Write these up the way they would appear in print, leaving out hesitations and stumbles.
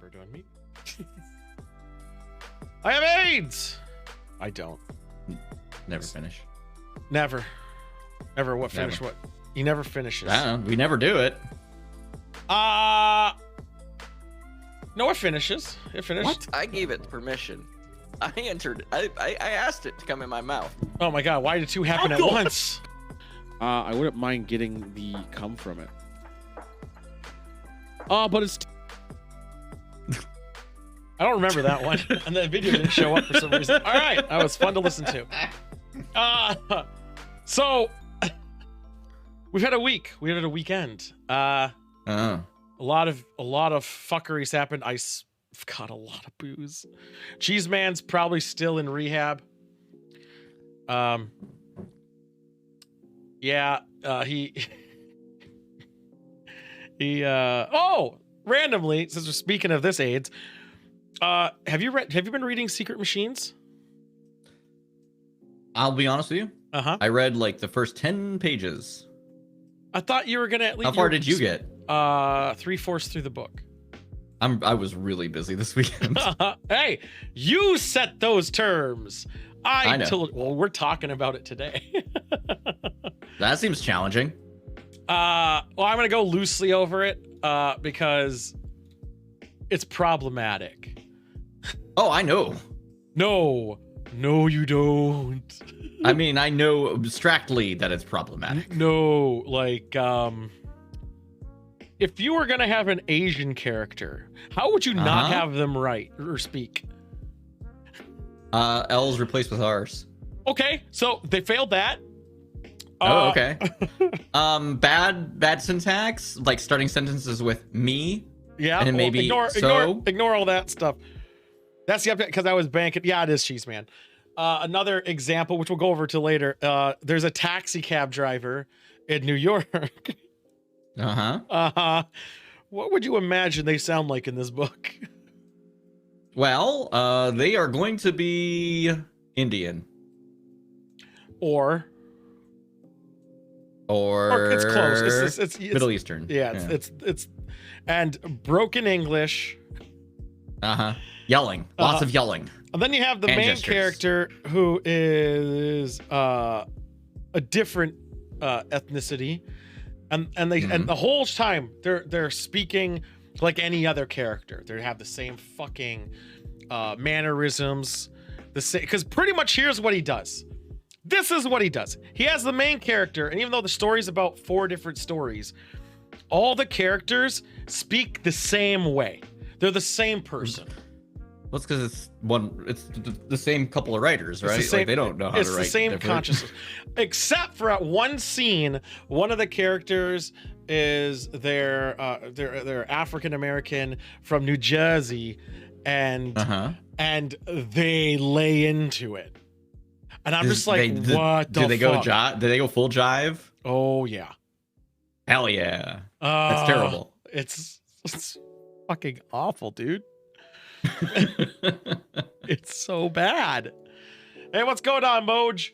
we're doing meat. I have AIDS. I don't. Never finish. Never. What finish? What? He never finishes. I don't know. We never do it. No, it finishes. It finished. What? I gave it permission. I asked it to come in my mouth. Oh my god! Why did two happen at once? I wouldn't mind getting the cum from it. Oh, but it's. I don't remember that one, and the video didn't show up for some reason. All right, that was fun to listen to. So we've had a week. We had a weekend. A lot of fuckeries happened. I've got a lot of booze. Cheese Man's probably still in rehab. Yeah, he randomly, since we're speaking of this AIDS, have you been reading Secret Machines? I'll be honest with you. I read like the first 10 pages. I thought you were gonna at least. How far did you get? 3/4 through the book. I was really busy this weekend. Hey, you set those terms. I know. Well, we're talking about it today. That seems challenging. Well, I'm gonna go loosely over it because it's problematic. Oh, I know. No, you don't. I mean, I know abstractly that it's problematic. No, like, if you were gonna have an Asian character, how would you not have them write or speak? L's replaced with R's. Okay, so they failed that. Oh, okay. Bad syntax, like starting sentences with me. Yeah, and maybe ignore all that stuff. That's the update because I was banking. Yeah, it is Cheese Man. Another example, which we'll go over to later. There's a taxi cab driver in New York. What would you imagine they sound like in this book? Well, they are going to be Indian. Or it's close. It's Middle Eastern. Yeah, it's and broken English. Yelling. Lots of yelling. And then you have the main character who is a different ethnicity, and the whole time they're speaking like any other character. They have the same fucking mannerisms, the same, because pretty much here's what he does. This is what he does. He has the main character, and even though the story's about 4 different stories, all the characters speak the same way. They're the same person. Well, it's because it's the same couple of writers, right? Like they don't know how to write. It's the same consciousness. Except for at one scene, one of the characters is they're African American from New Jersey, and they lay into it. And I'm just like, what the fuck? Do they go full jive? Oh yeah. Hell yeah. That's terrible. It's fucking awful, dude. It's so bad. Hey, what's going on, Moj?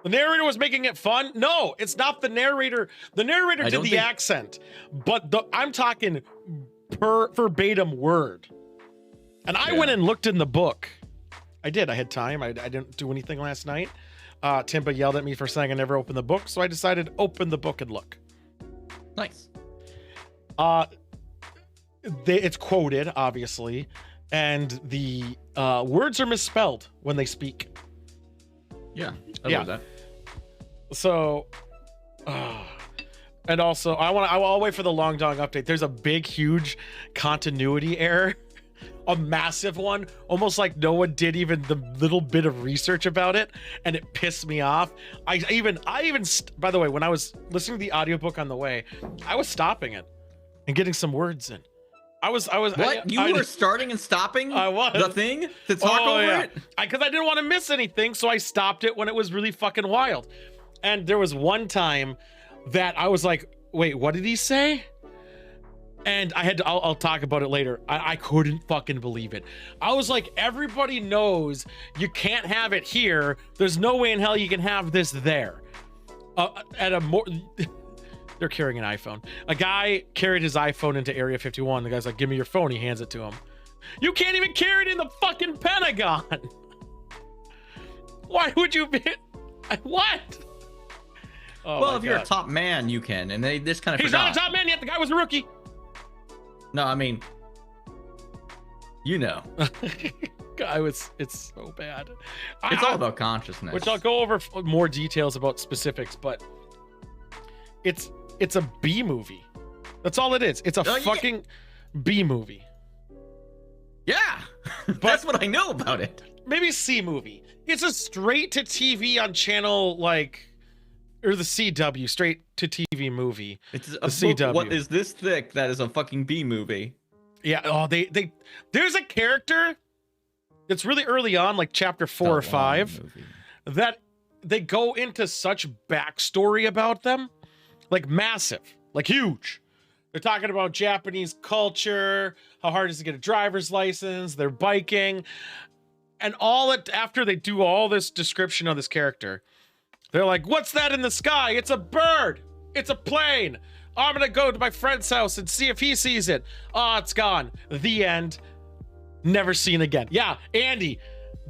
The narrator was making it fun? No, it's not the narrator. The narrator did the accent, but I'm talking verbatim word. And I went and looked in the book. I did. I had time. I didn't do anything last night. Timba yelled at me for saying I never opened the book, so I decided to open the book and look. Nice. It's quoted, obviously, and the words are misspelled when they speak. Yeah, I love that. So, and also, I'll wait for the Long Dong update. There's a big, huge continuity error, a massive one, almost like no one did even the little bit of research about it, and it pissed me off. I even, by the way, when I was listening to the audiobook on the way, I was stopping it and getting some words in. I was. What? You were starting and stopping the thing to talk over it? Because I didn't want to miss anything, so I stopped it when it was really fucking wild. And there was one time that I was like, wait, what did he say? And I had to, I'll talk about it later. I couldn't fucking believe it. I was like, everybody knows you can't have it here. There's no way in hell you can have this there. At a more... They're carrying an iPhone. A guy carried his iPhone into Area 51. The guy's like, give me your phone. He hands it to him. You can't even carry it in the fucking Pentagon. Why would you be? What? Oh well, if you're a top man, you can. And they just kind of He's forgot. not a top man yet. The guy was a rookie. No, I mean, you know. It's so bad. It's all about consciousness. Which I'll go over more details about specifics, but it's a B movie. That's all it is. It's a fucking B movie. Yeah, that's what I know about it. Maybe C movie. It's a straight to TV on channel or the CW, straight to TV movie. It's the CW. What is this thick? That is a fucking B movie. Yeah. Oh, there's a character that's really early on, like chapter 4 or 5, that they go into such backstory about them, like massive, like huge. They're talking about Japanese culture, how hard it is to get a driver's license, their biking, and after they do all this description of this character, they're like, what's that in the sky? It's a bird. It's a plane. I'm going to go to my friend's house and see if he sees it. Oh, it's gone. The end. Never seen again. Yeah, Andy.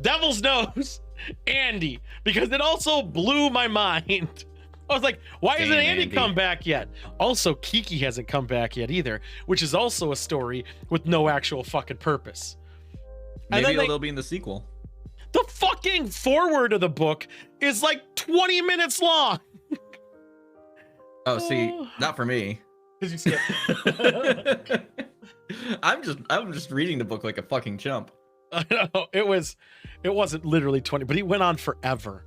Devil's knows Andy, because it also blew my mind. I was like, why hasn't Andy come back yet? Also, Kiki hasn't come back yet either, which is also a story with no actual fucking purpose. Maybe they'll be in the sequel. The fucking foreword of the book is like 20 minutes long. Oh, see, not for me. Because you skip. I'm just reading the book like a fucking chump. I know, it wasn't literally 20, but he went on forever.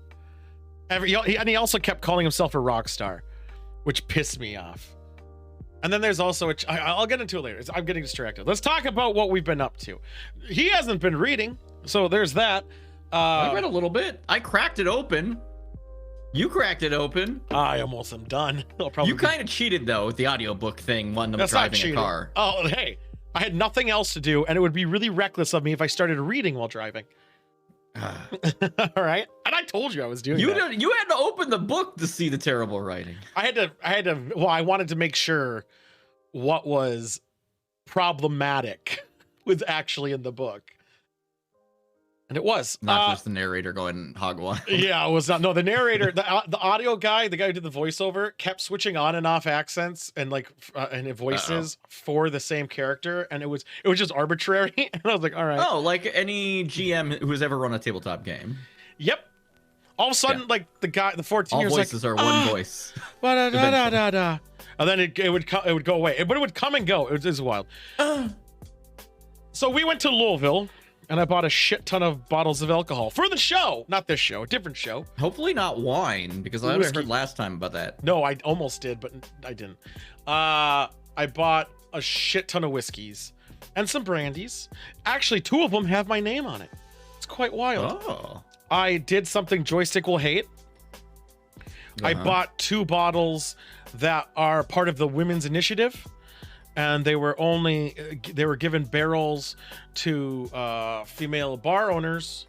And he also kept calling himself a rock star, which pissed me off. And then there's also I'll get into it later. I'm getting distracted. Let's talk about what we've been up to. He hasn't been reading, so there's that. I read a little bit. I cracked it open. You cracked it open. I almost am done. You kind of cheated though with the audiobook thing when I'm driving a car. Oh, hey, I had nothing else to do, and it would be really reckless of me if I started reading while driving. All right, and I told you I was doing that. You had to open the book to see the terrible writing. I had to. Well, I wanted to make sure what was problematic was actually in the book. And it was not just the narrator going hog wild. Yeah, it was not. No, the narrator, the audio guy, the guy who did the voiceover, kept switching on and off accents and and voices for the same character, and it was just arbitrary. And I was like, all right. Oh, like any GM who has ever run a tabletop game. Yep. All of a sudden, like the 14-year-old, all voices are one voice. And then it would go away, but it would come and go. It was wild. So we went to Louisville. And I bought a shit ton of bottles of alcohol for the show. Not this show, a different show. Hopefully not wine, because I heard last time about that. No, I almost did, but I didn't. I bought a shit ton of whiskeys and some brandies. Actually, 2 of them have my name on it. It's quite wild. Oh. I did something Joystick will hate. I bought 2 bottles that are part of the Women's Initiative. And they were given barrels to female bar owners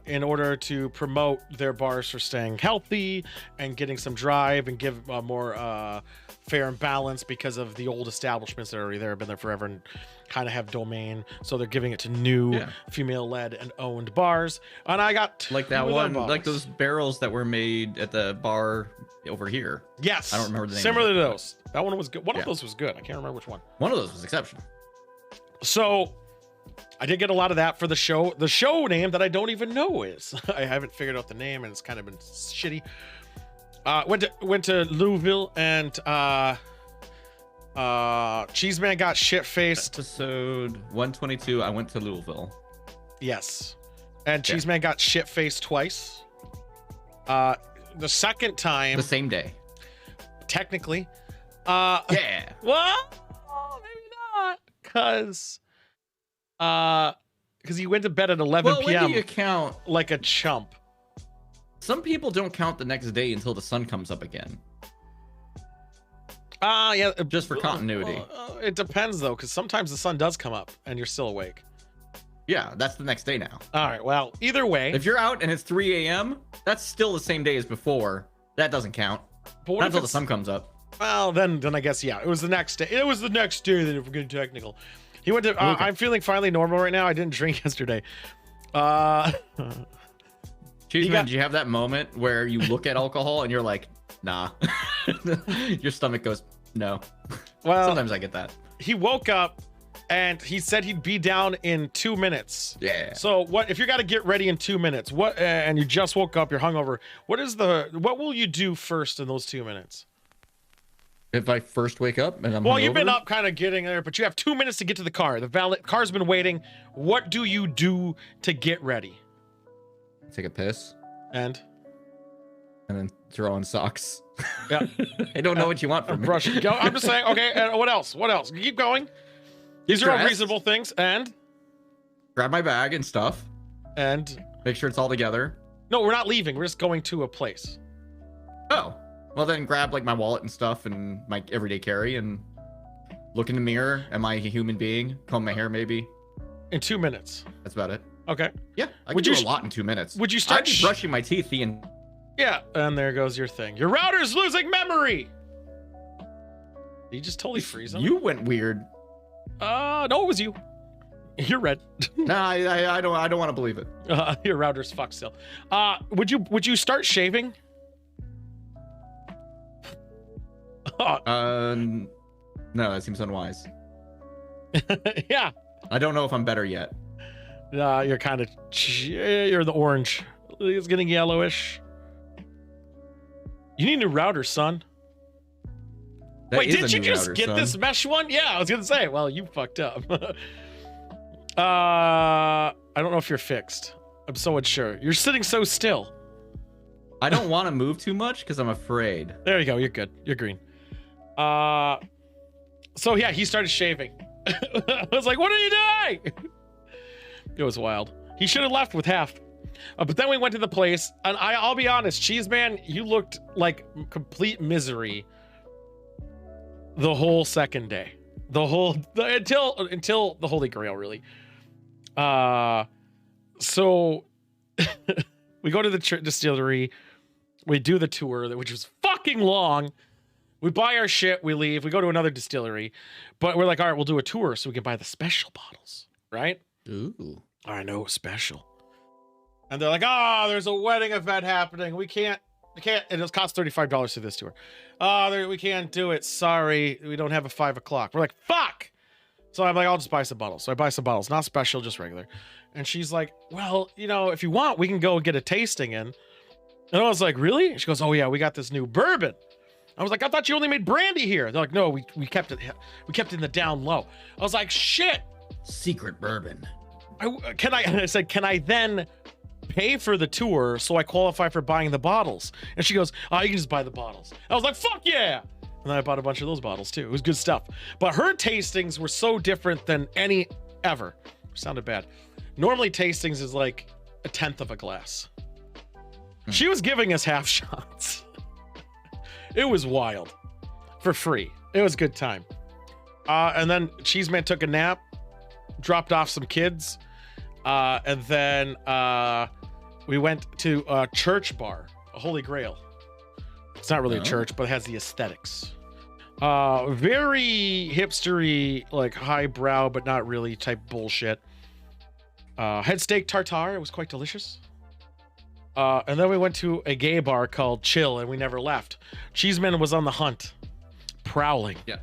in order to promote their bars for staying healthy and getting some drive and give more fair and balance, because of the old establishments that are already there, have been there forever and kind of have domain. So they're giving it to new female-led and owned bars. And I got like that one, like those barrels that were made at the bar over here. Yes, I don't remember the name. Similar to those. That one was good. One of those was good. I can't remember which one. One of those was exceptional. So I did get a lot of that for the show. The show name that I don't even know is. I haven't figured out the name, and it's kind of been shitty. Went to Louisville, and Cheeseman got shit-faced. Episode 122, I went to Louisville. Yes. And Cheeseman got shit-faced twice. The second time, the same day. Technically. Yeah. Well, maybe not. Because he went to bed at 11 p.m. When do you count? Like a chump. Some people don't count the next day until the sun comes up again. Yeah. Just for continuity. It depends, though, because sometimes the sun does come up and you're still awake. Yeah, that's the next day now. All right, well, either way. If you're out and it's 3 a.m., that's still the same day as before. That doesn't count. But not until the sun comes up. Well, then I guess, yeah, it was the next day. It was the next day that if we're getting technical. He went to, Okay. I'm feeling finally normal right now. I didn't drink yesterday. Cheeseman, did you have that moment where you look at alcohol and you're like, nah? Your stomach goes, no. Well, Sometimes I get that. he woke up and he said he'd be down in 2 minutes. Yeah. So what if you got to get ready in 2 minutes? What and you just woke up, you're hungover. What will you do first in those 2 minutes? If I first wake up and I'm Well, you've been hungover, up kind of getting there, but you have 2 minutes to get to the car. The car's been waiting. What do you do to get ready? take a piss And and then throw on socks. yeah, I don't know what you want from me. brush. Go. I'm just saying. Okay. And what else? What else? Keep going. These are all Dressed. reasonable things. And Grab my bag and stuff. make sure it's all together. no, we're not leaving. We're just going to a place. Oh, well then grab like my wallet and stuff and my everyday carry and look in the mirror. Am I a human being? Comb my hair maybe. In 2 minutes. That's about it. Okay. Yeah, I Would could you do a lot in 2 minutes. would you start I'd be brushing my teeth the Yeah. And there goes your thing. Your router's losing memory. Did you just totally freeze him? You went weird. No, it was you. You're red. Nah, I don't want to believe it. Your router's fucked still. Would you start shaving? No, that seems unwise. Yeah. I don't know if I'm better yet. You're kind of you're the orange. It's getting yellowish. You need a new router, son. That Wait, is didn't a you new just router, get son. this mesh one? Yeah, I was gonna say. Well, you fucked up. I don't know if you're fixed. I'm so unsure. You're sitting so still. I don't want to move too much because I'm afraid. There you go. You're good. You're green. So yeah, he started shaving. I was like, what are you doing? It was wild. He should have left with half. But then we went to the place, and I'll be honest, Cheese Man, you looked like complete misery the whole second day. Until the Holy Grail, really. So we go to the distillery, we do the tour, which was fucking long. We buy our shit, we leave, we go to another distillery, but we're like, all right, we'll do a tour so we can buy the special bottles, right? Ooh. I know, special. And they're like, there's a wedding event happening. We can't, and it costs $35 to this tour. We can't do it. Sorry, we don't have a 5 o'clock. We're like, fuck. So I'm like, I'll just buy some bottles. So I buy some bottles, not special, just regular. And she's like, well, if you want, we can go and get a tasting in. And I was like, really? She goes, oh yeah, we got this new bourbon. I was like, I thought you only made brandy here. They're like, no, we kept it in the down low. I was like, shit. Secret bourbon. I said, can I then pay for the tour so I qualify for buying the bottles? And she goes, you can just buy the bottles. I was like, fuck yeah. And then I bought a bunch of those bottles too. It was good stuff. But her tastings were so different than any ever. Sounded bad. Normally tastings is like a 1/10 of a glass. She was giving us half shots. It was wild. For free. It was a good time. And then Cheeseman took a nap, dropped off some kids, and then we went to a church bar, a Holy Grail. It's not really a church, but it has the aesthetics. Very hipstery, like highbrow, but not really type bullshit. Head steak tartare. It was quite delicious. And then we went to a gay bar called Chill, and we never left. Cheeseman was on the hunt, prowling. Yeah.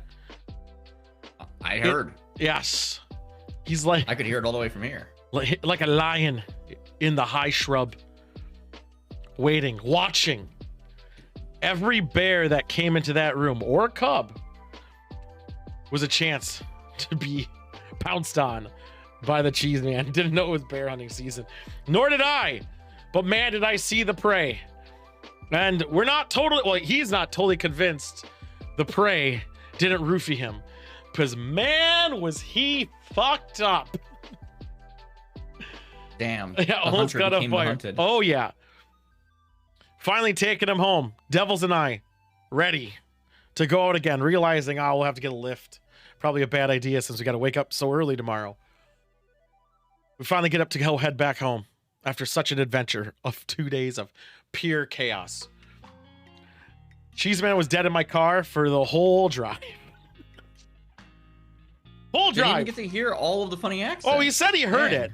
I heard. Yes. He's like I could hear it all the way from here. like a lion in the high shrub, waiting, watching. Every bear that came into that room, or a cub, was a chance to be pounced on by the cheese man. Didn't know it was bear hunting season. Nor did I. But man, did I see the prey. And we're not totally, well, he's not totally convinced the prey didn't roofie him. Because man, was he fucked up. Damn. Yeah, The almost hunter got a became the fire. hunted. Oh, yeah. Finally taking him home. Devils and I, ready to go out again, realizing, we'll have to get a lift. Probably a bad idea since we got to wake up so early tomorrow. We finally get up to go head back home after such an adventure of 2 days of pure chaos. Cheese Man was dead in my car for the whole drive. Whole Didn't even drive. get to hear all of the funny accents. Oh, he said he heard Man. it.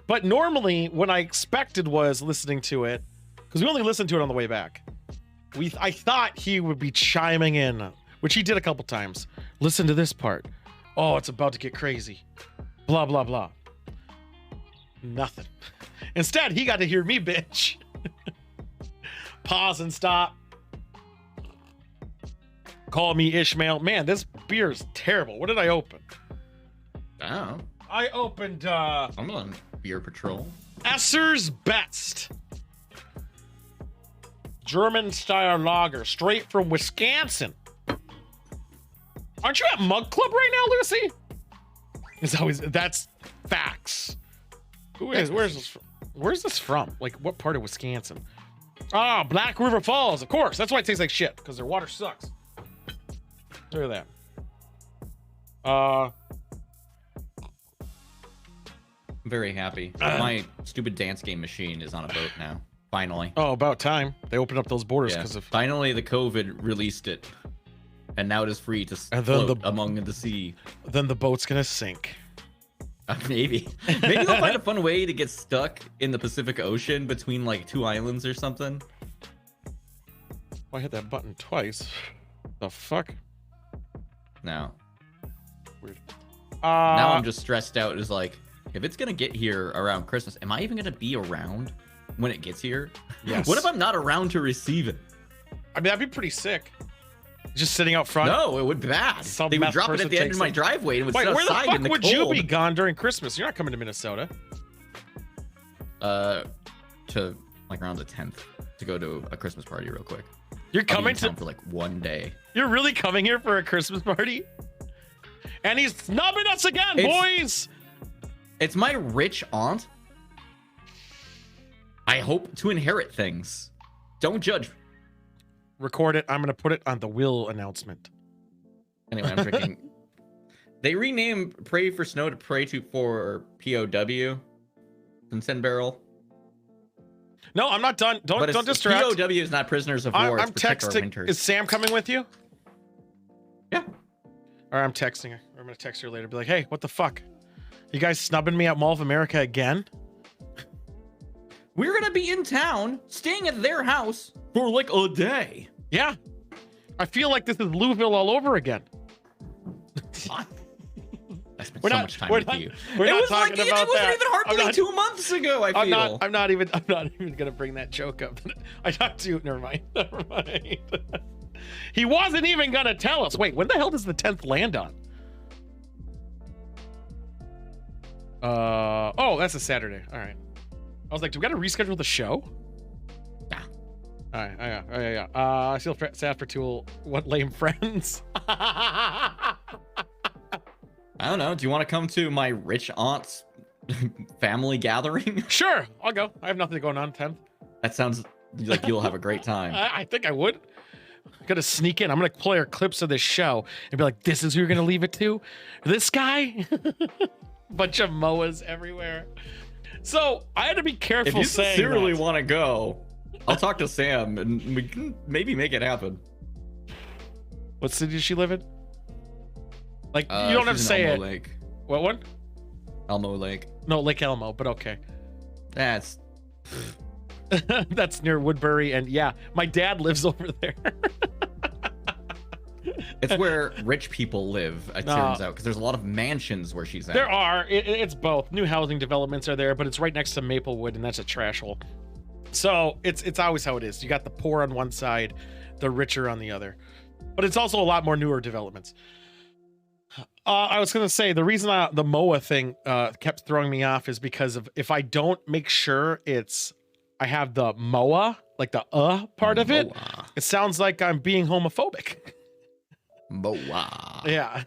But normally, what I expected was listening to it, because we only listened to it on the way back. I thought he would be chiming in, which he did a couple times. Listen to this part. Oh, it's about to get crazy. Blah, blah, blah. Nothing. Instead, he got to hear me bitch. Pause and stop. Call me Ishmael. Man, this beer is terrible. What did I open? Oh, I opened I'm on Beer Patrol. Esser's Best. German style lager, straight from Wisconsin. Aren't you at Mug Club right now, Lucy? That's facts. Where's this from? Like, what part of Wisconsin? Ah, Black River Falls, of course. That's why it tastes like shit, because their water sucks. Look at that. I'm very happy. My stupid dance game machine is on a boat now. Finally. Oh, about time. They opened up those borders because of... Finally, the COVID released it. And now it is free to And then float among the sea. Then the boat's gonna sink. Maybe. Maybe they'll find a fun way to get stuck in the Pacific Ocean between like two islands or something. I hit that button twice. The fuck? No. Weird. Now I'm just stressed out. Is like, if it's gonna get here around Christmas, am I even gonna be around when it gets here? Yes. What if I'm not around to receive it? I mean, that'd be pretty sick. Just sitting out front. No, it would be bad. Some They would meth drop it person at the end takes of my it. driveway and would Wait, sit where the outside fuck in the would cold. you be gone during Christmas? You're not coming to Minnesota. To like around the 10th to go to a Christmas party real quick. You're I'll be coming in to... town for like one day. You're really coming here for a Christmas party? And he's snubbing us again, boys! It's my rich aunt. I hope to inherit things. Don't judge. Record it. I'm going to put it on the will announcement. Anyway, I'm drinking. They renamed Pray for Snow to Pray to for POW. And 10 barrel. No, I'm not done. Don't distract. POW is not prisoners of war. I'm it's protect our texting. winters. Is Sam coming with you? Yeah. Or I'm texting her. I'm going to text her later. Be like, hey, what the fuck? You guys snubbing me at Mall of America again? We're gonna be in town, staying at their house for like a day. Yeah. I feel like this is Louisville all over again. I spent so much time with you. We're It not was talking like, about it wasn't that. even hardly I'm not- 2 months ago, I feel. I'm not even gonna bring that joke up. I talked to you. Never mind. Never mind. He wasn't even gonna tell us. Wait, when the hell does the 10th land on? Oh, that's a Saturday. All right. I was like, do we gotta reschedule the show? Nah. All right. Yeah. I feel sad for two what lame friends. I don't know. Do you want to come to my rich aunt's family gathering? Sure, I'll go. I have nothing going on 10th. That sounds like you'll have a great time. I think I would. I'm gonna sneak in. I'm gonna play her clips of this show and be like, this is who you're gonna leave it to? This guy? Bunch of MOAs everywhere. So I had to be careful If you saying sincerely that. want to go, I'll talk to Sam and we can maybe make it happen. What city does she live in? Like, you don't have to she's in say Elmo it. Lake. What one? Elmo Lake. No, Lake Elmo, but okay. That's That's near Woodbury, and yeah, my dad lives over there. it's where rich people live, it turns out, because there's a lot of mansions where she's at. There are. It's both. New housing developments are there, but it's right next to Maplewood, and that's a trash hole. So it's always how it is. You got the poor on one side, the richer on the other. But it's also a lot more newer developments. I was gonna say the reason the MOA thing kept throwing me off is because of if I don't make sure I have the MOA, like the part of it, it sounds like I'm being homophobic. MOA. Yeah.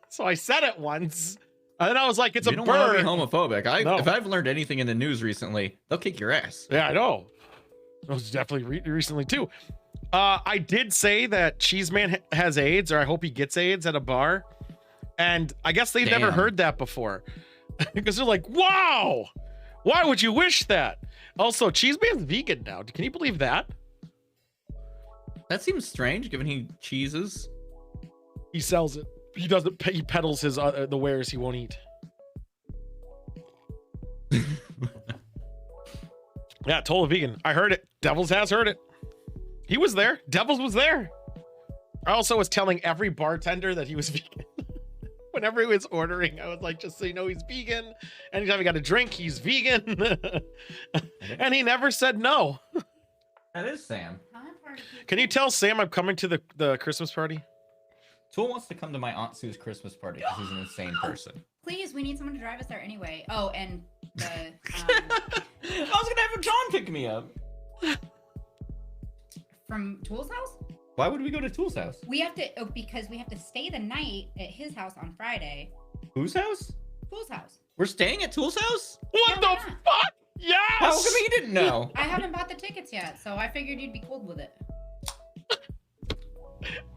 So I said it once, and then I was like, it's You a don't want to bird. be homophobic. No. If I've learned anything in the news recently, they'll kick your ass. Yeah, I know. It was definitely recently too. I did say that Cheese Man has AIDS, or I hope he gets AIDS at a bar. And I guess they've never Damn. heard that before. Because they're like, wow, why would you wish that? Also, Cheese Man's vegan now. Can you believe that? That seems strange, given he cheeses. He sells it. He doesn't pay, he peddles his the wares he won't eat. Yeah, total vegan. I heard it. Devils has heard it. He was there. Devils was there. I also was telling every bartender that he was vegan. Whenever he was ordering, I was like, just so you know, he's vegan. Anytime he got a drink, he's vegan. And he never said no. That is Sam. Can you tell Sam I'm coming to the Christmas party? Tool wants to come to my Aunt Sue's Christmas party because he's an insane person. Please, we need someone to drive us there anyway. Oh, and the I was gonna have John pick me up. from Tool's house? Why would we go to Tool's house? We have to because we have to stay the night at his house on Friday. Whose house? Tool's house. We're staying at Tool's house? What Yeah, the why not? fuck? Yes! How come you didn't know? I haven't bought the tickets yet, so I figured you'd be cool with it.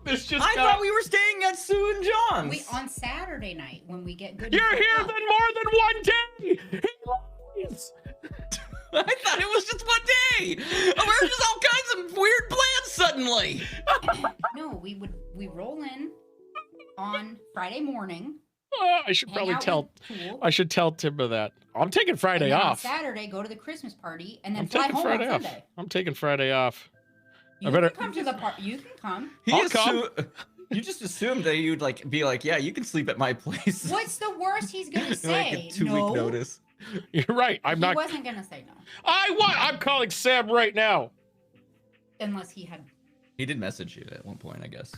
This just I thought we were staying at Sue and John's. We on Saturday night when we get good. You're here Oh, than more than one day! He lies! I thought it was just 1 day. We're just all kinds of weird plans suddenly. No, we roll in on Friday morning. I should hang probably out tell. with Tool, I should tell Timba that. I'm taking Friday and then off. On Saturday, go to the Christmas party, and then I'm fly taking home Friday on off. Sunday. I'm taking Friday off. You I better- can come to the party. You can come. I'll come. You just assumed that you'd like be like, yeah, you can sleep at my place. What's the worst he's gonna say? like a 2 no. week notice. You're right. I'm He not. wasn't gonna say no, I'm calling Sam right now. unless he had. He did message you at one point, I guess.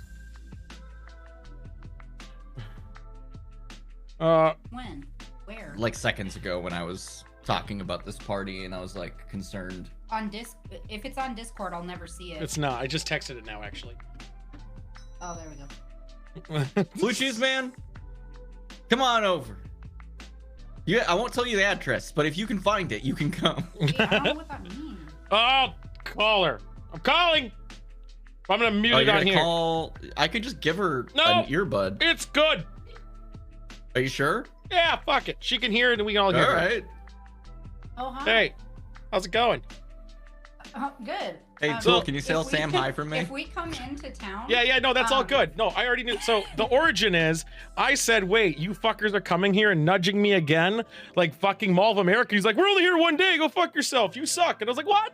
When? Where? Like seconds ago when I was talking about this party and I was like concerned. On if it's on Discord, I'll never see it. It's not. I just texted it now, actually. Oh, there we go. Blue Cheese Man, come on over. Yeah, I won't tell you the address, but if you can find it, you can come. Wait, I don't know what that means. Oh, call her. I'm calling. I'm gonna mute it you're on gonna here. call. I could just give her No. an earbud. It's good. Are you sure? Yeah, fuck it. She can hear it, and we can all hear All her. right. Oh, hi. Hey, how's it going? Oh, good. Hey, Tool, If can you tell we- Sam hi from me? If we come into town. Yeah, no, that's all Um, good. No, I already knew. So the origin is, I said, wait, you fuckers are coming here and nudging me again? Like fucking Mall of America. He's like, we're only here 1 day. Go fuck yourself. You suck. And I was like, what?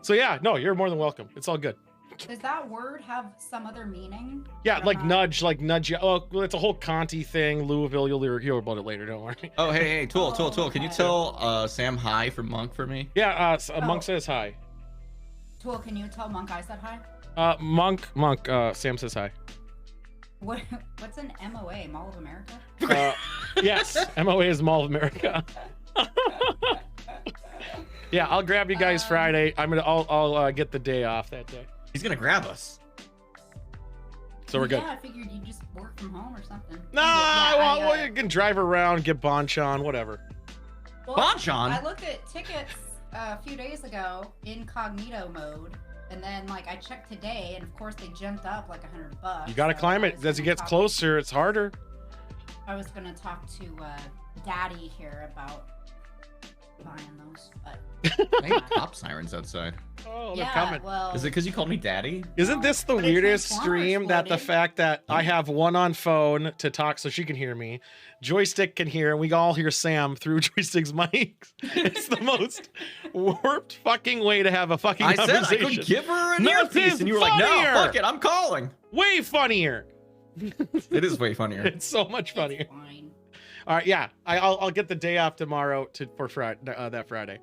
So yeah, no, you're more than welcome. It's all good. Does that word have some other meaning? Yeah, Or like not? nudge. Yeah. Oh, well, it's a whole Conti thing. Louisville, you'll hear about it later. Don't worry. Oh, hey, Tool, Oh, Can you okay. tell Sam hi from Monk for me? Yeah, Oh. Monk says hi. Tool, can you tell Monk I said hi? Monk, Sam says hi. What's an MOA? Mall of America? Yes, MOA is Mall of America. Yeah, I'll grab you guys Friday. I'll get the day off that day. He's gonna grab us. So we're good. Yeah, I figured you just work from home or something. Nah, Yeah, well, you can drive around, get Bonchon, whatever. well, Bonchon? I looked at tickets a few days ago, incognito mode, and then like I checked today, and of course they jumped up like $100. You gotta so climb I it. was As it gonna gets talk- closer, it's harder. I was gonna talk to Daddy here about buying those, but I hate cop sirens outside. Oh, they're yeah, coming. well, Is it because you called me daddy? Isn't this the But it's weirdest Transformers stream that the flooded. fact that I have one on phone to talk so she can hear me, Joystick can hear, and we all hear Sam through Joystick's mics? It's the most warped fucking way to have a fucking I said I conversation. could give her an Nothing's earpiece, and you were like, no, funnier. fuck it, I'm calling. Way funnier. It is way funnier. It's so much funnier. it's fine. All right, yeah, I'll get the day off tomorrow for Friday, that Friday.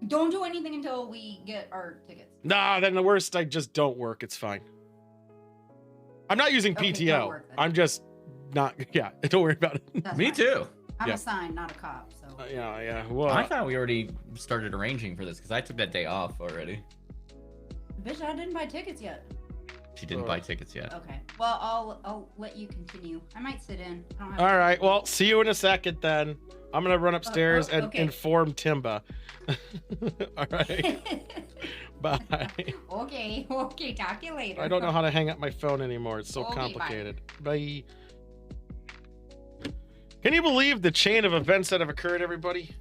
Don't do anything until we get our tickets. Nah, then the worst, I just don't work. It's fine. I'm not using Okay, PTO. don't work then. I'm just not. Yeah, don't worry about it. That's Me fine. too. I'm Yeah. assigned, not a cop, so. Yeah. Well, I thought we already started arranging for this because I took that day off already. Bitch, I didn't buy tickets yet. She didn't buy tickets yet. Okay. Well, I'll let you continue. I might sit in. I don't have all right. Well, see you in a second then. I'm gonna run upstairs and okay. inform Timba. All right. Bye. Okay. Talk to you later. I don't know how to hang up my phone anymore. It's so Okay, bye. complicated. Bye. Can you believe the chain of events that have occurred, everybody?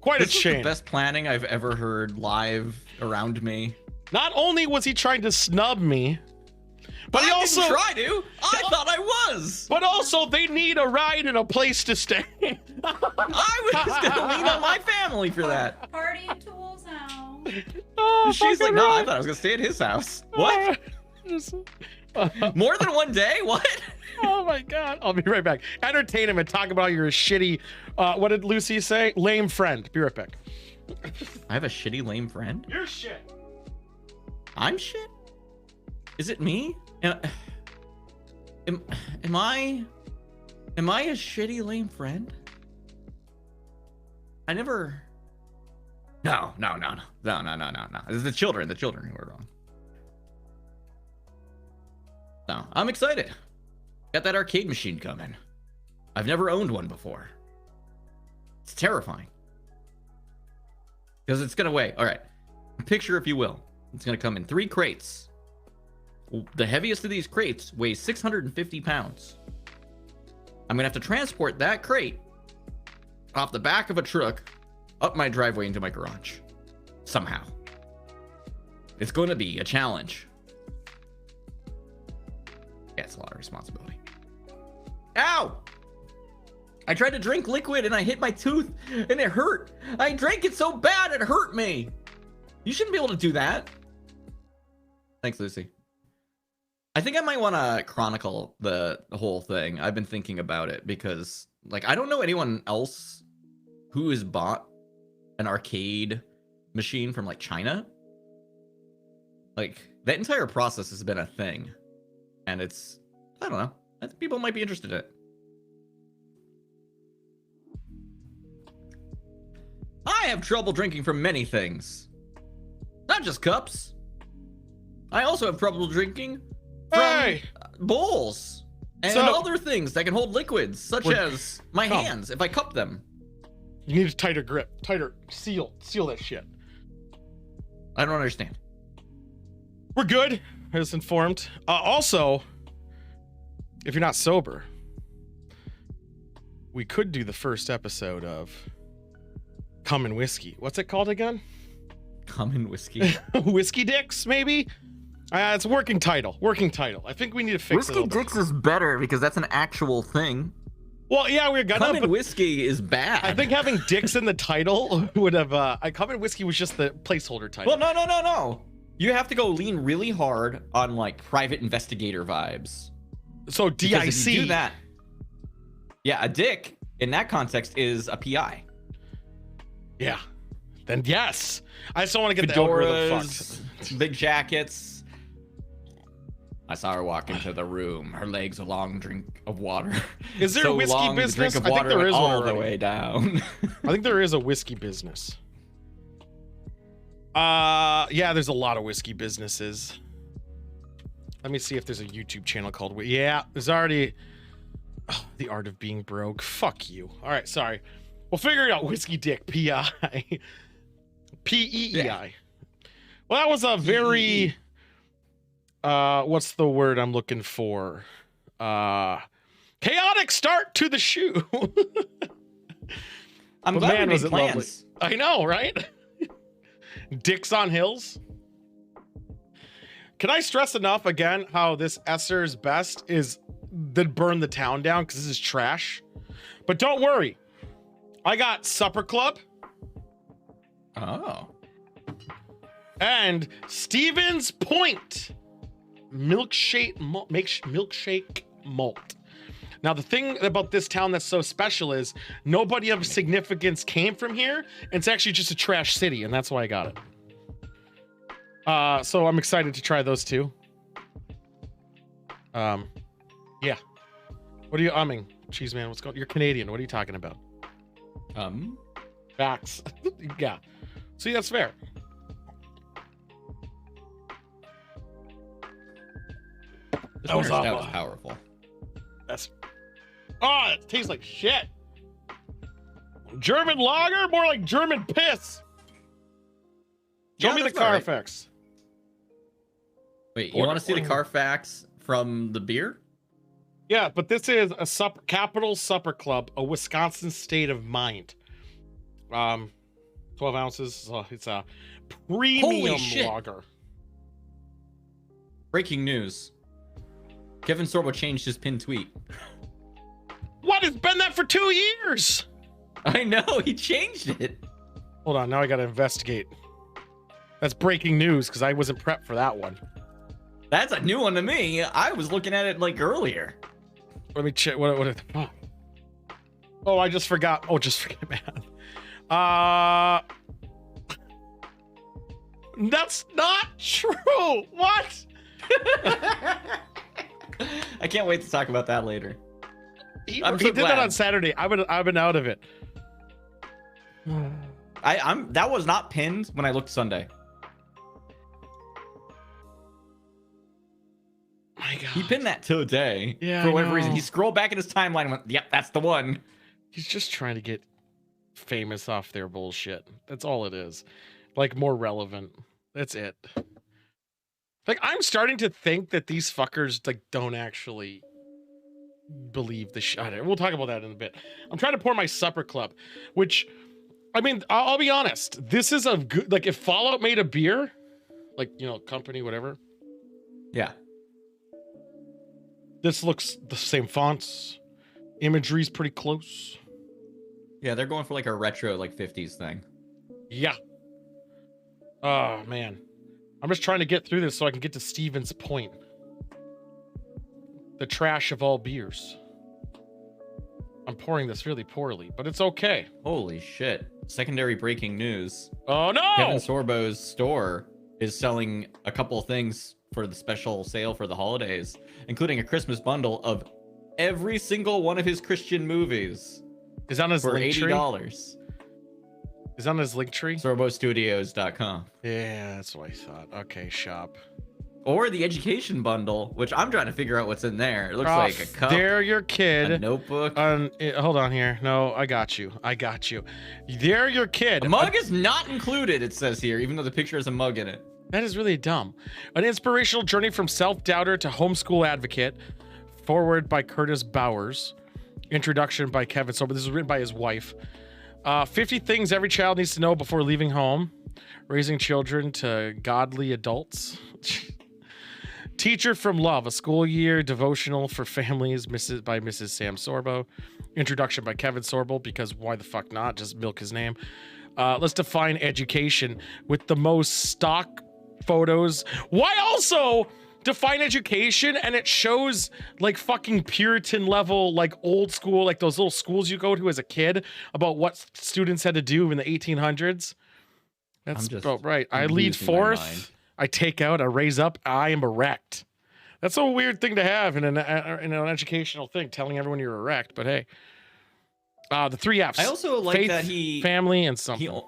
Quite This a is chain. the best planning I've ever heard live around me. Not only was he trying to snub me, but he also didn't try to. I thought I was. But also, they need a ride and a place to stay. I was gonna lean on my family for that. Party tools out. Oh, She's like, fucking no, I right. thought I was gonna stay at his house. What? More than one day? What? Oh my god! I'll be right back. Entertain him and talk about your shitty. What did Lucy say? Lame friend. Be right back. I have a shitty lame friend. You're shit. I'm shit. Is it me? Am I a shitty lame friend? I never. No. It's the children who are wrong. No, I'm excited. Got that arcade machine coming. I've never owned one before. It's terrifying. Because it's gonna weigh. All right, picture if you will. It's gonna come in 3 crates. The heaviest of these crates weighs 650 pounds. I'm gonna have to transport that crate off the back of a truck up my driveway into my garage. Somehow. It's going to be a challenge. Yeah, it's a lot of responsibility. Ow! I tried to drink liquid and I hit my tooth and it hurt. I drank it so bad it hurt me. You shouldn't be able to do that. Thanks, Lucy. I think I might want to chronicle the whole thing. I've been thinking about it because, like, I don't know anyone else who has bought an arcade machine from, like, China. Like, that entire process has been a thing. And it's, I don't know. I think people might be interested in it. I have trouble drinking from many things. Not just cups. I also have trouble drinking from bowls and other things that can hold liquids, such as my hands, if I cup them. You need a tighter grip, seal that shit. I don't understand. We're good. I was informed. Also, if you're not sober, we could do the first episode of Cum and Whiskey. What's it called again? Cum and Whiskey. Whiskey Dicks, maybe? It's a working title. I think we need to fix it. Whiskey Dicks is better because that's an actual thing. Well, yeah, we're gonna. Cum and Whiskey is bad. I think having dicks in the title would have. Cum and Whiskey was just the placeholder title. Well, no. You have to go lean really hard on, like, private investigator vibes. So DIC. Because if you do that, yeah, a dick in that context is a PI. Yeah. Then yes. I still want to get the algorithm Fedoras, big jackets. I saw her walk into the room. Her legs a long drink of water. Is there so a whiskey long, business? The drink of I think water there went is all one the way down. I think there is a whiskey business. Yeah, there's a lot of whiskey businesses. Let me see if there's a YouTube channel called. Yeah, there's already. Oh, the art of being broke. Fuck you. All right, sorry. We'll figure it out. Whiskey Dick. P.I. P-E-E-I. Yeah. Well, that was a very. What's the word I'm looking for? Chaotic start to the shoe. I'm glad we made plans. I know, right? Dicks on hills. Can I stress enough again how this Esser's best is that burn the town down because this is trash? But don't worry. I got Supper Club. Oh. And Stevens Point milkshake malt. Now, the thing about this town that's so special is nobody of significance came from here. And it's actually just a trash city, and that's why I got it. So I'm excited to try those two. Yeah. What are you umming? Cheese man, what's going on? You're Canadian. What are you talking about? Facts. Yeah. See, that's fair. That was powerful. That's. Oh, it tastes like shit. German lager? More like German piss. Show me the Carfax. Wait, you want to see the Carfax from the beer? Yeah, but this is a Capital Supper Club, a Wisconsin state of mind. 12 ounces. It's a premium lager. Breaking news. Kevin Sorbo changed his pinned tweet. What? It's been that for 2 years. I know, he changed it. Hold on, now I gotta investigate. That's breaking news because I wasn't prepped for that one. That's a new one to me. I was looking at it like earlier. Let me check. What oh, I just forgot. Oh, just forget, man. That's not true. What? I can't wait to talk about that later. He I'm so did that glad. on Saturday. I've been out of it. That was not pinned when I looked Sunday. My God. He pinned that today. Yeah, For I whatever reason. know. He scrolled back in his timeline and went, yep, that's the one. He's just trying to get famous off their bullshit. That's all it is. Like more relevant. That's it. Like I'm starting to think that these fuckers like don't actually believe the shit. We'll talk about that in a bit. I'm trying to pour my supper club, which I mean, I'll be honest. This is a good like if Fallout made a beer, like you know, company, whatever. Yeah. This looks the same fonts. Imagery's pretty close. Yeah, they're going for like a retro, like 50s thing. Yeah. Oh man. I'm just trying to get through this so I can get to Steven's point. The trash of all beers. I'm pouring this really poorly, but it's okay. Holy shit. Secondary breaking news. Oh no! Kevin Sorbo's store is selling a couple of things for the special sale for the holidays, including a Christmas bundle of every single one of his Christian movies Is on his for link tree? $80. Is on his link tree? SorboStudios.com. Yeah, that's what I thought. Okay, shop. Or the education bundle, which I'm trying to figure out what's in there. It looks like a cup, There your kid. a notebook. Hold on here. No, I got you. There your kid. A mug is not included, it says here, even though the picture has a mug in it. That is really dumb. An inspirational journey from self-doubter to homeschool advocate. Forward by Curtis Bowers. Introduction by Kevin Sorbo. This is written by his wife. 50 things every child needs to know before leaving home. Raising children to godly adults. Teacher from Love, a school year devotional for families by Mrs. Sam Sorbo. Introduction by Kevin Sorbo, because why the fuck not? Just milk his name. Let's define education with the most stock photos. Why also define education and it shows like fucking Puritan level, like old school, like those little schools you go to as a kid about what students had to do in the 1800s. That's about right. I lead losing my mind. forth. I take out, I raise up, I am erect. That's a weird thing to have in an educational thing, telling everyone you're erect, but hey. The 3 F's. I also like faith, that he family, and something.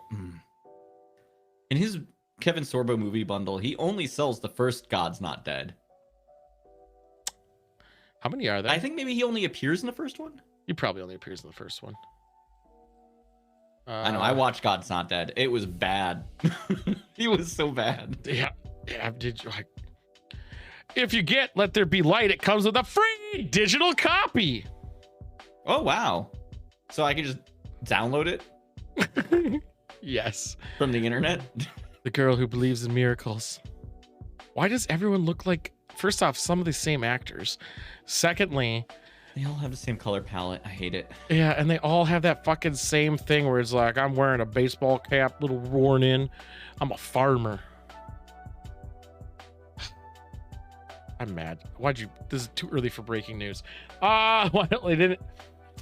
In his Kevin Sorbo movie bundle, he only sells the first God's Not Dead. How many are there? I think maybe he only appears in the first one. He probably only appears in the first one. I know. I watched God's Not Dead. It was bad. He was so bad. Yeah. Did you like? If you get Let There Be Light, it comes with a free digital copy. Oh wow! So I can just download it Yes. from the internet. The girl who believes in miracles. Why does everyone look like? First off, some of the same actors. Secondly, They all have the same color palette. I hate it. yeah, and they all have that fucking same thing where it's like, I'm wearing a baseball cap, little worn in. I'm a farmer. I'm mad. Why'd you? This is too early for breaking news. Why don't they didn't?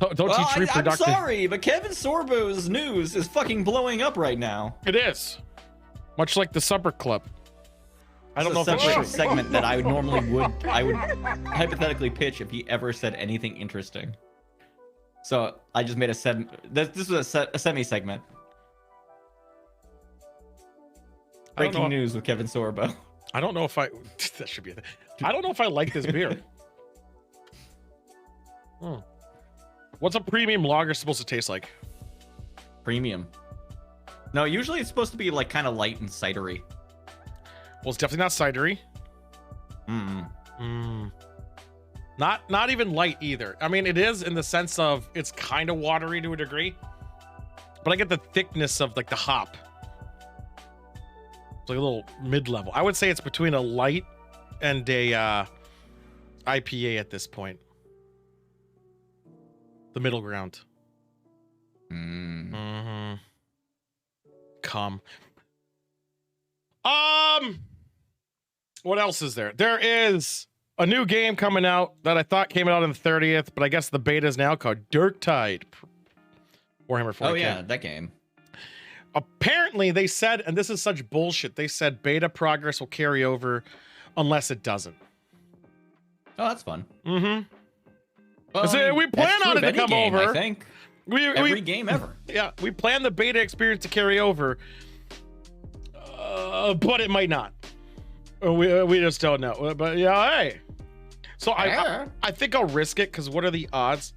Don't Well, teach I'm reproductive. sorry, but Kevin Sorbo's news is fucking blowing up right now. It is. Much like the supper club. I don't know if It's a that's separate true. segment that I would hypothetically pitch if he ever said anything interesting. So I just made this was a semi segment. I don't know. Breaking news with Kevin Sorbo. I don't know if I. That should be a thing. I don't know if I like this beer. What's a premium lager supposed to taste like? Premium. No, usually it's supposed to be like kind of light and cidery. Well, it's definitely not cidery. Not even light either. I mean, it is in the sense of it's kind of watery to a degree, but I get the thickness of like the hop. It's like a little mid-level. I would say it's between a light a IPA at this point. The middle ground. Mm-hmm. Come. What else is there? There is a new game coming out that I thought came out on the 30th, but I guess the beta is now called Dark Tide. Warhammer 40K. Oh yeah, that game. Apparently they said, and this is such bullshit, they said beta progress will carry over unless it doesn't. Oh, that's fun. Mm-hmm. Well, We plan on it to come game, over. I think. Every game ever. Yeah, we plan the beta experience to carry over, but it might not. We just don't know. But yeah, hey. So I think I'll risk it because what are the odds?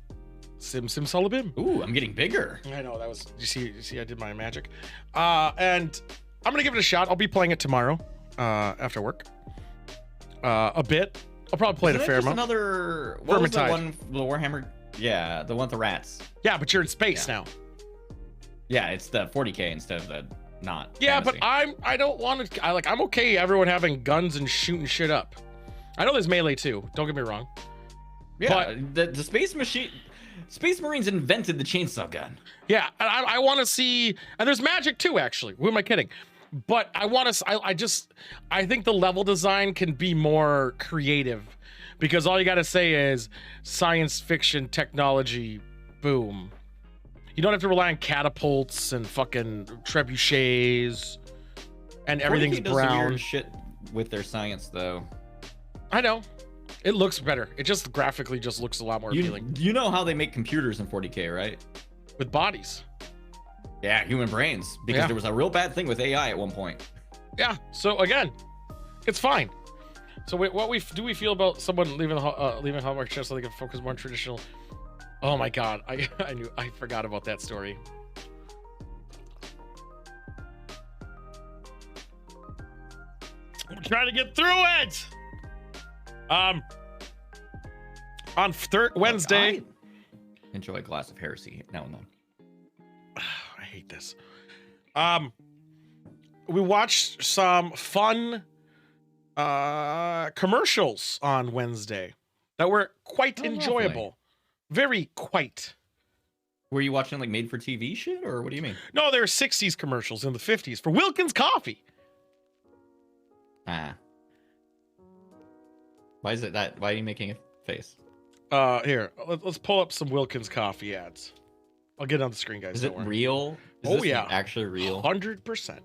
Sim Salabim. Ooh, I'm getting bigger. I know that was. You see, I did my magic, and I'm gonna give it a shot. I'll be playing it tomorrow, after work. A bit. I'll probably play it a fair amount. Another. What was the one? The Warhammer. Yeah, the one with the rats. Yeah, but you're in space now. Yeah, it's the 40K instead of the not. Yeah, fantasy. but I don't want to. I'm okay. Everyone having guns and shooting shit up. I know there's melee too. Don't get me wrong. Yeah, but the space machine. Space Marines invented the chainsaw gun. Yeah, I want to see, and there's magic too. Actually, who am I kidding? But I want to. I think the level design can be more creative, because all you got to say is science fiction technology, boom. You don't have to rely on catapults and fucking trebuchets, and everything's 40K does brown. weird shit with their science though. I know. It looks better. It just graphically just looks a lot more appealing. You know how they make computers in 40K, right? With bodies. Yeah, human brains. Because there was a real bad thing with AI at one point. Yeah. So again, it's fine. So do we feel about someone leaving Hallmark just so they can focus more on traditional? Oh my God, I forgot about that story. I'm trying to get through it. On Wednesday. I enjoy a glass of heresy now and then. I hate this. We watched some fun commercials on Wednesday that were quite enjoyable. Lovely. Very quite. Were you watching like made for TV shit, or what do you mean? No, there were 60s commercials in the 50s for Wilkins Coffee. Ah. Why is it that? Why are you making a face? Here, let's pull up some Wilkins Coffee ads. I'll get it on the screen, guys. Is it real? Is this actually real? 100%.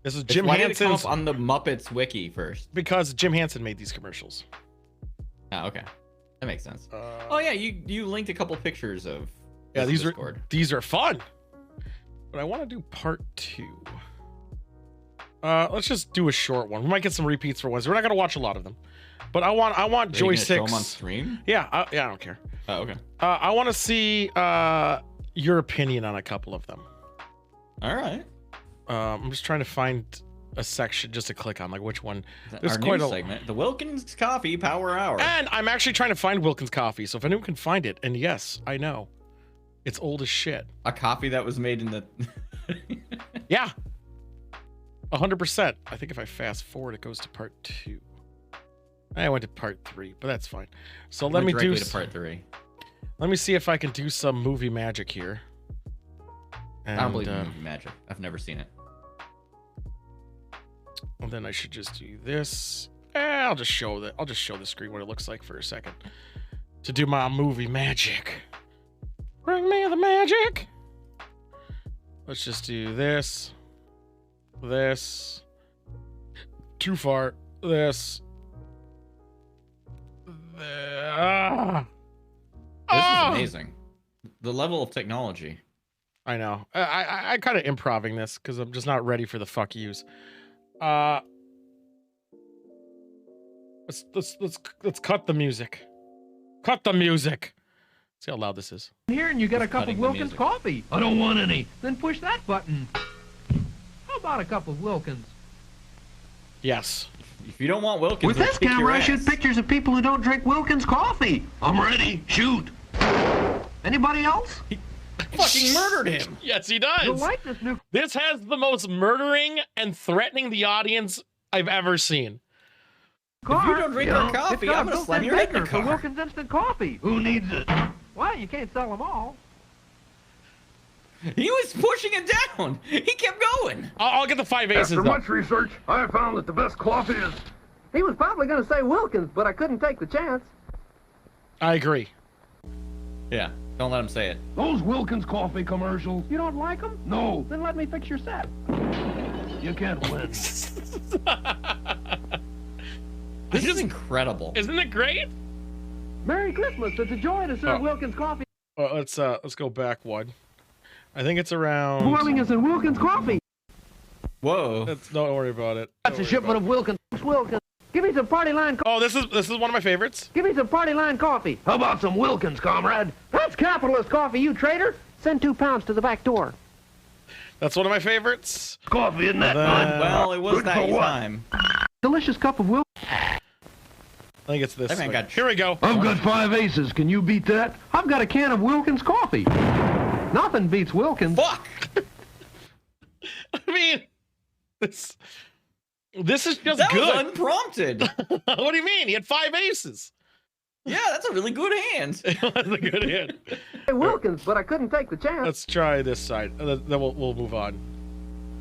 This is Jim Why did it come Henson's up on the Muppets wiki first? because Jim Henson made these commercials. Oh, okay, that makes sense. Oh yeah, you linked a couple pictures of. Yeah, Discord. these are fun. But I want to do part 2. Let's just do a short one. We might get some repeats for Wednesday. We're not gonna watch a lot of them, but I want Joy 6. Show them on stream? Yeah, I don't care. Oh, okay. I want to see your opinion on a couple of them. All right. I'm just trying to find a section just to click on, like which one. There's Our quite news a segment, the Wilkins Coffee Power Hour. And I'm actually trying to find Wilkins Coffee, so if anyone can find it, and yes, I know, it's old as shit. A coffee that was made in the. Yeah. 100%. I think if I fast forward, it goes to part 2. I went to part 3, but that's fine. So let me do to part 3. Let me see if I can do some movie magic here. And, I don't believe in movie magic. I've never seen it. And then I should just do this. I'll just show the screen what it looks like for a second to do my movie magic. Bring me the magic. Let's just do this. This. Too far. This. This is amazing. The level of technology. I know. I kind of improving this because I'm just not ready for the fuck yous. Let's cut the music. Cut the music. See how loud this is. Here, and you get a cup of Wilkins coffee. I don't want any. Then push that button. How about a cup of Wilkins? Yes. If you don't want Wilkins, with this camera, I shoot pictures of people who don't drink Wilkins coffee. I'm ready. Shoot. Anybody else? He fucking murdered him. Yes, he does. You'll like this new. This has the most murdering and threatening the audience I've ever seen. car. you don't drink our coffee, it's got I'm a gonna slam built-in your head in the maker for car. Wilkins Instant Coffee. Who needs it? Well, you can't sell them all. He was pushing it down. He kept going. I'll get the 5 aces After though. much research, I have found that the best coffee is... He was probably going to say Wilkins, but I couldn't take the chance. I agree. Yeah, don't let him say it. Those Wilkins coffee commercials. You don't like them? No, Then let me fix your set. you can't win. This is incredible. Isn't it great? Merry Christmas. It's a joy to serve Wilkins Coffee. Let's go back one. I think it's around. Boiling is in Wilkins Coffee. Whoa. Don't worry about it. That's a shipment of Wilkins. Wilkins. Give me some party line coffee. Oh, this is one of my favorites. Give me some party line coffee. How about some Wilkins, comrade? That's capitalist coffee, you traitor. Send 2 pounds to the back door. That's one of my favorites. Coffee, isn't that Then- good? Well, it was Good that for what? time. Delicious cup of Wilkins. I think it's this That man one. got- Here we go. I've got 5 aces. Can you beat that? I've got a can of Wilkins coffee. Nothing beats Wilkins. Fuck. I mean, this is just That was good. unprompted. What do you mean? He had 5 aces. Yeah, that's a really good hand. It was a good hit. Hey, Wilkins, but I couldn't take the chance. Let's try this side. Then we'll move on.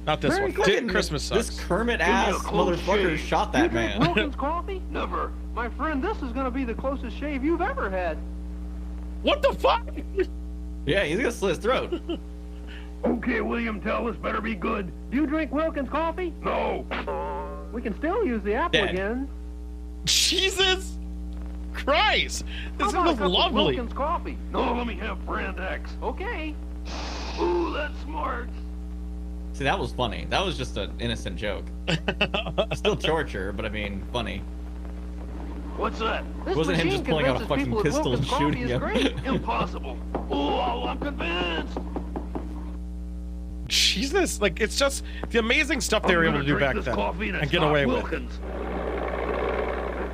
Not this Merry one. Fucking Christmas sucks. This Kermit me a ass close motherfucker shave. shot You that drink man. Wilkins coffee? Never. My friend, this is going to be the closest shave you've ever had. What the fuck? Yeah, he's gonna slit his throat. Okay, William, tell us better be good. Do you drink Wilkins coffee? No. We can still use the apple Dead. again. Jesus Christ! How This about a is cup of lovely. Wilkins coffee. No, let me have brand X. Okay. Ooh, that's smart. See, that was funny. That was just an innocent joke. Still torture, but I mean, funny. What's that? This Wasn't him machine just pulling out a convinces fucking people that pistol and Wilkins shooting coffee is him? great. Impossible. Oh, I'm convinced. Jesus, like it's just the amazing stuff they were able to do back then and get away with.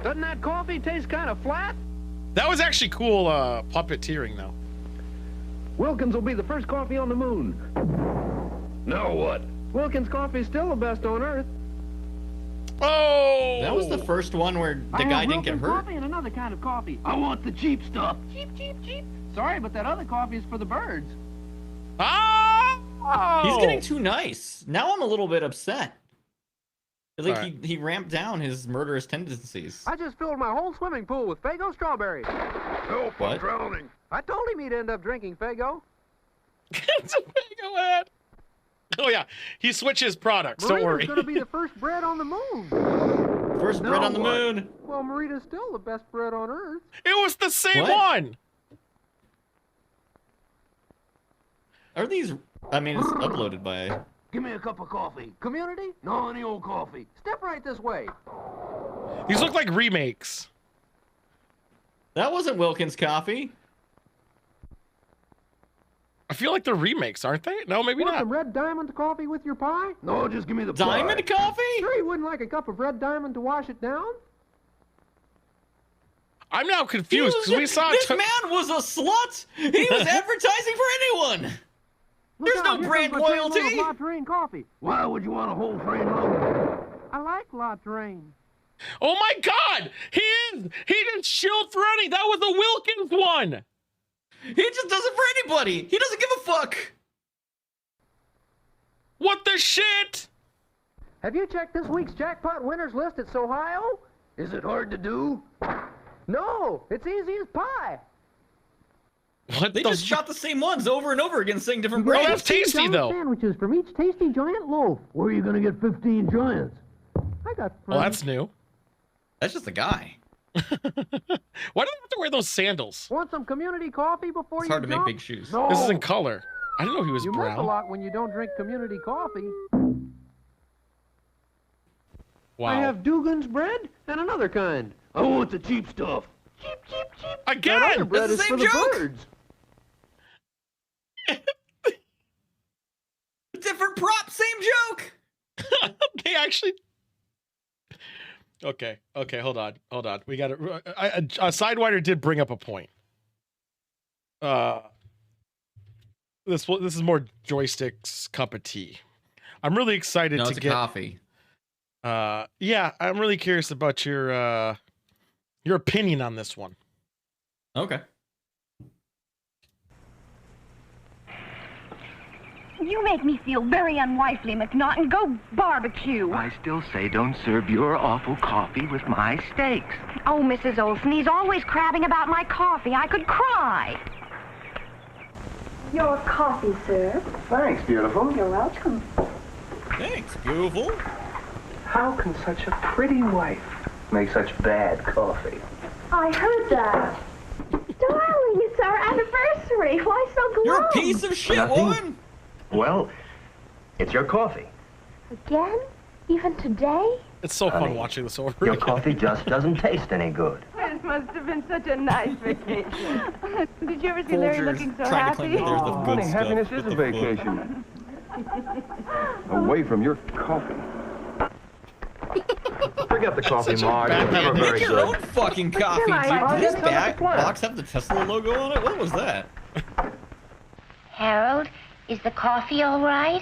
Doesn't that coffee taste kind of flat? That was actually cool puppeteering, though. Wilkins will be the first coffee on the moon. Now what? Wilkins coffee is still the best on earth. Oh, That was the first one where the I guy have didn't get Wilkins hurt. coffee and another kind of coffee. I want the cheap stuff. Cheap, cheap, cheap. Sorry, but that other coffee is for the birds. Ah! He's getting too nice. Now I'm a little bit upset. Like Alright. he ramped down his murderous tendencies. I just filled my whole swimming pool with Faygo strawberries. Help, What? I'm drowning. I told him he'd end up drinking Faygo. It's a big ad. Oh yeah, he switches products. Don't worry. Marita's gonna be the first bread on the moon. First bread on the what? moon. Well, Marita's still the best bread on earth. It was the same What? one. Are these? I mean, it's uploaded by. Give me a cup of coffee. Community, No, any old coffee. step right this way. These look like remakes. That wasn't Wilkins coffee. I feel like they're remakes, aren't they? No, maybe Want not. some red diamond coffee with your pie? No, just give me the Diamond pie. coffee? Sure you wouldn't like a cup of red diamond to wash it down? I'm now confused because we saw. This man was a slut. He was advertising for anyone. Look There's out, no here brand comes my train loyalty. load of La Terrain coffee. Why would you want a whole train load? I like La Terrain. Oh my God! He didn't shield for any. That was a Wilkins one. He just does it for anybody. He doesn't give a fuck. What the shit? Have you checked this week's jackpot winners list at Sohio? Is it hard to do? No, it's easy as pie. What They the just shot the same ones over and over again, saying different Oh, brands. that's tasty though. Sandwiches from each tasty giant loaf. Where are you gonna get 15 giants? I got Well, friends. that's new. That's just a guy. Why do they have to wear those sandals? Want some community coffee before It's you hard to make jump? big shoes. No. This is in color. I didn't know he was You miss a brown. lot when you don't drink community coffee. Wow. I have Dugan's bread and another kind. I want the cheap stuff. That Again. other bread the is same for the joke. birds. Different prop, same joke. They actually. Okay. Hold on. We got to. Sidewinder did bring up a point. This is more joysticks cup of tea. I'm really excited No, to it's a get. coffee. Yeah, I'm really curious about your opinion on this one. Okay. You make me feel very unwifely, McNaughton. Go barbecue. I still say don't serve your awful coffee with my steaks. Oh, Mrs. Olson, he's always crabbing about my coffee. I could cry. Your coffee, sir. Thanks, beautiful. You're welcome. Thanks, beautiful. How can such a pretty wife make such bad coffee? I heard that. Darling, it's our anniversary. Why so glum? You're a piece of shit, Nothing. woman. Well, it's your coffee. Again? Even today? It's so fun Honey, watching this over Your again. coffee just doesn't taste any good. This must have been such a nice vacation. Did you ever see Larry Folgers looking so trying to claim happy? that there's the good honey, stuff. happiness What is a the vacation. Away from your coffee. Forget the coffee, such a Marge. bad It's never idea. very Make your own good. fucking coffee, Come on, dude. I'll Did this get some back at the plant. box have the Tesla logo on it? What was that? Harold, is the coffee all right?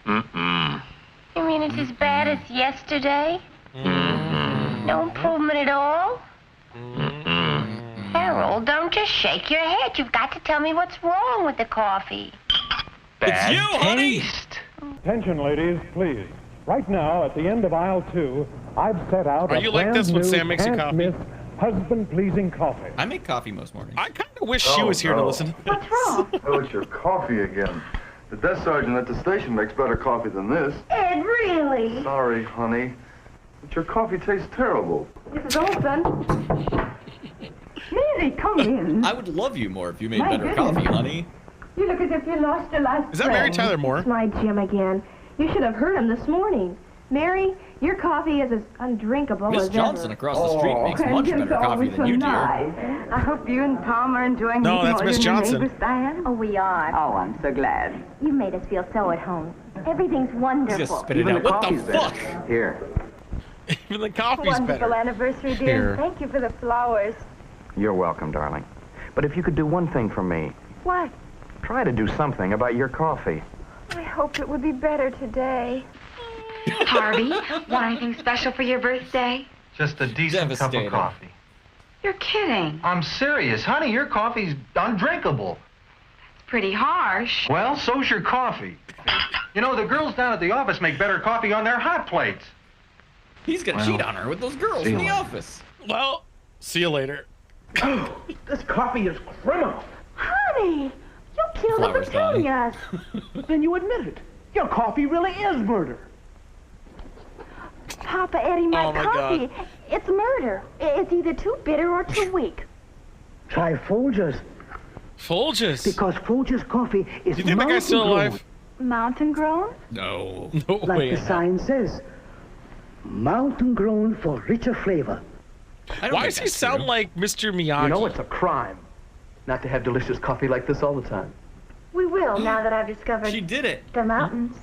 Mm-mm. You mean it's as bad as yesterday? No improvement at all? Harold, don't just shake your head. You've got to tell me what's wrong with the coffee. It's you, honey! Attention, ladies, please. Right now, at the end of aisle 2, I've set out Are a you like brand this when new Sam makes you can't coffee? miss husband-pleasing coffee. I make coffee most mornings. I kind of wish she was here to listen to this. What's wrong? Oh, it's your coffee again. The desk sergeant at the station makes better coffee than this. Ed, really? Sorry, honey. But your coffee tastes terrible. Mrs. Olson. Mary, come in. I would love you more if you made My better goodness. coffee, honey. You look as if you lost your last Is that Mary friend. Tyler Moore? It's my Jim again. You should have heard him this morning. Mary, your coffee is as undrinkable Miss as Johnson ever. across the street makes And much Jim's better coffee always than so you do. nice. I hope you and Tom are enjoying No, meeting that's more Miss than your Johnson. neighbors, Diane. Oh, we are. Oh, I'm so glad. You made us feel so at home. Everything's He's wonderful. just spit it Even out. the What the coffee's better. fuck? Here. Even the coffee's Wonderful better. anniversary, dear. Here. Thank you for the flowers. You're welcome, darling. But if you could do one thing for me, What? try to do something about your coffee. I hoped it would be better today. Harvey, want anything special for your birthday? Just a decent cup Devastating. of coffee. You're kidding. I'm serious. Honey, your coffee's undrinkable. It's pretty harsh. Well, so's your coffee. You know, the girls down at the office make better coffee on their hot plates. He's gonna cheat on her with those girls in the office. Well, see you later. This coffee is criminal. Honey, you killed the Flowers dying. petunias. Then you admit it. Your coffee really is murder. Papa Eddie, my Oh, my coffee. It's murder. It's either too bitter or too weak. Try Folgers, Folgers. because Folgers coffee is Do you think that guy's still alive? Mountain grown? No. No like way. the sign says. Mountain grown for richer flavor. I don't Why think does he that's sound true. like Mr. Miyagi? You know, it's a crime not to have delicious coffee like this all the time. We will, now that I've discovered She did it. the mountains.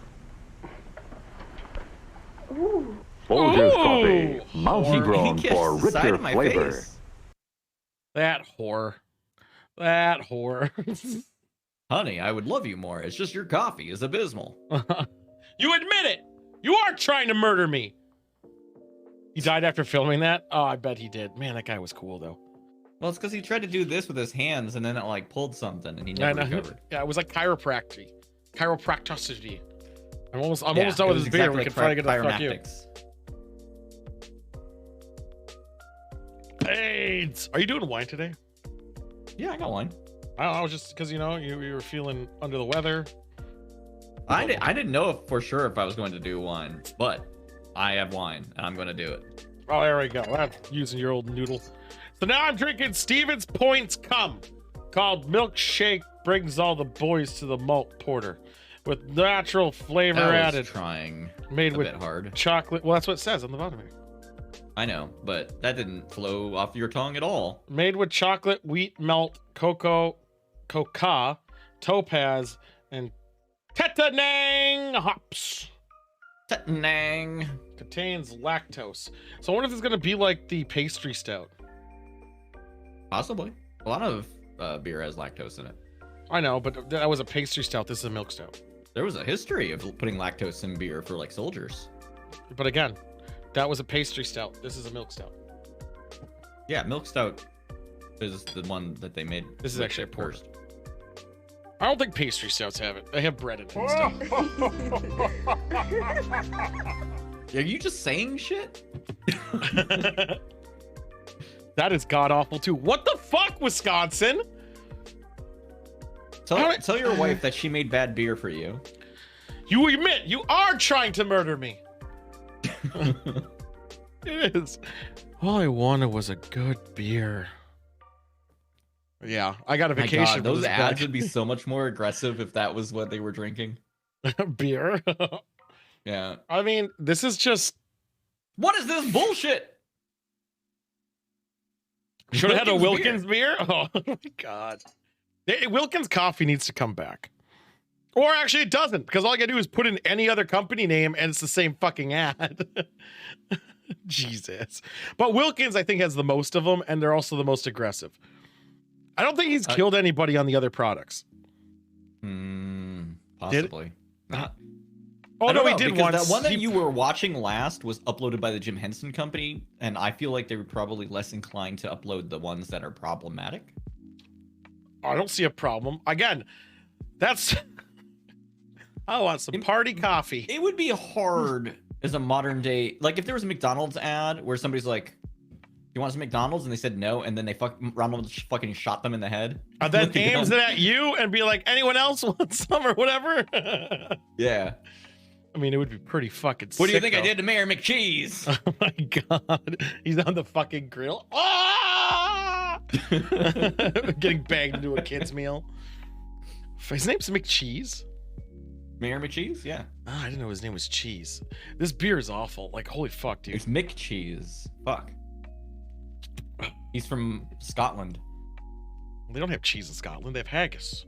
Ooh. Folgers Ooh. coffee. Mountain grown He kissed for the side richer of my flavor. face. That whore. That whore. Honey, I would love you more. It's just your coffee is abysmal. You admit it. You are trying to murder me. He died after filming that? Oh, I bet he did. Man, that guy was cool, though. Well, it's because he tried to do this with his hands and then it like pulled something and he I never know. recovered. Yeah, it was like chiropractic. Chiropracticity. I'm almost done Yeah, with it this was beer. exactly We like can finally get the fuck you. chiropractics. AIDS. Are you doing wine today? Yeah, I got one. I don't know. Just because, you know, you were feeling under the weather. I didn't know for sure if I was going to do one, but I have wine and I'm going to do it. Oh, there we go. That's using your old noodle. So now I'm drinking Stevens Points Cum, called Milkshake Brings All the Boys to the Malt Porter, with natural flavor I was added. trying Made a with bit hard. chocolate. Well, that's what it says on the bottom here. I know, but that didn't flow off your tongue at all. Made with chocolate, wheat melt, cocoa, topaz, and Tetanang hops. Nang. Contains lactose. So I wonder if it's going to be like the pastry stout. Possibly. A lot of beer has lactose in it. I know, but that was a pastry stout. This is a milk stout. There was a history of putting lactose in beer for like soldiers. But again, That was a pastry stout. This is a milk stout. Yeah, milk stout is the one that they made. This is actually a porter. I don't think pastry stouts have it. They have bread in it and stuff. Are you just saying shit? That is god awful too. What the fuck, Wisconsin? Tell your wife that she made bad beer for you. You admit you are trying to murder me. It is. All I wanted was a good beer. Yeah, I got a vacation. My God, those ads would be so much more aggressive if that was what they were drinking. Beer. Yeah. I mean, this is just. What is this bullshit? Should have had a Wilkins beer. Oh my God. Wilkins coffee needs to come back. Or actually, it doesn't, because all I gotta do is put in any other company name and it's the same fucking ad. Jesus. But Wilkins, I think, has the most of them, and they're also the most aggressive. I don't think he's killed anybody on the other products. Possibly. Not. Oh, no, he did once. That one that you were watching last was uploaded by the Jim Henson Company, and I feel like they were probably less inclined to upload the ones that are problematic. I don't see a problem. Again, that's... I want some party coffee. It would be hard as a modern day... Like, if there was a McDonald's ad where somebody's like, you want some McDonald's? And they said no, and then they Ronald fucking shot them in the head. And then aims it at you and be like, anyone else want some or whatever? Yeah. I mean, it would be pretty fucking sick. What do you think though. I did to Mayor McCheese? Oh my God. He's on the fucking grill. Ah! Getting bagged into a kid's meal. His name's McCheese? Mayor McCheese? Yeah. Oh, I didn't know his name was Cheese. This beer is awful. Like, holy fuck, dude. It's McCheese. Fuck. He's from Scotland. They don't have cheese in Scotland. They have haggis.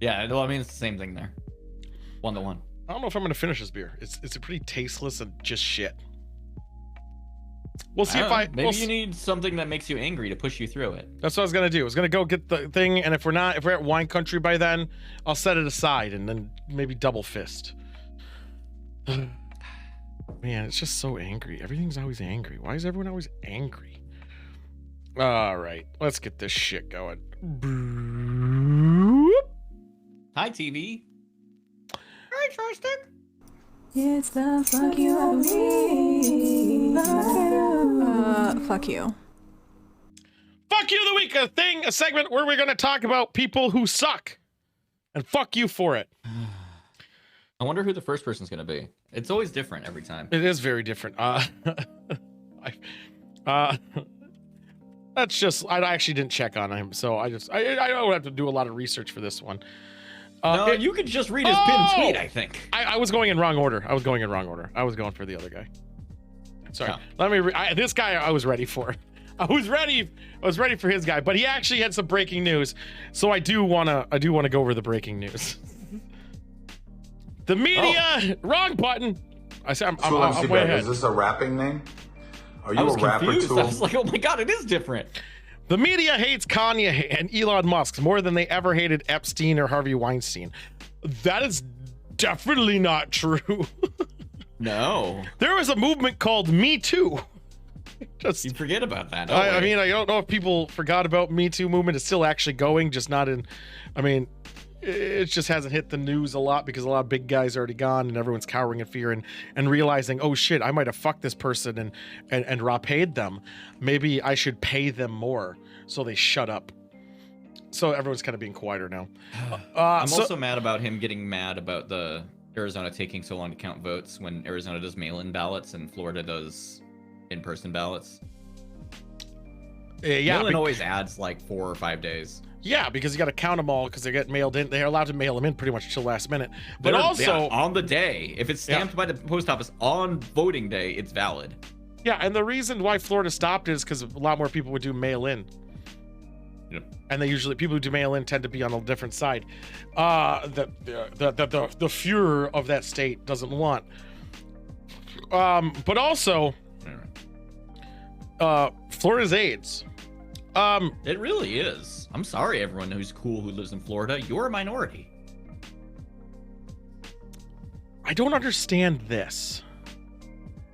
Yeah, well, I mean, it's the same thing there. 1-to-1. I don't know if I'm going to finish this beer. It's a pretty tasteless and just shit. We'll see if I... Maybe you need something that makes you angry to push you through it. That's what I was going to do. I was going to go get the thing, and if we're at wine country by then, I'll set it aside and then maybe double fist. Man, it's just so angry. Everything's always angry. Why is everyone always angry? All right, let's get this shit going. Hi, TV. Hi, Joystick. It's the fuck you of me. Fuck you. Fuck you of the week, a segment where we're going to talk about people who suck. And fuck you for it. I wonder who the first person's going to be. It's always different every time. It is very different. That's just, I actually didn't check on him, so I don't have to do a lot of research for this one. No, you could just read his pinned tweet, I think. I was going in wrong order. I was going for the other guy. Sorry. Oh. Let me this guy I was ready for. I was ready for his guy, but he actually had some breaking news. So I do want to go over the breaking news. The media, wrong button. I'm way ahead. Is this a rapping name? Are you I was a rapper confused. too? I was like, oh my God, it is different. The media hates Kanye and Elon Musk more than they ever hated Epstein or Harvey Weinstein. That is definitely not true. No. There was a movement called Me Too. You forget about that. I mean, I don't know if people forgot about Me Too movement. It's still actually going, just not in. I mean, it just hasn't hit the news a lot because a lot of big guys are already gone and everyone's cowering in fear and realizing, oh shit, I might have fucked this person and rapaid them. Maybe I should pay them more so they shut up. So everyone's kind of being quieter now. I'm also mad about him getting mad about the Arizona taking so long to count votes when Arizona does mail-in ballots and Florida does in-person ballots. Yeah, mail-in always adds like 4 or 5 days. Yeah, because you got to count them all because they get mailed in. They're allowed to mail them in pretty much till last minute. But also on the day, if it's stamped by the post office on voting day, it's valid. Yeah, and the reason why Florida stopped is because a lot more people would do mail in. Yep. And people who do mail in tend to be on a different side. The Fuhrer of that state doesn't want. But also, Florida's AIDS. It really is. I'm sorry, everyone who's cool who lives in Florida. You're a minority. I don't understand this.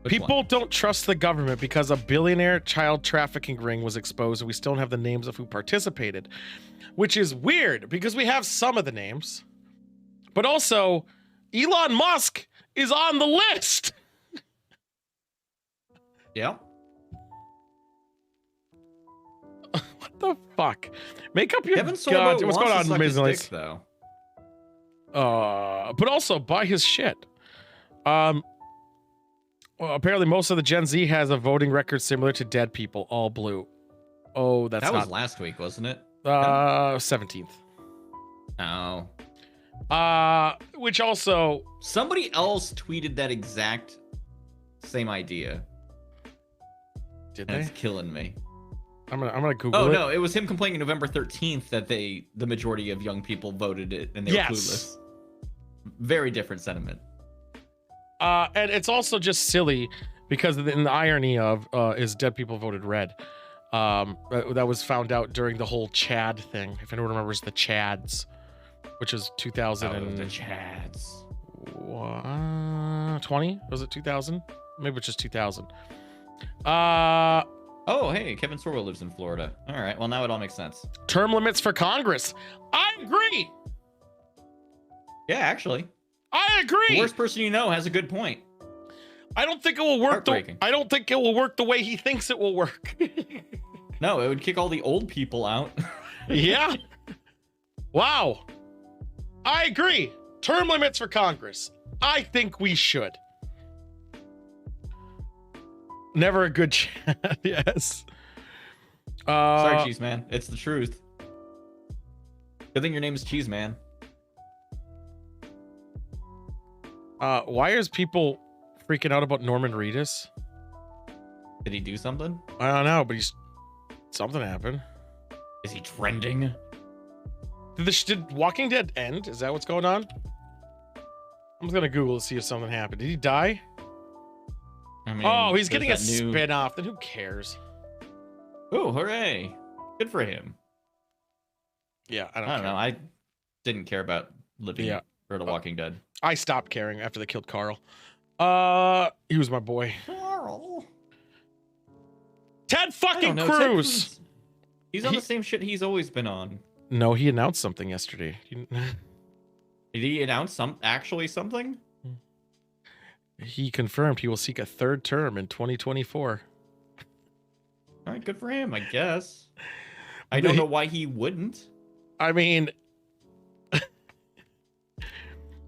People don't trust the government because a billionaire child trafficking ring was exposed and we still don't have the names of who participated, which is weird because we have some of the names, but also Elon Musk is on the list. Yeah. What the fuck? Make up your Kevin God. Sorbo What's wants going to on, suck his Miz? dick, though. But also buy his shit. Well, apparently most of the Gen Z has a voting record similar to dead people, all blue. Oh, that was last week, wasn't it? 17th. Oh. Which also somebody else tweeted that exact same idea. Did and they? It's killing me. I'm gonna Google it. Oh no, it was him complaining November 13th that the majority of young people voted it and they were clueless. Very different sentiment. And it's also just silly because in the irony of is dead people voted red. That was found out during the whole Chad thing. If anyone remembers the Chads, which is 2000 the Chads. 20? Was it 2000? Maybe it's just 2000. Oh, hey, Kevin Sorbo lives in Florida. All right, well, now it all makes sense. Term limits for Congress. I agree. Yeah, actually. I agree. The worst person you know has a good point. I don't think it will work. I don't think it will work the way he thinks it will work. No, it would kick all the old people out. Yeah. Wow. I agree. Term limits for Congress. I think we should. Never a good chat. Yes. Sorry, Cheese Man. It's the truth. Good thing your name is Cheese Man. Why is people freaking out about Norman Reedus? Did he do something? I don't know, but something happened. Is he trending? Did Walking Dead end? Is that what's going on? I'm just gonna Google to see if something happened. Did he die? I mean, oh, he's getting a spin-off. Then who cares? Oh, hooray. Good for him. Yeah, I don't know. I didn't care about living or The Walking Dead. I stopped caring after they killed Carl. He was my boy. Carl. Ted fucking Cruz. He's on the same shit he's always been on. No, he announced something yesterday. Did he announce something? He confirmed he will seek a third term in 2024. All right, good for him, I guess. I don't know why he wouldn't. I mean,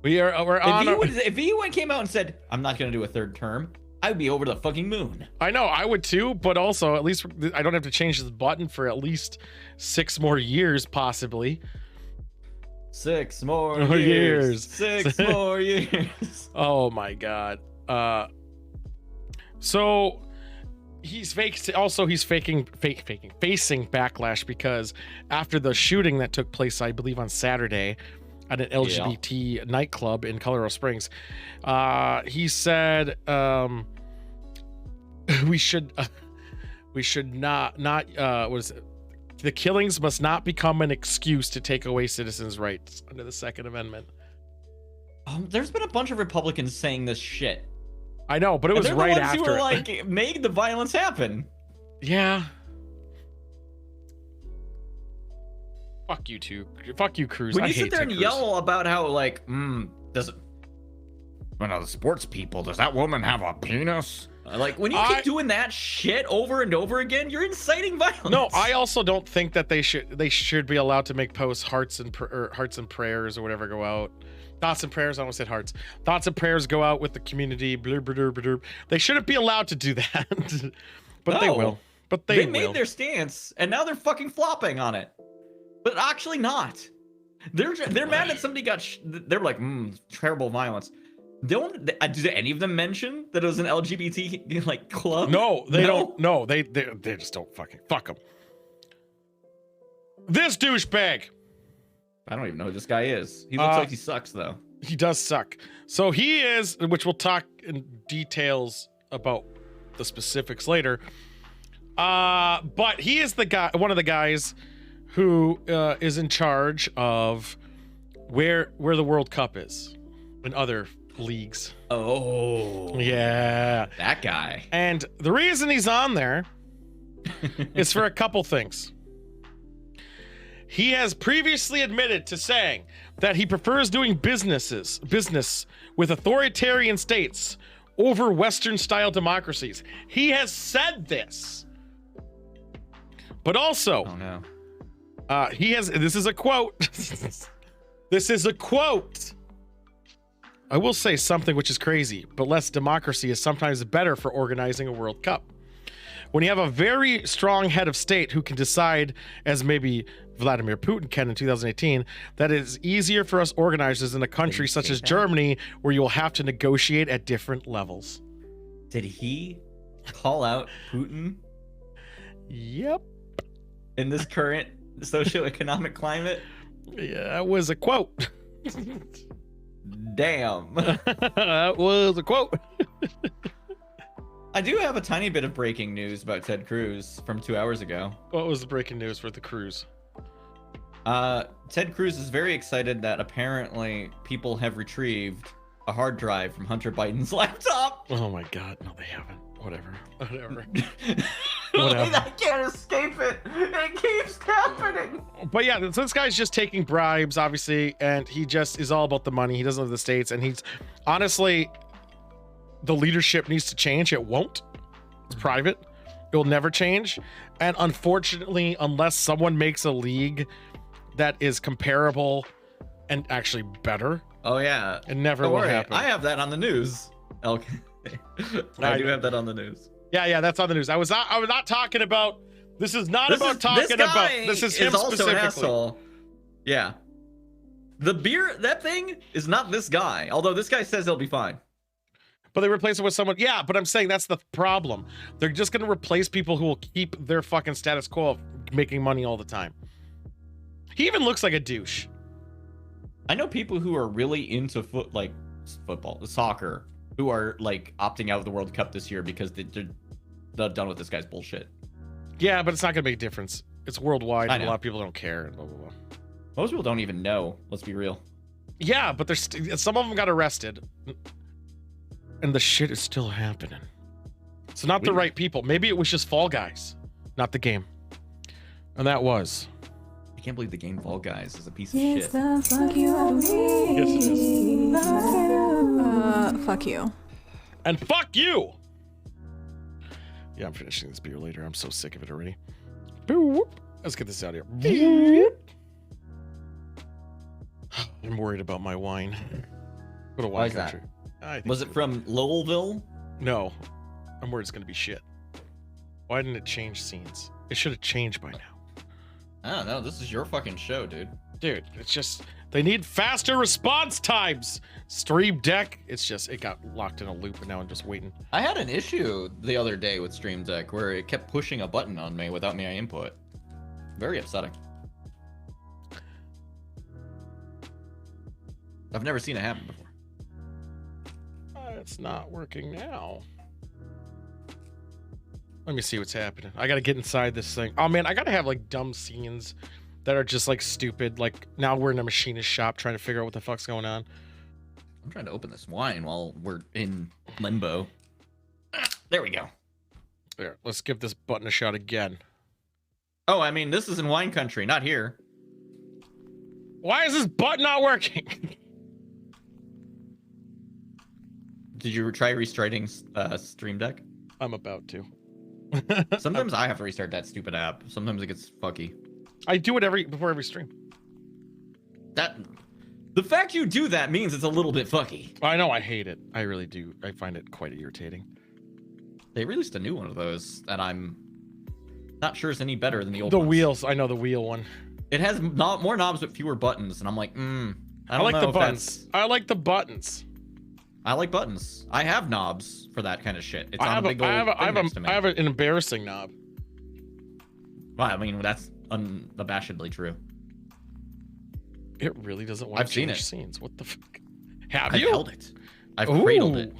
we're on. If he came out and said, "I'm not going to do a third term," I would be over the fucking moon. I know, I would too, but also at least I don't have to change this button for at least 6 more years, possibly. 6 more years. 6 more years. Oh my god. So he's facing backlash because after the shooting that took place, I believe on Saturday at an LGBT nightclub in Colorado Springs, he said we should not the killings must not become an excuse to take away citizens' rights under the Second Amendment. There's been a bunch of Republicans saying this shit. I know, but it was right after. Who were like, made the violence happen. Yeah. Fuck you too. Fuck you, Cruz. When you I hate sit there and Cruz. yell about how like, does it? One of the sports people, does that woman have a penis? Like when you keep doing that shit over and over again, you're inciting violence. No, I also don't think that they should be allowed to make posts hearts and prayers or whatever go out. Thoughts and prayers. I almost said hearts. Thoughts and prayers go out with the community. Blur, blur, blur, blur. They shouldn't be allowed to do that, but they will. But they made their stance, and now they're fucking flopping on it. But actually not. They're mad that somebody got. They're like, terrible violence. Do any of them mention that it was an LGBT like club? No, they don't. No, they just don't fucking fuck them. This douchebag. I don't even know who this guy is. He looks like he sucks though. He does suck. So he is, which we'll talk in details about the specifics later. But he is the guy, one of the guys who is in charge of where the World Cup is and other leagues. Oh. Yeah. That guy. And the reason he's on there is for a couple things. He has previously admitted to saying that he prefers doing business with authoritarian states over Western-style democracies. He has said this. But also, oh no. This is a quote. This is a quote. I will say something which is crazy, but less democracy is sometimes better for organizing a World Cup. When you have a very strong head of state who can decide, as maybe Vladimir Putin can in 2018, that it is easier for us organizers in a country such as Germany, where you will have to negotiate at different levels. Did he call out Putin? Yep. In this current socioeconomic climate? Yeah, that was a quote. Damn. That was a quote. I do have a tiny bit of breaking news about Ted Cruz from 2 hours ago. What was the breaking news for the Cruz? Ted Cruz is very excited that apparently people have retrieved a hard drive from Hunter Biden's laptop. Oh my God, no, they haven't. Whatever. Whatever. I can't escape it. It keeps happening. But yeah, so this guy's just taking bribes, obviously, and he just is all about the money. He doesn't live in the States, and he's honestly, the leadership needs to change. It won't. It's private. It will never change. And unfortunately, unless someone makes a league that is comparable and actually better. Oh yeah. It never will happen. I have that on the news. Okay. I do have that on the news. Yeah, that's on the news. I was not talking about. This is not about talking about. This is him also specifically. An asshole. Yeah. The beer, that thing is not this guy. Although this guy says he'll be fine. But they replace it with someone. Yeah, but I'm saying that's the problem. They're just going to replace people who will keep their fucking status quo of making money all the time. He even looks like a douche. I know people who are really into football, soccer, who are like opting out of the World Cup this year because they're done with this guy's bullshit. Yeah, but it's not going to make a difference. It's worldwide. And I know. A lot of people don't care. And blah, blah, blah. Most people don't even know. Let's be real. Yeah, but there's some of them got arrested. And the shit is still happening. So not the right people. Maybe it was just Fall Guys, not the game. And that was. I can't believe the game Fall Guys is a piece of shit. The fuck you Yes, it is. Fuck you. And fuck you! Yeah, I'm finishing this beer later. I'm so sick of it already. Let's get this out of here. I'm worried about my wine. Go to Why wine is that? country. Was it from Lowellville? No. I'm worried it's going to be shit. Why didn't it change scenes? It should have changed by now. I don't know. This is your fucking show, dude. Dude, it's just, they need faster response times. Stream Deck, it's just, it got locked in a loop and now I'm just waiting. I had an issue the other day with Stream Deck where it kept pushing a button on me without my input. Very upsetting. I've never seen it happen before. It's not working now. Let me see what's happening. I gotta get inside this thing. Oh man, I gotta have like dumb scenes that are just like stupid. Like now we're in a machinist shop trying to figure out what the fuck's going on. I'm trying to open this wine while we're in limbo. There we go. There, let's give this button a shot again. Oh, I mean, this is in wine country, not here. Why is this button not working? Did you try restarting Stream Deck? I'm about to. Sometimes I have to restart that stupid app. Sometimes it gets fucky. I do it before every stream. The fact you do that means it's a little bit fucky. I know, I hate it. I really do. I find it quite irritating. They released a new one of those, and I'm not sure it's any better than the old The ones. wheels, I know the wheel one. It has more knobs but fewer buttons, and I'm like, I like the buttons. I like the buttons. I like buttons. I have knobs for that kind of shit. It's I on have a big old thing next to me. I have an embarrassing knob. Well, I mean, that's unabashedly true. It really doesn't want to change scenes. What the fuck? Have you? I've held it. I've cradled it.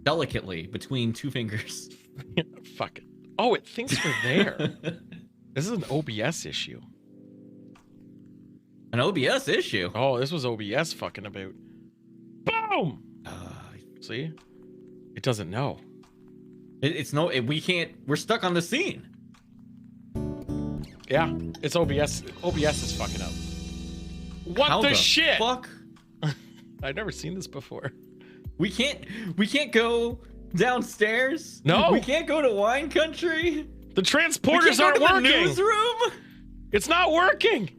Delicately between two fingers. Fuck it. Oh, it thinks we're there. This is an OBS issue. An OBS issue? Oh, this was OBS fucking about. Boom! See? It doesn't know. We can't. We're stuck on the scene. Yeah, it's OBS. OBS is fucking up. What How the shit? Fuck. I've never seen this before. We can't go downstairs. No. We can't go to wine country. The transporters aren't working. The newsroom. It's not working.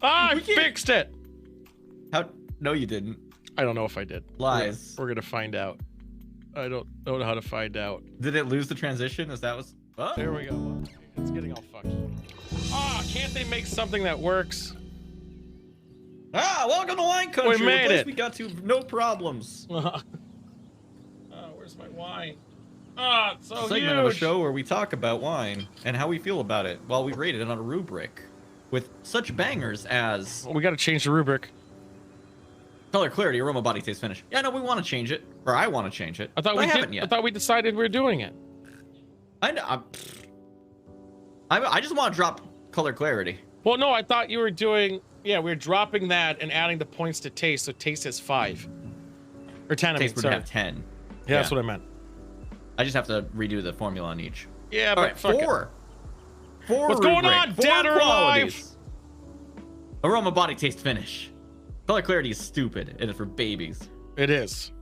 Ah, I fixed it. How? No, you didn't. I don't know if I did. Lies. We're gonna find out. I don't know how to find out. Did it lose the transition? Is that what's? Oh. There we go. It's getting all fucked. Ah, can't they make something that works? Ah, welcome to wine country. We made it. We got to no problems. Where's my wine? Ah, it's so Segment huge. of a show where we talk about wine and how we feel about it while we rate it on a rubric with such bangers as. Well, we got to change the rubric. Color, clarity, aroma, body, taste, finish. Yeah, no, we want to change it, or I want to change it. I thought we haven't did. yet. I thought we decided we were doing it. I know. I just want to drop color clarity. Well, no, I thought you were doing. Yeah, we were dropping that and adding the points to taste, so taste has 5 or 10. Taste would have 10. Yeah, that's what I meant. I just have to redo the formula on each. Yeah, all but right, fuck four. What's going on, dead or alive? Aroma, body, taste, finish. Color clarity is stupid. It is for babies. It is.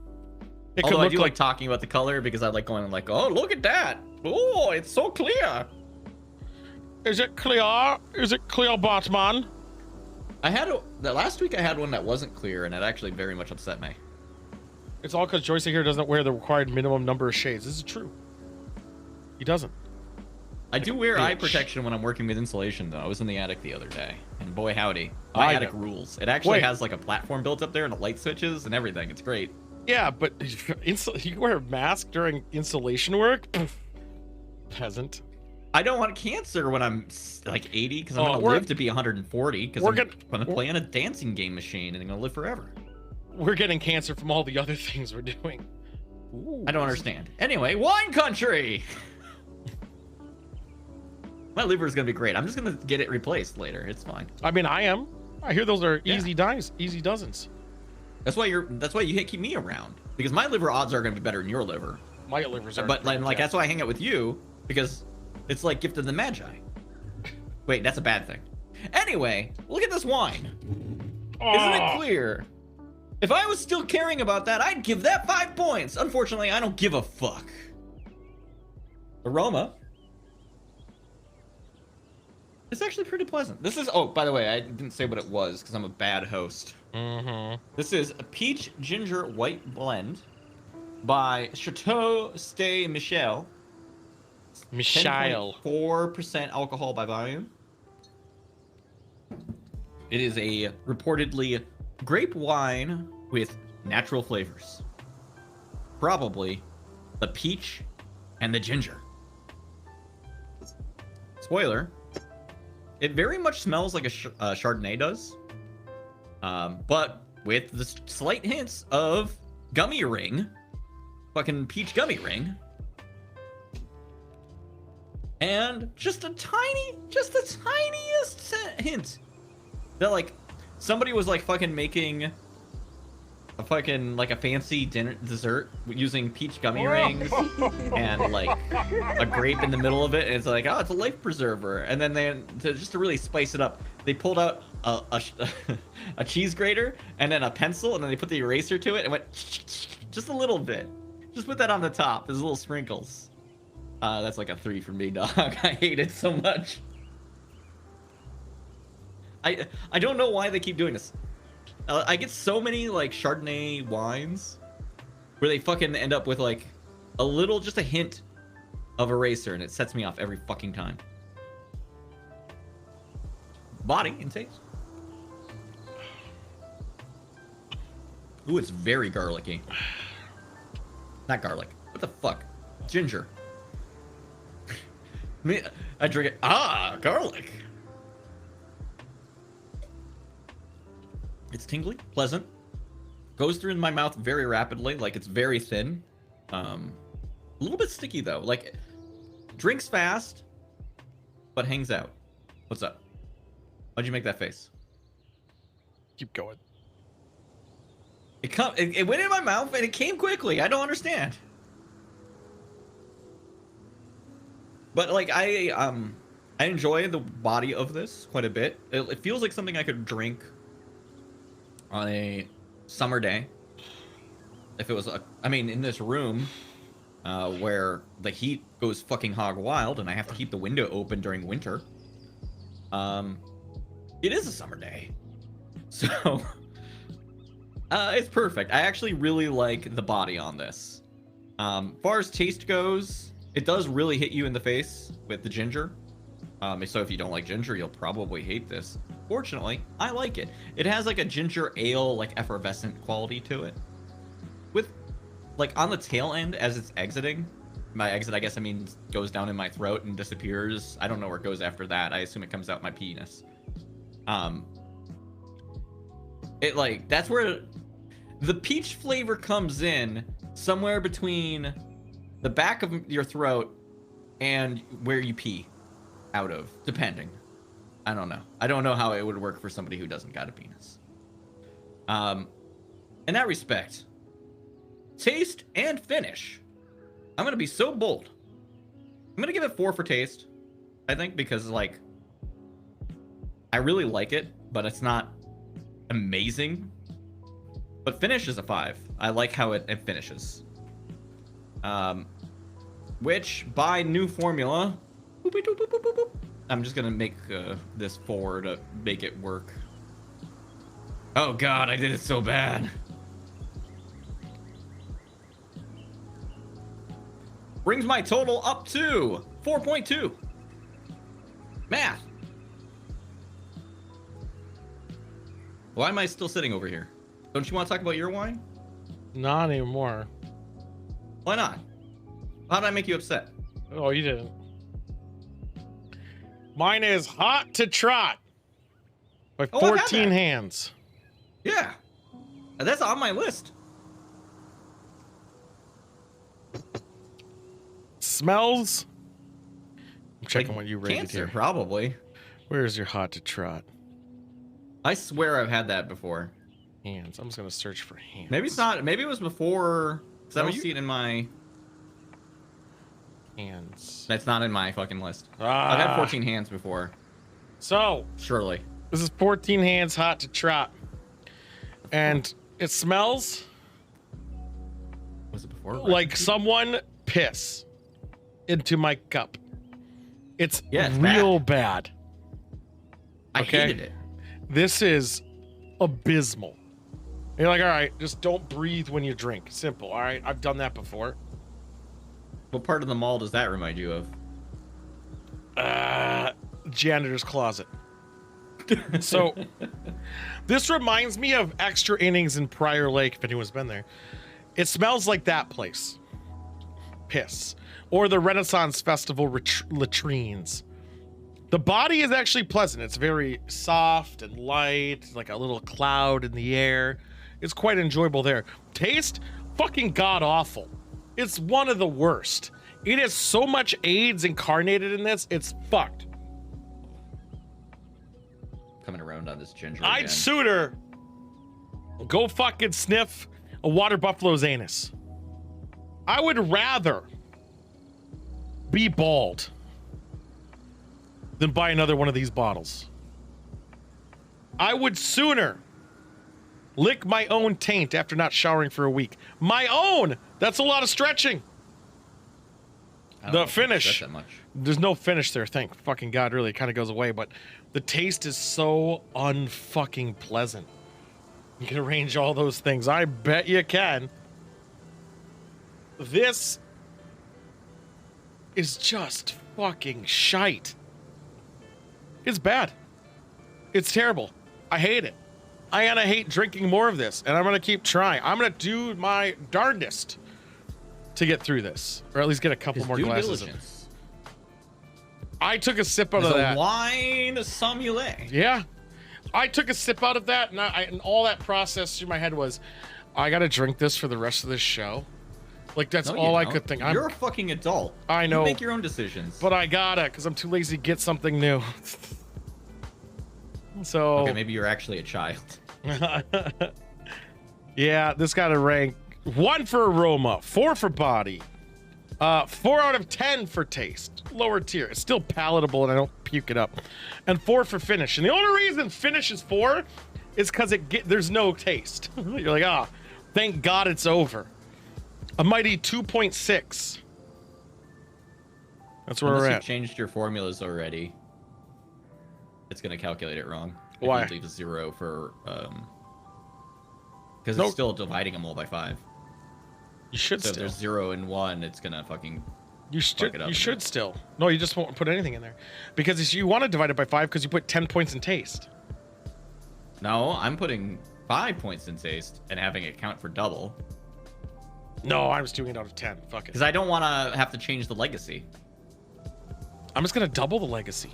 It Although could I look do like like talking about the color because I like going like, oh, look at that. Oh, it's so clear. Is it clear? Is it clear, Batman? Last week I had one that wasn't clear, and it actually very much upset me. It's all because Joyce here doesn't wear the required minimum number of shades. This is true. He doesn't. I do wear eye protection when I'm working with insulation, though. I was in the attic the other day, and boy howdy, my attic rules. It actually has like a platform built up there and the light switches and everything. It's great. Yeah, but you wear a mask during insulation work? Peasant. I don't want cancer when I'm like 80 because I'm going to live to be 140 because I'm going to play on a dancing game machine and I'm going to live forever. We're getting cancer from all the other things we're doing. Ooh. I don't understand. Anyway, wine country! My liver is going to be great. I'm just going to get it replaced later. It's fine. I mean, I am. I hear those are easy dozens. That's why you keep me around, because my liver odds are going to be better than your liver. My livers are. But like that's why I hang out with you, because it's like Gift of the Magi. Wait, that's a bad thing. Anyway, look at this wine. Isn't it clear? If I was still caring about that, I'd give that 5 points. Unfortunately, I don't give a fuck. Aroma. It's actually pretty pleasant. This is, oh, by the way, I didn't say what it was because I'm a bad host. This is a peach ginger white blend by Chateau Ste Michel. 10.4% alcohol by volume. It is a reportedly grape wine with natural flavors. Probably the peach and the ginger. Spoiler. It very much smells like a Chardonnay does, but with the slight hints of gummy ring, fucking peach gummy ring, and just the tiniest hint that like somebody was like fucking making a fucking like a fancy dessert using peach gummy rings and like a grape in the middle of it, and it's like, oh, it's a life preserver. And then just to really spice it up, they pulled out a cheese grater and then a pencil, and then they put the eraser to it and went just a little bit. Just put that on the top as little sprinkles. That's like a 3 for me, dog. I hate it so much. I don't know why they keep doing this. I get so many like Chardonnay wines where they fucking end up with like just a hint of eraser, and it sets me off every fucking time. Body and taste. Ooh, it's very garlicky. Not garlic. What the fuck? Ginger. I drink it. Ah, garlic. It's tingly, pleasant, goes through in my mouth very rapidly, like it's very thin. A little bit sticky though, like drinks fast, but hangs out. What's up? Why'd you make that face? Keep going. It went in my mouth and it came quickly. I don't understand. But like I enjoy the body of this quite a bit. It feels like something I could drink on a summer day. If it was in this room where the heat goes fucking hog wild and I have to keep the window open during winter. It is a summer day. So it's perfect. I actually really like the body on this. Far as taste goes, it does really hit you in the face with the ginger. So if you don't like ginger, you'll probably hate this. Fortunately, I like it. It has like a ginger ale, like effervescent quality to it. With like on the tail end as it's exiting. My exit, I guess, goes down in my throat and disappears. I don't know where it goes after that. I assume it comes out my penis. It like, that's where the peach flavor comes in somewhere between the back of your throat and where you pee out of, depending. I don't know. I don't know how it would work for somebody who doesn't got a penis. In that respect, taste and finish. I'm going to be so bold. I'm going to give it 4 for taste, I think, because, like, I really like it, but it's not amazing. But finish is a 5. I like how it finishes. Which, by new formula, I'm just going to make this 4 to make it work. Oh, God, I did it so bad. Brings my total up to 4.2. Math. Why am I still sitting over here? Don't you want to talk about your wine? Not anymore. Why not? How did I make you upset? Oh, you didn't. Mine is hot to trot by 14 hands. Yeah. That's on my list. Smells. I'm checking like what you rated cancer, here. Probably. Where's your hot to trot? I swear I've had that before. Hands. I'm just gonna search for hands. Maybe it's not. Maybe it was before. Because I don't see it in my hands. That's not in my fucking list. I've had 14 hands before. So surely this is 14 hands hot to trot, and it smells. Was it before? Like someone piss into my cup. It's it's real bad. I hated it. This is abysmal. You're like, all right, just don't breathe when you drink. Simple. All right, I've done that before. What part of the mall does that remind you of? Janitor's closet. So this reminds me of Extra Innings in Prior Lake, if anyone's been there. It smells like that place. Piss. Or the Renaissance Festival latrines. The body is actually pleasant. It's very soft and light, like a little cloud in the air. It's quite enjoyable there. Taste, fucking god-awful. It's one of the worst. It has so much AIDS incarnated in this, it's fucked. Coming around on this ginger I'd again. sooner go fucking sniff a water buffalo's anus. I would rather be bald than buy another one of these bottles. I would sooner lick my own taint after not showering for a week. My own! That's a lot of stretching. The finish. That much. There's no finish there, thank fucking God, really. It kind of goes away, but the taste is so unfucking pleasant. You can arrange all those things. I bet you can. This is just fucking shite. It's bad. It's terrible. I hate it. I gonna hate drinking more of this, and I'm gonna keep trying. I'm gonna do my darndest to get through this, or at least get a couple more glasses. I took a sip out of that. Wine sommelier. Yeah, I took a sip out of that, and all that process through my head was, I gotta drink this for the rest of this show. Like that's all I could think. You're a fucking adult. I know. You make your own decisions. But I gotta, because I'm too lazy to get something new. So okay, maybe you're actually a child. Yeah, this got a rank 1 for aroma, 4 for body, 4 out of 10 for taste. Lower tier. It's still palatable and I don't puke it up. And 4 for finish. And the only reason finish is 4 is because there's no taste. You're like, ah, thank God it's over. A mighty 2.6. That's where we're at. Unless you changed your formulas already, it's going to calculate it wrong. Why? If you leave a 0 for... Because it's still dividing them all by 5. You should so still. if there's 0 and 1, it's gonna fucking. You should still. No, you just won't put anything in there, because you want to divide it by 5 because you put 10 points in taste. No, I'm putting 5 points in taste and having it count for double. No, I was doing it out of 10. Fuck it. Because I don't want to have to change the legacy. I'm just gonna double the legacy.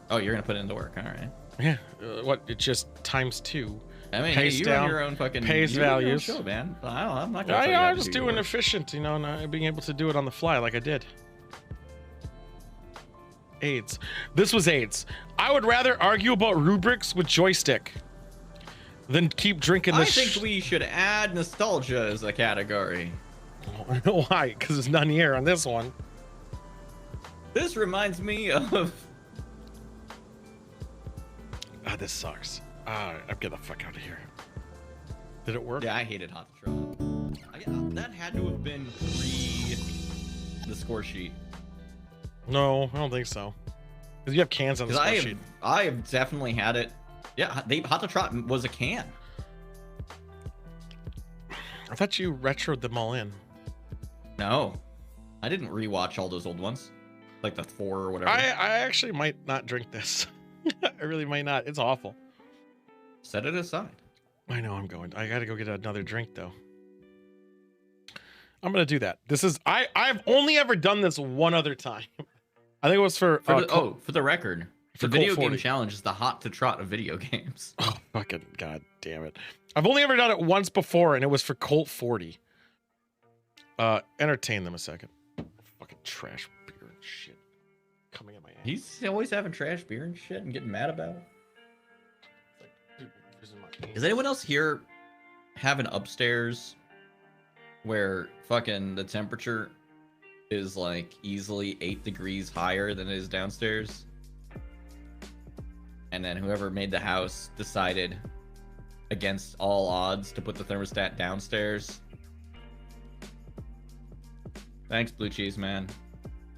Oh, you're gonna put it into work. All right. Yeah. What? It's just times 2. I mean, paste you down, run your own fucking paste values. Show, man. I'm not gonna. I'm just doing efficient, you know, not being able to do it on the fly like I did. AIDS. This was AIDS. I would rather argue about rubrics with joystick than keep drinking this. I think we should add nostalgia as a category. Why? Because there's none here on this one. This reminds me of. Ah, this sucks. I'm getting the fuck out of here. Did it work? Yeah, I hated Hot to Trot. That had to have been pre the score sheet. No, I don't think so. Because you have cans on the score sheet. I have definitely had it. Yeah, Hot to Trot was a can. I thought you retroed them all in. No, I didn't rewatch all those old ones, like the 4 or whatever. I actually might not drink this. I really might not. It's awful. Set it aside. I know I'm going. I gotta go get another drink though. I'm gonna do that. This is I've only ever done this one other time. I think it was for for the record, for the video Colt 40. game challenge is the Hot to Trot of video games. Oh fucking god damn it! I've only ever done it once before, and it was for Colt 40. Entertain them a second. Fucking trash beer and shit coming at my ass. He's always having trash beer and shit and getting mad about it. Does anyone else here have an upstairs where fucking the temperature is like easily 8 degrees higher than it is downstairs? And then whoever made the house decided against all odds to put the thermostat downstairs. Thanks, Blue Cheese Man.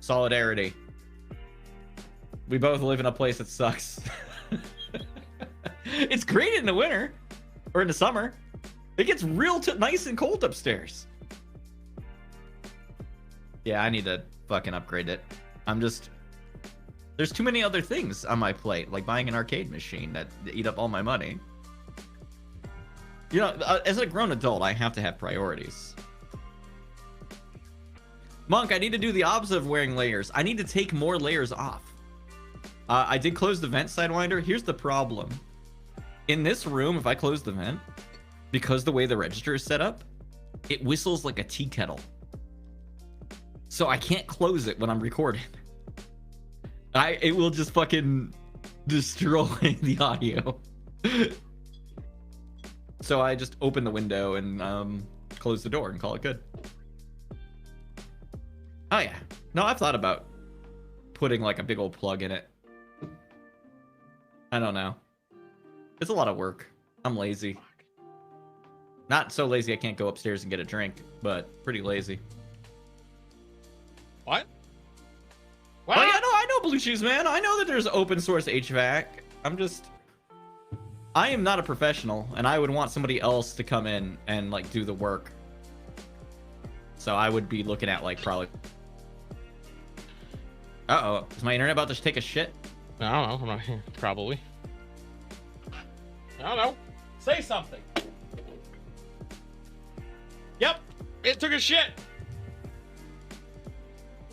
Solidarity. We both live in a place that sucks. It's great in the winter or in the summer. It gets real nice and cold upstairs. Yeah, I need to fucking upgrade it. There's too many other things on my plate, like buying an arcade machine that eat up all my money. You know, as a grown adult, I have to have priorities. Monk, I need to do the opposite of wearing layers. I need to take more layers off. I did close the vent, Sidewinder. Here's the problem. In this room, if I close the vent, because the way the register is set up, it whistles like a tea kettle. So I can't close it when I'm recording. It will just fucking destroy the audio. So I just open the window and close the door and call it good. Oh yeah. No, I've thought about putting like a big old plug in it. I don't know. It's a lot of work. I'm lazy. Not so lazy I can't go upstairs and get a drink, but pretty lazy. What? Oh yeah, no, I know Blue Cheese Man. I know that there's open source HVAC. I am not a professional, and I would want somebody else to come in and like do the work. So I would be looking at like probably. Uh-oh, is my internet about to take a shit? I don't know. I'm not here. Probably. I don't know. Say something. Yep, it took a shit.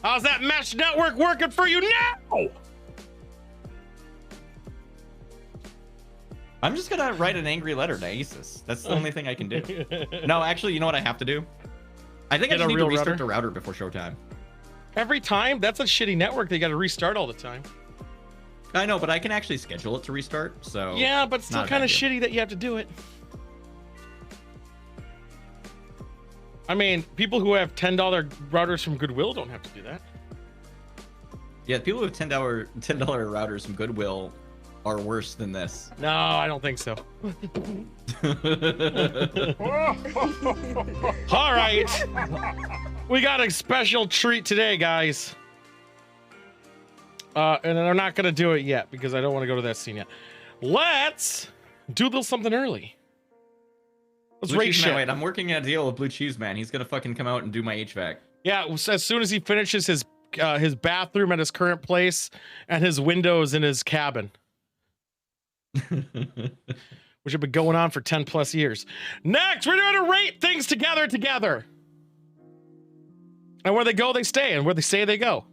How's that mesh network working for you now? I'm just gonna write an angry letter to Asus. That's the only thing I can do. No, actually, you know what I have to do? I think I just need to restart the router before showtime. Every time? That's a shitty network. They got to restart all the time. I know, but I can actually schedule it to restart. So yeah, but it's still kind of shitty that you have to do it. I mean, people who have $10 routers from Goodwill don't have to do that. Yeah, people who have $10 routers from Goodwill are worse than this. No, I don't think so. All right. We got a special treat today, guys. And I'm not going to do it yet because I don't want to go to that scene yet. Let's do a little something early. Let's rate shit. Wait, I'm working a deal with Blue Cheese Man. He's going to fucking come out and do my HVAC. Yeah, as soon as he finishes his bathroom at his current place and his windows in his cabin. Which have been going on for 10 plus years. Next, we're going to rate things together. And where they go, they stay. And where they stay, they go.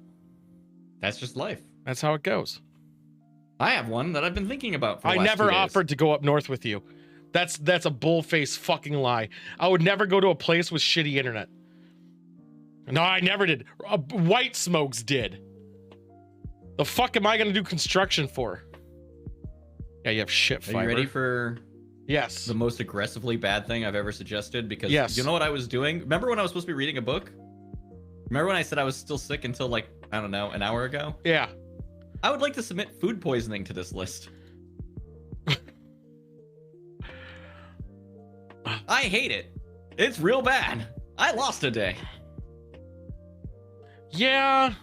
That's just life. That's how it goes. I have one that I've been thinking about for the last never 2 days. Offered to go up north with you. That's a bullface fucking lie. I would never go to a place with shitty internet. No, I never did. White Smokes did. The fuck am I going to do construction for? Yeah, you have shit fiber. Are you ready for yes the most aggressively bad thing I've ever suggested? Because yes. You know what I was doing? Remember when I was supposed to be reading a book? Remember when I said I was still sick until like, I don't know, an hour ago? Yeah. I would like to submit food poisoning to this list. I hate it. It's real bad. I lost a day. Yeah.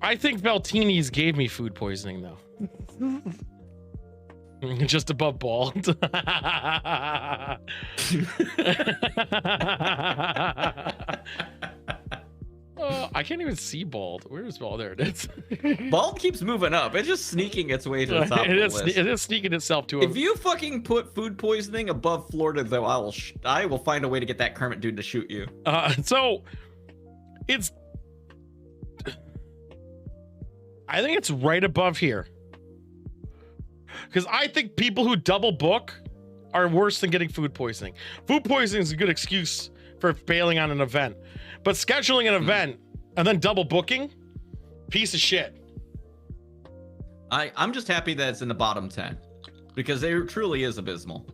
I think Beltini's gave me food poisoning, though. Just above bald. I can't even see bald. Where is bald? There it is. Bald keeps moving up. It's just sneaking its way to the top of the list. It is sneaking itself to him. If you fucking put food poisoning above Florida, though, I will find a way to get that Kermit dude to shoot you. So it's, I think it's right above here. Because I think people who double book are worse than getting food poisoning. Food poisoning is a good excuse for bailing on an event. But scheduling an event and then double booking, piece of shit. I'm just happy that it's in the bottom 10. Because it truly is abysmal.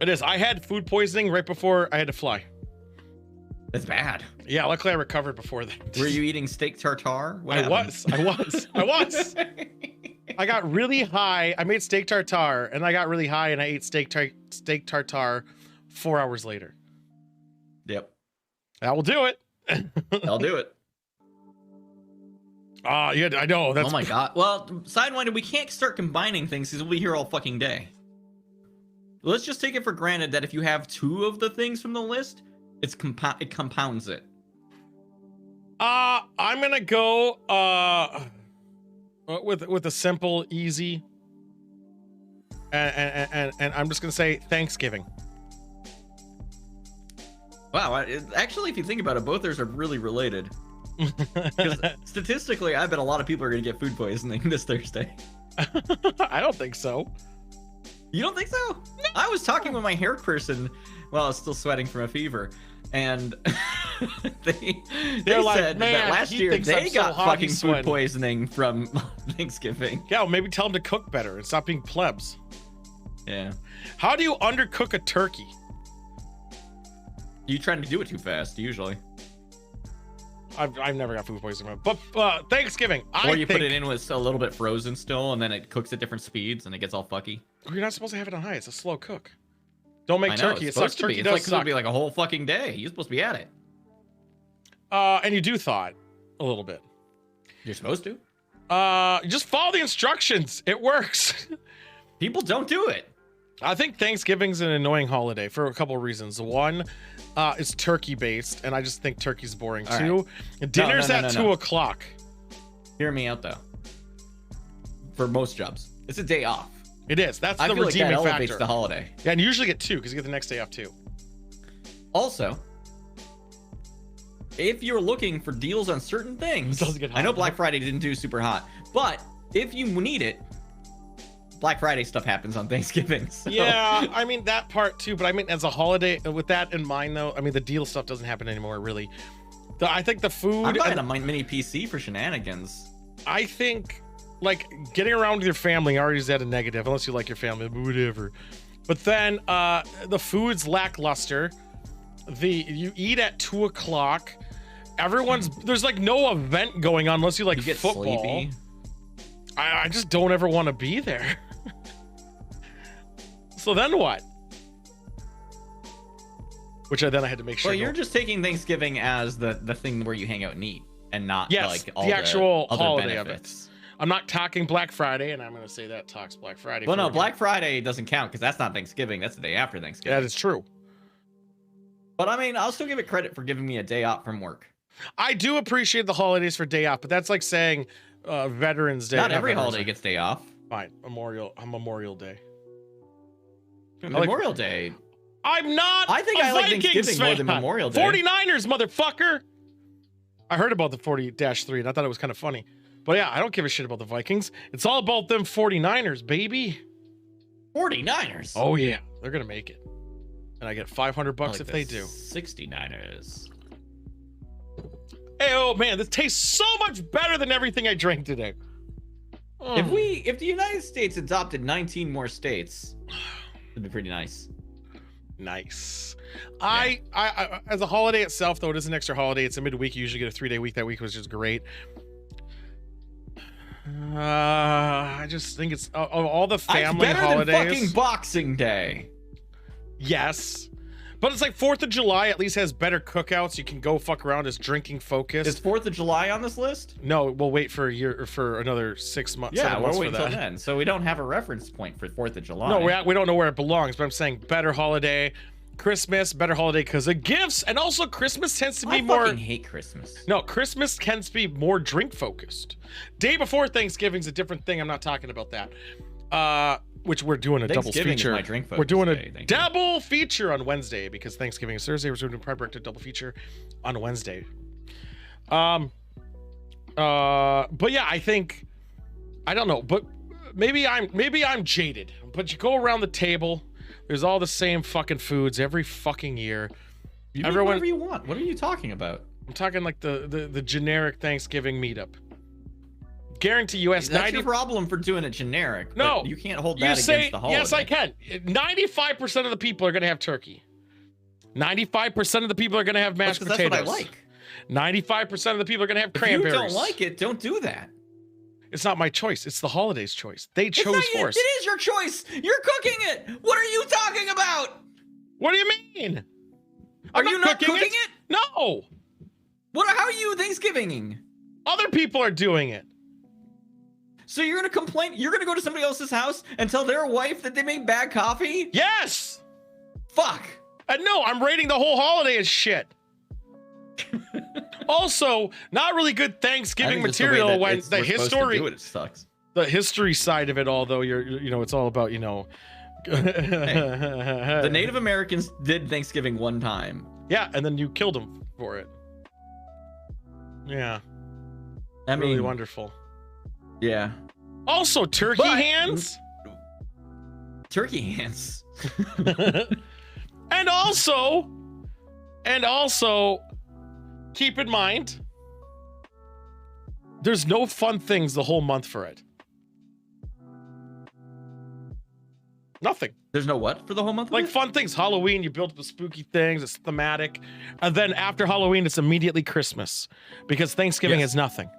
It is. I had food poisoning right before I had to fly. It's bad. Yeah, luckily I recovered before that. Were you eating steak tartare? I was. I got really high. I made steak tartare, and I got really high, and I ate steak tartare 4 hours later. Yep. That will do it. I'll do it. Yeah, I know. That's... Oh my god. Well, Sidewinder, we can't start combining things because we'll be here all fucking day. Let's just take it for granted that if you have 2 of the things from the list, it compounds it. I'm gonna go with a simple, easy, and I'm just gonna say Thanksgiving. Wow, actually, if you think about it, both theirs are really related. Because statistically, I bet a lot of people are gonna get food poisoning this Thursday. I don't think so. You don't think so? No. I was talking with my hair person while I was still sweating from a fever, and they like, said that last year they got fucking food poisoning from Thanksgiving. Yeah, well, maybe tell them to cook better and stop being plebs. Yeah. How do you undercook a turkey? You trying to do it too fast, usually. I've never got food poisoning, but Thanksgiving. Or you put it in with a little bit frozen still, and then it cooks at different speeds, and it gets all fucky. You're not supposed to have it on high. It's a slow cook. Don't make turkey. It sucks. Turkey does suck. It's supposed to be like a whole fucking day. You're supposed to be at it. And you do thaw it a little bit. You're supposed to. Just follow the instructions. It works. People don't do it. I think Thanksgiving's an annoying holiday for a couple of reasons. One, it's turkey based, and I just think turkey's boring. All 2, right. dinner's at 2 o'clock. Hear me out though. For most jobs, it's a day off. It is. That's I the feel redeeming like that factor. Elevates the holiday. Yeah, and you usually get 2 because you get the next day off too. Also, if you're looking for deals on certain things, it doesn't get hot. I know Black Friday didn't do super hot, but if you need it, Black Friday stuff happens on Thanksgiving. So. Yeah, I mean that part too, but I mean as a holiday, with that in mind though, I mean the deal stuff doesn't happen anymore really. I think the food. I'm buying a mini PC for shenanigans. I think like getting around with your family already is at a negative, unless you like your family, but whatever. But then the food's lackluster. You eat at 2 o'clock. There's like no event going on unless you like get football. sleepy. I just don't ever want to be there. So then what? Then I had to make sure. Well, you're just taking Thanksgiving as the thing where you hang out and eat, and not like all the actual other holiday benefits. of it. I'm not talking Black Friday, and I'm going to say that talks Black Friday. Well, no, Black Friday doesn't count because that's not Thanksgiving. That's the day after Thanksgiving. That is true. But I mean, I'll still give it credit for giving me a day off from work. I do appreciate the holidays for day off, but that's like saying Veterans Day. Not every holiday gets day off. Fine, Memorial Day. Memorial Day. I'm not. I think I like Thanksgiving more than Memorial Day. 49ers, motherfucker. I heard about the 40-3 and I thought it was kind of funny. But yeah, I don't give a shit about the Vikings. It's all about them 49ers, baby. 49ers? Oh yeah, they're gonna make it. And I get $500 if they do. 69ers. Hey, oh man, this tastes so much better than everything I drank today. If the United States adopted 19 more states, it'd be pretty nice. Nice. Yeah. I as a holiday itself, though, it is an extra holiday. It's a midweek. You usually get a 3-day week. That week was just great. I just think it's of all the family better holidays. Than fucking Boxing Day. Yes. But it's like 4th of July at least has better cookouts. You can go fuck around as drinking focused. Is 4th of July on this list? No, we'll wait for a year or for another 6 months. Yeah, we'll wait until then. So we don't have a reference point for 4th of July. No, we don't know where it belongs, but I'm saying better holiday. Christmas, better holiday because of gifts, and also Christmas tends to be more. I fucking hate Christmas. No, Christmas tends to be more drink focused. Day before Thanksgiving's a different thing. I'm not talking about that. Which we're doing a double feature. Is my drink focus we're doing a day, double feature on Wednesday because Thanksgiving is Thursday. We're doing a Pride Break double feature on Wednesday. But yeah, I don't know, but maybe I'm jaded. But you go around the table. There's all the same fucking foods every fucking year. You do whatever you want. What are you talking about? I'm talking like the generic Thanksgiving meetup. Guarantee you, that's 90... your problem for doing it generic. No, you can't hold that against the holiday. Yes, I can. 95% of the people are going to have turkey. 95% of the people are going to have mashed potatoes. That's what I like. 95% of the people are going to have cranberries. If you don't like it, don't do that. It's not my choice. It's the holidays' choice. They chose for us. It is your choice. You're cooking it. What are you talking about? What do you mean? Are you not cooking it? No. How are you Thanksgiving-ing? Other people are doing it. So you're gonna complain? You're gonna go to somebody else's house and tell their wife that they make bad coffee? Yes. Fuck. No, I'm rating the whole holiday as shit. Also, not really good Thanksgiving material when the history. It sucks. The history side of it, although it's all about Hey, the Native Americans did Thanksgiving one time. Yeah, and then you killed them for it. Yeah. I mean, really wonderful. Yeah. Also, turkey hands. Turkey hands. And also, keep in mind, there's no fun things the whole month for it. Nothing. There's no what for the whole month? Like fun things. Halloween, you build up the spooky things. It's thematic. And then after Halloween, it's immediately Christmas because Thanksgiving is nothing.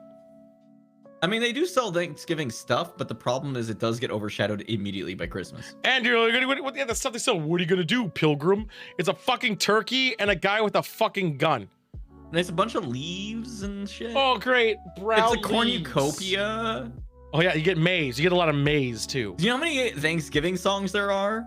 I mean, they do sell Thanksgiving stuff, but the problem is it does get overshadowed immediately by Christmas. And you're like, the stuff they sell, what are you going to do, Pilgrim? It's a fucking turkey and a guy with a fucking gun. And there's a bunch of leaves and shit. Oh, great. It's a cornucopia. Oh, yeah, you get maize. You get a lot of maize, too. Do you know how many Thanksgiving songs there are?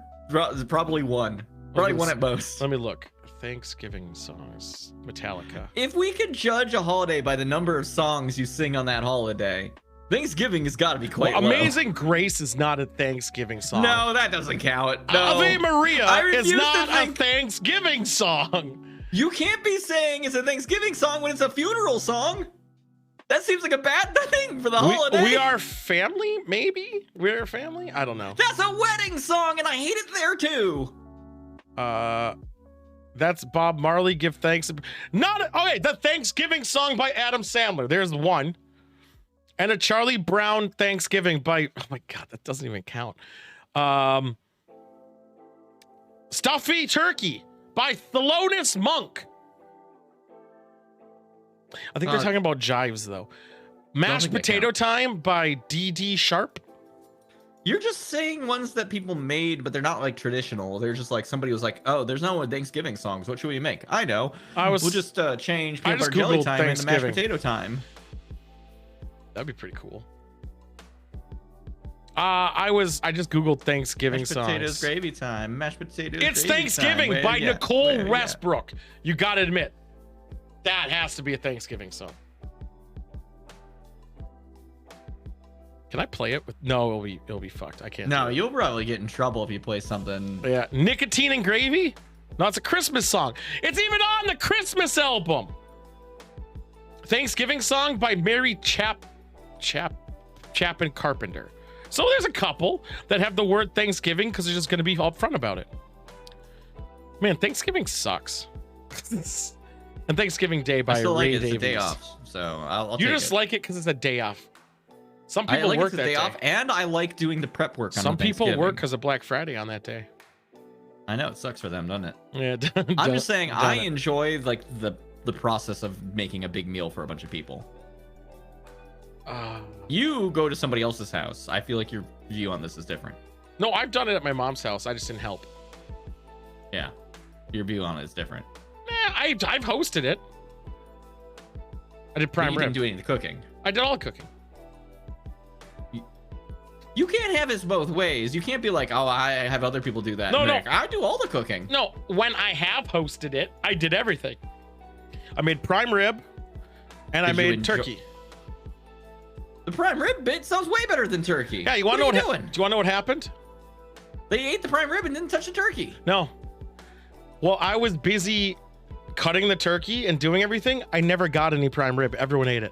Probably one. Probably one at most. Let me look. Thanksgiving songs. Metallica. If we could judge a holiday by the number of songs you sing on that holiday, Thanksgiving has got to be quite low. Amazing Grace is not a Thanksgiving song. No, that doesn't count. No. Ave Maria is not a Thanksgiving song. You can't be saying it's a Thanksgiving song when it's a funeral song. That seems like a bad thing for the holiday. We are family, maybe? We're family? I don't know. That's a wedding song, and I hate it there, too. That's Bob Marley, Give Thanks. Okay, the Thanksgiving song by Adam Sandler. There's one. And a Charlie Brown Thanksgiving by, oh my God, that doesn't even count. Stuffy Turkey by Thelonious Monk. I think they're talking about jives, though. Mashed Potato Time by D.D. Sharp. You're just saying ones that people made, but they're not like traditional. They're just like somebody was like, "Oh, there's no Thanksgiving songs. What should we make?" I know. We'll just change peanut butter jelly time into mashed potato time. That'd be pretty cool. I just Googled Thanksgiving mashed songs. Potatoes gravy time. Mashed potatoes. It's gravy Thanksgiving time. by Nicole Westbrook. You gotta admit, that has to be a Thanksgiving song. Can I play it with? No, it'll be fucked. I can't. No, you'll probably get in trouble if you play something. Yeah, Nicotine and Gravy. No, it's a Christmas song. It's even on the Christmas album. Thanksgiving song by Mary Chapin Carpenter. So there's a couple that have the word Thanksgiving because they're just going to be upfront about it. Man, Thanksgiving sucks. And Thanksgiving Day by Ray Davies. It's a day off, so I'll You take just it. like it because it's a day off. Some people work that day off, and I like doing the prep work. Some people work because of Black Friday on that day. I know it sucks for them, doesn't it? Yeah. I'm just saying I enjoy like the process of making a big meal for a bunch of people. You go to somebody else's house. I feel like your view on this is different. No, I've done it at my mom's house. I just didn't help. Yeah, your view on it is different. Yeah, I've hosted it. I did prime rib. You didn't do any of the cooking. I did all the cooking. You can't have it both ways. You can't be like, oh, I have other people do that. No, no. Like, I do all the cooking. No, when I have hosted it, I did everything. I made prime rib, and I made turkey. The prime rib bit sounds way better than turkey. Yeah, you want to know what? Do you want to know what happened? They ate the prime rib and didn't touch the turkey. No. Well, I was busy cutting the turkey and doing everything. I never got any prime rib. Everyone ate it.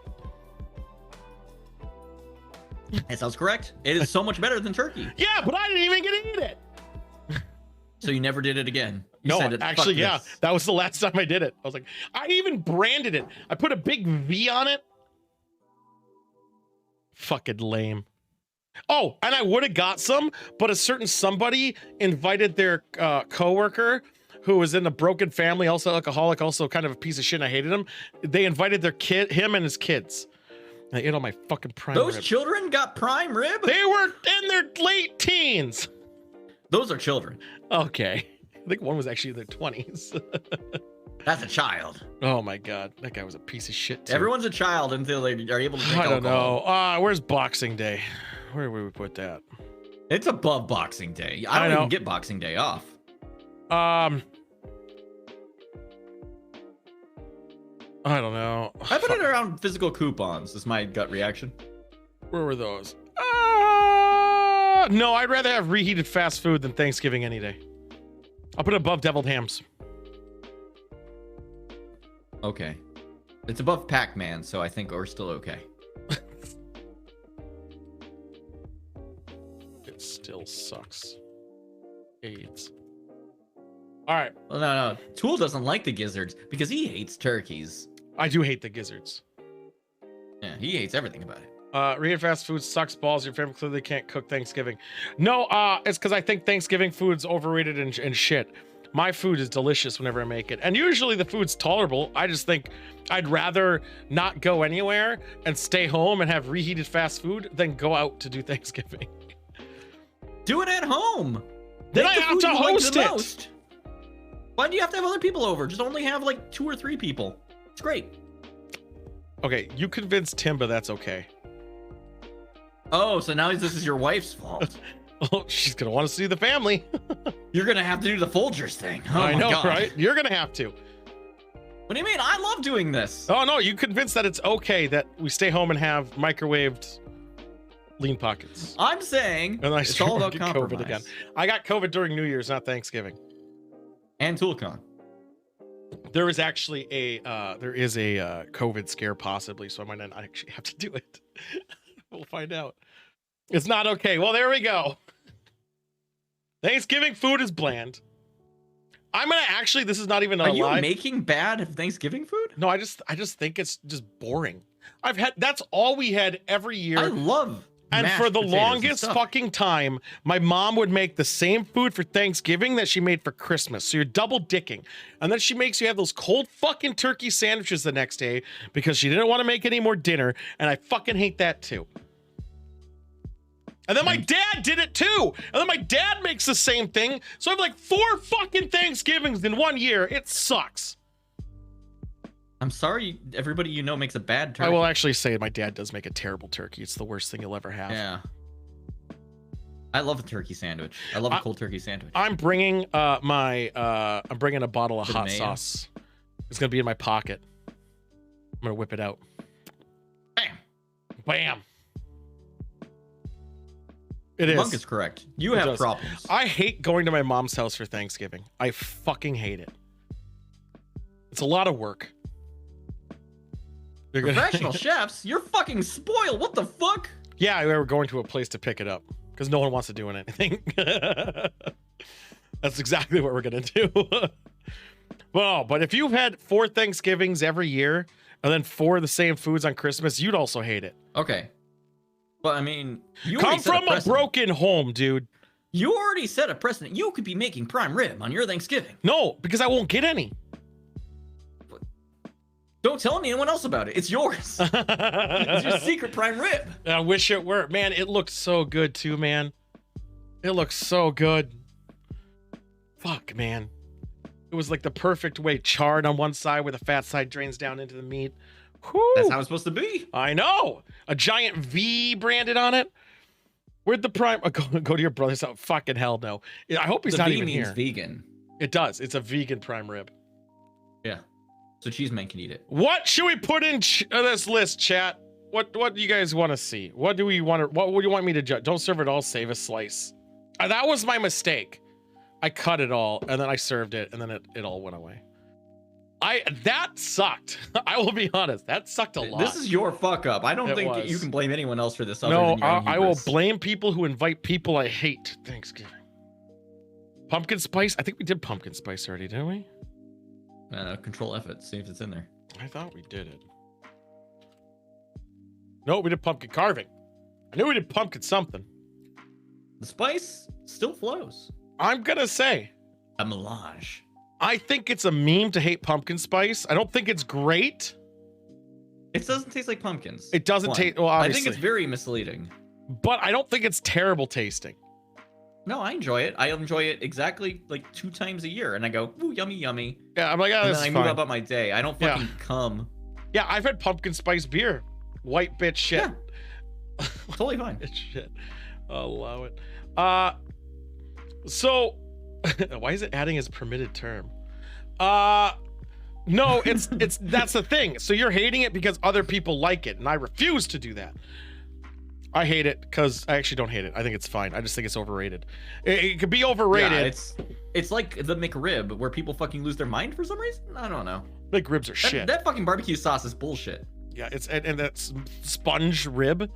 That sounds correct. It is so much better than turkey. Yeah, but I didn't even get to eat it. So you never did it again? No, actually, yeah. That was the last time I did it. I was like, I even branded it. I put a big V on it. Fucking lame. Oh, and I would have got some, but a certain somebody invited their coworker who was in a broken family, also alcoholic, also kind of a piece of shit, and I hated him. They invited their kid, him and his kids. I ate all my fucking prime rib. Those children got prime rib? They were in their late teens. Those are children. Okay. I think one was actually in their 20s. That's a child. Oh my God. That guy was a piece of shit too. Everyone's a child until they are able to drink I don't alcohol. know. Where's Boxing Day? Where would we put that? It's above Boxing Day. I don't even get Boxing Day off. I don't know. I put it around physical coupons. Is my gut reaction. Where were those? No, I'd rather have reheated fast food than Thanksgiving any day. I'll put it above deviled hams. Okay. It's above Pac-Man, so I think we're still okay. It still sucks. AIDS. All right. Well, no. Tool doesn't like the gizzards because he hates turkeys. I do hate the gizzards. Yeah, he hates everything about it. Reheated fast food sucks balls. Your family clearly can't cook Thanksgiving. No, it's because I think Thanksgiving food's overrated and shit. My food is delicious whenever I make it. And usually the food's tolerable. I just think I'd rather not go anywhere and stay home and have reheated fast food than go out to do Thanksgiving. Do it at home. Then I have to host it. Why do you have to have other people over? Just only have like 2 or 3 people. It's great. Okay, you convinced Timba that's okay. Oh, so now this is your wife's fault. Oh, she's gonna want to see the family. You're gonna have to do the Folgers thing. Oh, I know, God. right? You're gonna have to. What do you mean? I love doing this. Oh no, you convinced that it's okay that we stay home and have microwaved lean pockets. I'm saying and it's all about compromise. COVID again. I got COVID during New Year's, not Thanksgiving. And ToolCon. There is actually a COVID scare possibly, so I might not actually have to do it. We'll find out. It's not okay. Well, there we go. Thanksgiving food is bland. I'm gonna actually. This is not even a lie. Are you making bad Thanksgiving food? No, I just think it's just boring. That's all we had every year. I love And mashed for the potatoes and longest stuff. fucking time, my mom would make the same food for Thanksgiving that she made for Christmas. So you're double dicking. And then she makes you have those cold fucking turkey sandwiches the next day because she didn't want to make any more dinner. And I fucking hate that too. And then my dad did it too. And then my dad makes the same thing. So I have like 4 fucking Thanksgivings in 1 year. It sucks. I'm sorry, everybody you know makes a bad turkey. I will actually say my dad does make a terrible turkey. It's the worst thing you'll ever have. Yeah. I love a turkey sandwich. I love a cold turkey sandwich. I'm bringing I'm bringing a bottle of hot sauce. It's gonna be in my pocket. I'm gonna whip it out. Bam. Bam. It is. Monk is correct. You have problems. I hate going to my mom's house for Thanksgiving. I fucking hate it. It's a lot of work. Professional chefs, you're fucking spoiled. What the fuck? Yeah, we were going to a place to pick it up because no one wants to do anything. That's exactly what we're gonna do. Well, but if you've had 4 Thanksgivings every year and then 4 of the same foods on Christmas, you'd also hate it. Okay. But I mean, you come from a broken home, dude. You already set a precedent. You could be making prime rib on your Thanksgiving. No, because I won't get any. Don't tell anyone else about it. It's yours. It's your secret prime rib. I wish it were. Man, it looked so good too, man. It looks so good. Fuck, man. It was like the perfect way, charred on one side where the fat side drains down into the meat. Whew. That's how it's supposed to be. I know. A giant V branded on it. Where'd the prime go to your brother's house? Fucking hell no. I hope he's not even here. Vegan. It does. It's a vegan prime rib. Yeah. So Cheeseman can eat it. What should we put in this list, chat? What do you guys want to see? What do we want to? What would you want me to judge? Don't serve it all. Save a slice. That was my mistake. I cut it all and then I served it and then it all went away. That sucked. I will be honest. That sucked a lot. This is your fuck up. I don't think you can blame anyone else for this. Other than your I will blame people who invite people I hate. Thanksgiving. Pumpkin spice. I think we did pumpkin spice already, didn't we? Control F it. See if it's in there. I thought we did it. No, we did pumpkin carving. I knew we did pumpkin something. The spice still flows. I'm gonna say a melange. I think it's a meme to hate pumpkin spice. I don't think it's great. It doesn't taste like pumpkins. It doesn't taste. Well, obviously. I think it's very misleading. But I don't think it's terrible tasting. No, I enjoy it. I enjoy it exactly like 2 times a year, and I go, ooh, yummy, yummy. Yeah, I'm like, oh, and this then is I move fine. about my day. I don't fucking come. Yeah, I've had pumpkin spice beer. White bitch shit. Yeah. Totally fine. It's shit. I'll allow it. So why is it adding as permitted term? No, it's that's the thing. So you're hating it because other people like it, and I refuse to do that. I hate it because I actually don't hate it. I think it's fine. I just think it's overrated. It could be overrated. Yeah, it's like the McRib where people fucking lose their mind for some reason. I don't know. McRibs are shit. That fucking barbecue sauce is bullshit. Yeah, it's and that's sponge rib.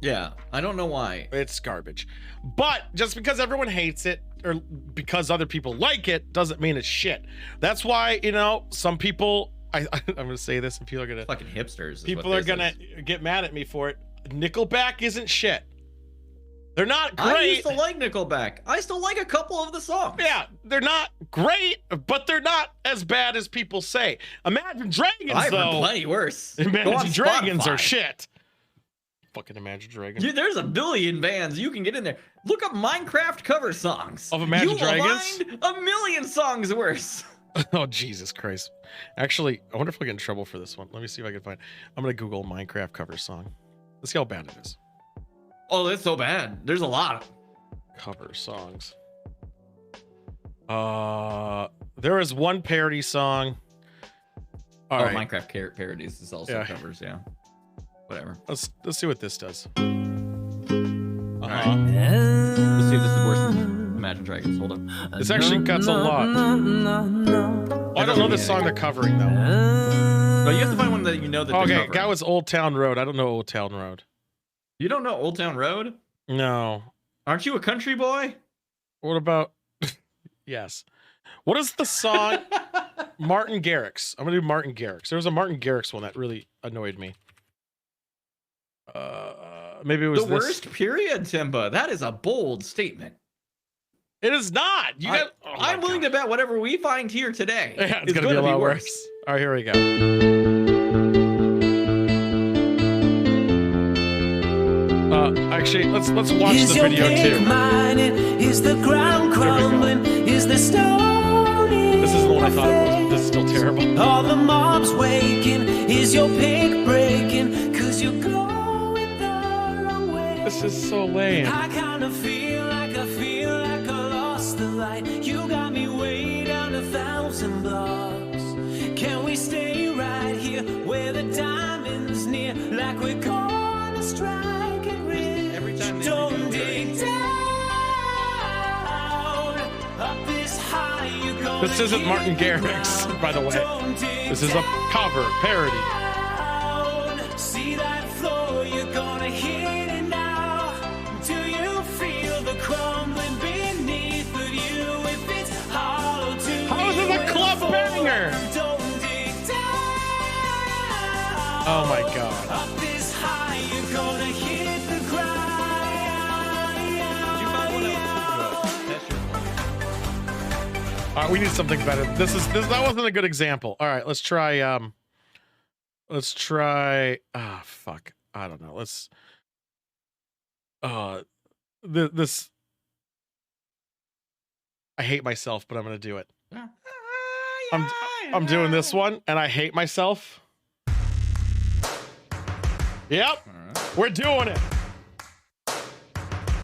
Yeah, I don't know why. It's garbage. But just because everyone hates it or because other people like it doesn't mean it's shit. That's why, some people, I'm going to say this and people are going to... Fucking hipsters. People are going to get mad at me for it. Nickelback isn't shit. They're not great. I used to like Nickelback. I still like a couple of the songs. Yeah, they're not great, but they're not as bad as people say. Imagine Dragons, I've though. heard plenty worse. Imagine Dragons Spotify. are shit. Fucking Imagine Dragons. Dude, there's a billion bands you can get in there. Look up Minecraft cover songs. Of Imagine Dragons? You will find a million songs worse. Oh, Jesus Christ. Actually, I wonder if I'll get in trouble for this one. Let me see if I can find... I'm going to Google Minecraft cover song. Let's see how bad it is. Oh, that's so bad. There's a lot. Cover songs. There is one parody song. All right. Minecraft parodies is also covers, yeah. Whatever. Let's see what this does. Let's see if this is worse than Imagine Dragons. Hold up. This actually cuts a lot. Oh, I don't know this song they're covering though. No, you have to find one that you know that they're covering. That was Old Town Road. I don't know Old Town Road. You don't know Old Town Road? No. Aren't you a country boy? What about... Yes. What is the song? Martin Garrix. I'm gonna do Martin Garrix. There was a Martin Garrix one that really annoyed me. maybe it was the worst period, Timba. That is a bold statement. It is not. I'm willing to bet whatever we find here today it's is gonna be a lot worse. All right, here we go. Actually, let's watch the video too. Is the ground crumbling? Is the stone? This isn't the one I thought it was, but this is still terrible. All the mobs waking. Is your pig breaking? 'Cause you're going the wrong way. This is so lame. I kind of feel like I lost the light. You got me way down 1,000 blocks. Can we stay right here where the diamond's near? Like we're gonna strike it rich. Don't dig down. Up this high, you're gonna This isn't Martin Garrix, by the way. This is a cover, parody. See that floor, you're gonna hit it now. Do you feel the crumbling beneath of you? If it's hollow to How is this a club banger? Don't dig down. Oh my god. Up this high, you're gonna hit the ground. All right, we need something better. That wasn't a good example. All right, let's try. Fuck. I don't know. This. I hate myself, but I'm gonna do it. I'm doing this one, and I hate myself. Yep, we're doing it.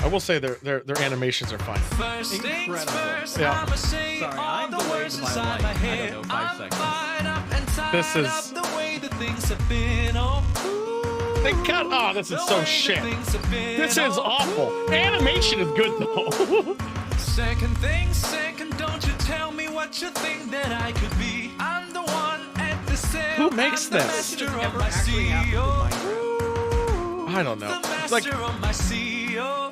I will say their animations are fine. First things first, Yeah. I'ma say all the words inside my head. I'm fired up and This tired is- of the way that things have been. Oh, They cut. Oh, this is so shit. This is awful. Animation is good though. second things second, don't you tell me what you think that I could be. I'm the one at the center. Who makes I'm the this? master of my CEO. I don't know. The master Like, of my CEO.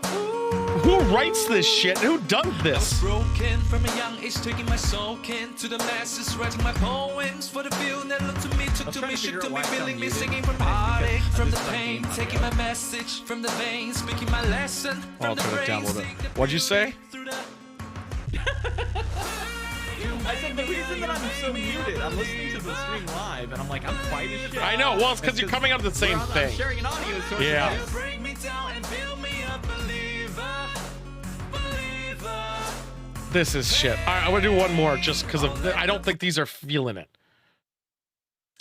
who writes this shit? Who does this? Broken from a young age, taking my soul kin to the masses, writing my poems for the few that look to me, took to me, shit to me, feeling me, singing from heartache, from the pain, taking my message from the veins, speaking my lesson I'll from the turn it down a brains. little bit. What'd you say? I said the reason that I'm so muted, I'm listening to the stream live, and I'm like, I'm quiet as shit. I know. Well, it's because you're coming out of the same I'm thing. sharing an audio source. Yeah. Break me down and build me up, believer, believer. This is shit. All right, I'm gonna do one more just because of. I don't think these are feeling it.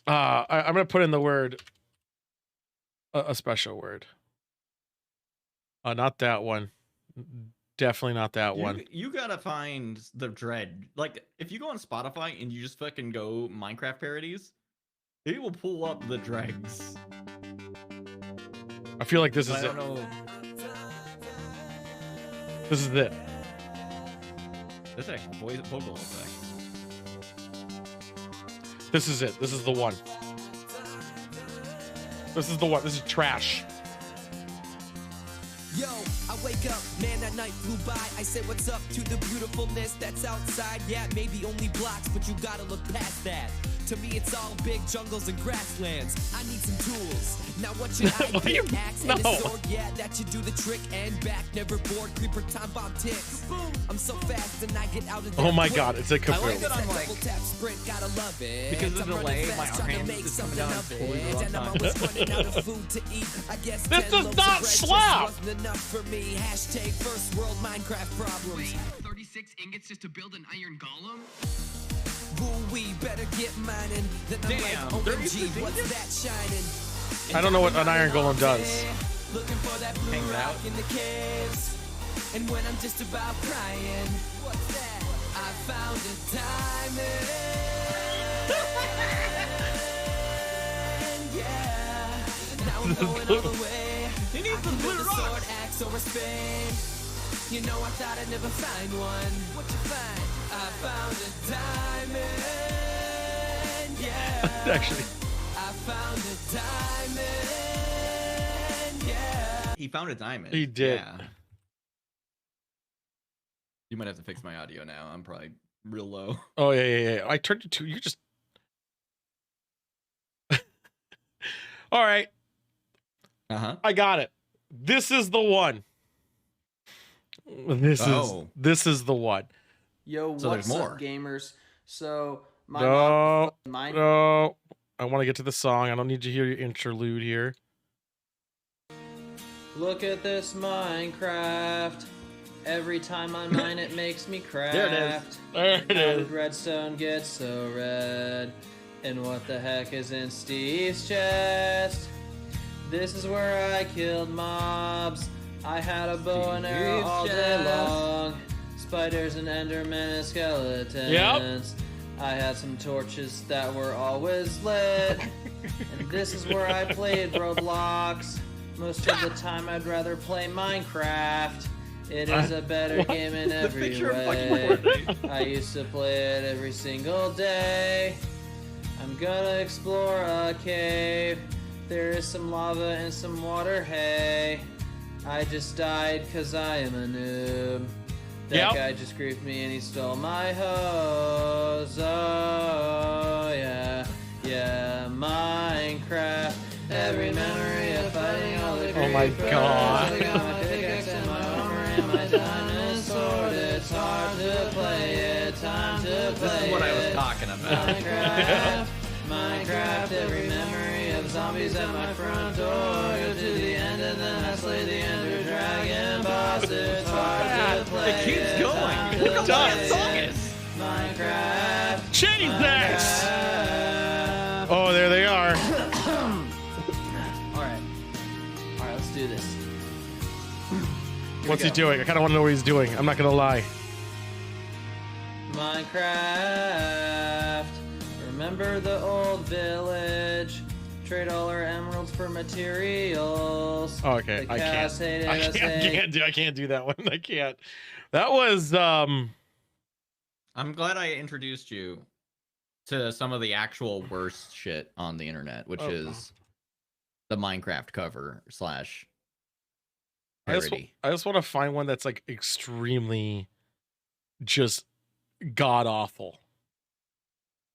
I'm gonna put in the word. A special word. Not that one. Definitely not that one. You gotta find the dread. Like, if you go on Spotify and you just fucking go Minecraft parodies, it will pull up the dregs. I feel like this is I it. don't know. This is it. That's actually voice vocal effect. This is it. This is the one. This is the one. This is trash. Yo, I wake up, man, that night flew by. I say what's up to the beautifulness that's outside. Yeah, maybe only blocks, but you gotta look past that. To me, it's all big jungles and grasslands. I need some tools. Now what should I get? Axe and a sword, yeah, that should do the trick. And back, never bored, creeper time bomb ticks. I'm so fast and I get out of there. Oh my god, it's a I like kaboom. that I'm like, Double tap sprint, gotta love it. because of the delay, my Fast, trying to hand make is coming something down of totally the it. wrong And I'm time. always running out of food to eat. I guess This 10 does loaves not of bread just slap. wasn't enough for me. Hashtag first world Minecraft problems. 36 ingots just to build an iron golem? Ooh, we better get mining. Then I'm Damn, like, 36 OMG, what's that shining? I don't know what an iron golem does. Looking for that blue Hangs rock out. in the caves. And when I'm just about crying, what's that? I found a diamond. Yeah. Now I'm going all the way. He needs I the can blue build a rock. sword, axe, or a spade. You know, I thought I'd never find one. What you find? I found a diamond. Yeah. Actually, I found a diamond. Yeah. he found a diamond. He did. Yeah. You might have to fix my audio now. I'm probably real low. oh yeah. I turned it to you. Just. All right, Uh huh. I got it. This is the one. This is the one. Yo, So what's there's up, more. gamers? So my No, mine. no. I want to get to the song. I don't need to hear your interlude here. Look at this Minecraft. Every time I mine it makes me craft. There it is. There it How is. did redstone get so red? And what the heck is in Steve's chest? This is where I killed mobs. I had a bow and arrow all day long. Spiders and endermen and skeletons. Yep. I had some torches that were always lit. And this is where I played Roblox. Most of the time I'd rather play Minecraft. It is a better game in every way. I used to play it every single day. I'm gonna explore a cave. There is some lava and some water, hey. I just died cause I am a noob. That guy just griefed me and he stole my hose. Oh yeah, yeah, Minecraft. Every memory of fighting all the Oh my God. I got my pickaxe and my armor and my diamond sword. It's hard to play it, time to play it. This is what I was talking about. Minecraft, Minecraft, every memory of zombies at my front door. Go to the end and then I slay the ender dragon boss. It's hard to play It keeps going. Look how long that song is. Minecraft. Jesus! Oh, there they are. Alright, let's do this. What's he doing? I kind of want to know what he's doing. I'm not gonna lie. Minecraft. Remember the old village. Trade all our emeralds for materials. Oh, okay. The I cats can't. hated I us, can't do that one. I can't. That was I'm glad I introduced you to some of the actual worst shit on the internet, which is the Minecraft cover / parody. I just want to find one that's like extremely just god awful.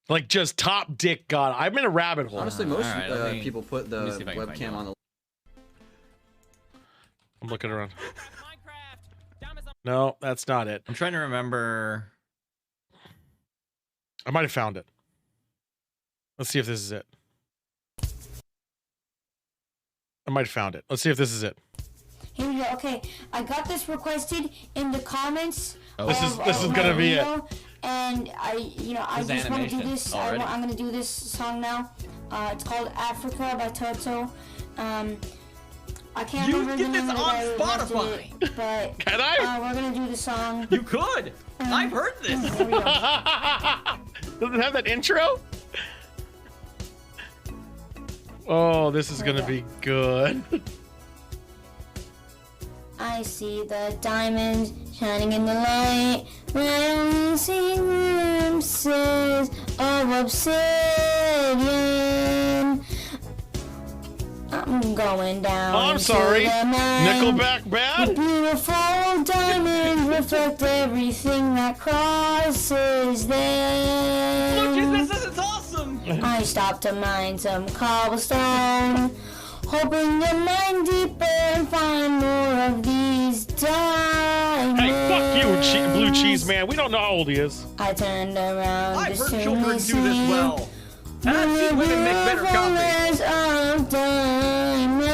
Like just top dick god. I'm in a rabbit hole. Honestly, most people put the see if I can find webcam one. on the. I'm looking around. No, that's not it. I'm trying to remember. I might have found it. Let's see if this is it. I might have found it. Let's see if this is it. Here we go. Okay, I got this requested in the comments. Oh. This is gonna be it. And I just want to do this. already. I'm gonna do this song now. It's called Africa by Toto. I can't You remember get the name this of on the guy who Spotify. left it, but Can I? we're gonna do the song. You could. I've heard this. Here we go. Does it have that intro? Oh, this is gonna be good. I see the diamonds shining in the light. When I only see glimpses of obsidian. I'm going down. Oh, I'm to sorry. the mine. Nickelback bad? The beautiful diamonds reflect everything that crosses them. Look, this is awesome. I stopped to mine some cobblestone, hoping to mine deeper and find more of these diamonds. Hey, fuck you, Blue Cheese Man. We don't know how old he is. I turned around I've to heard soon children do this see well. And I've seen women make better coffee. of diamonds.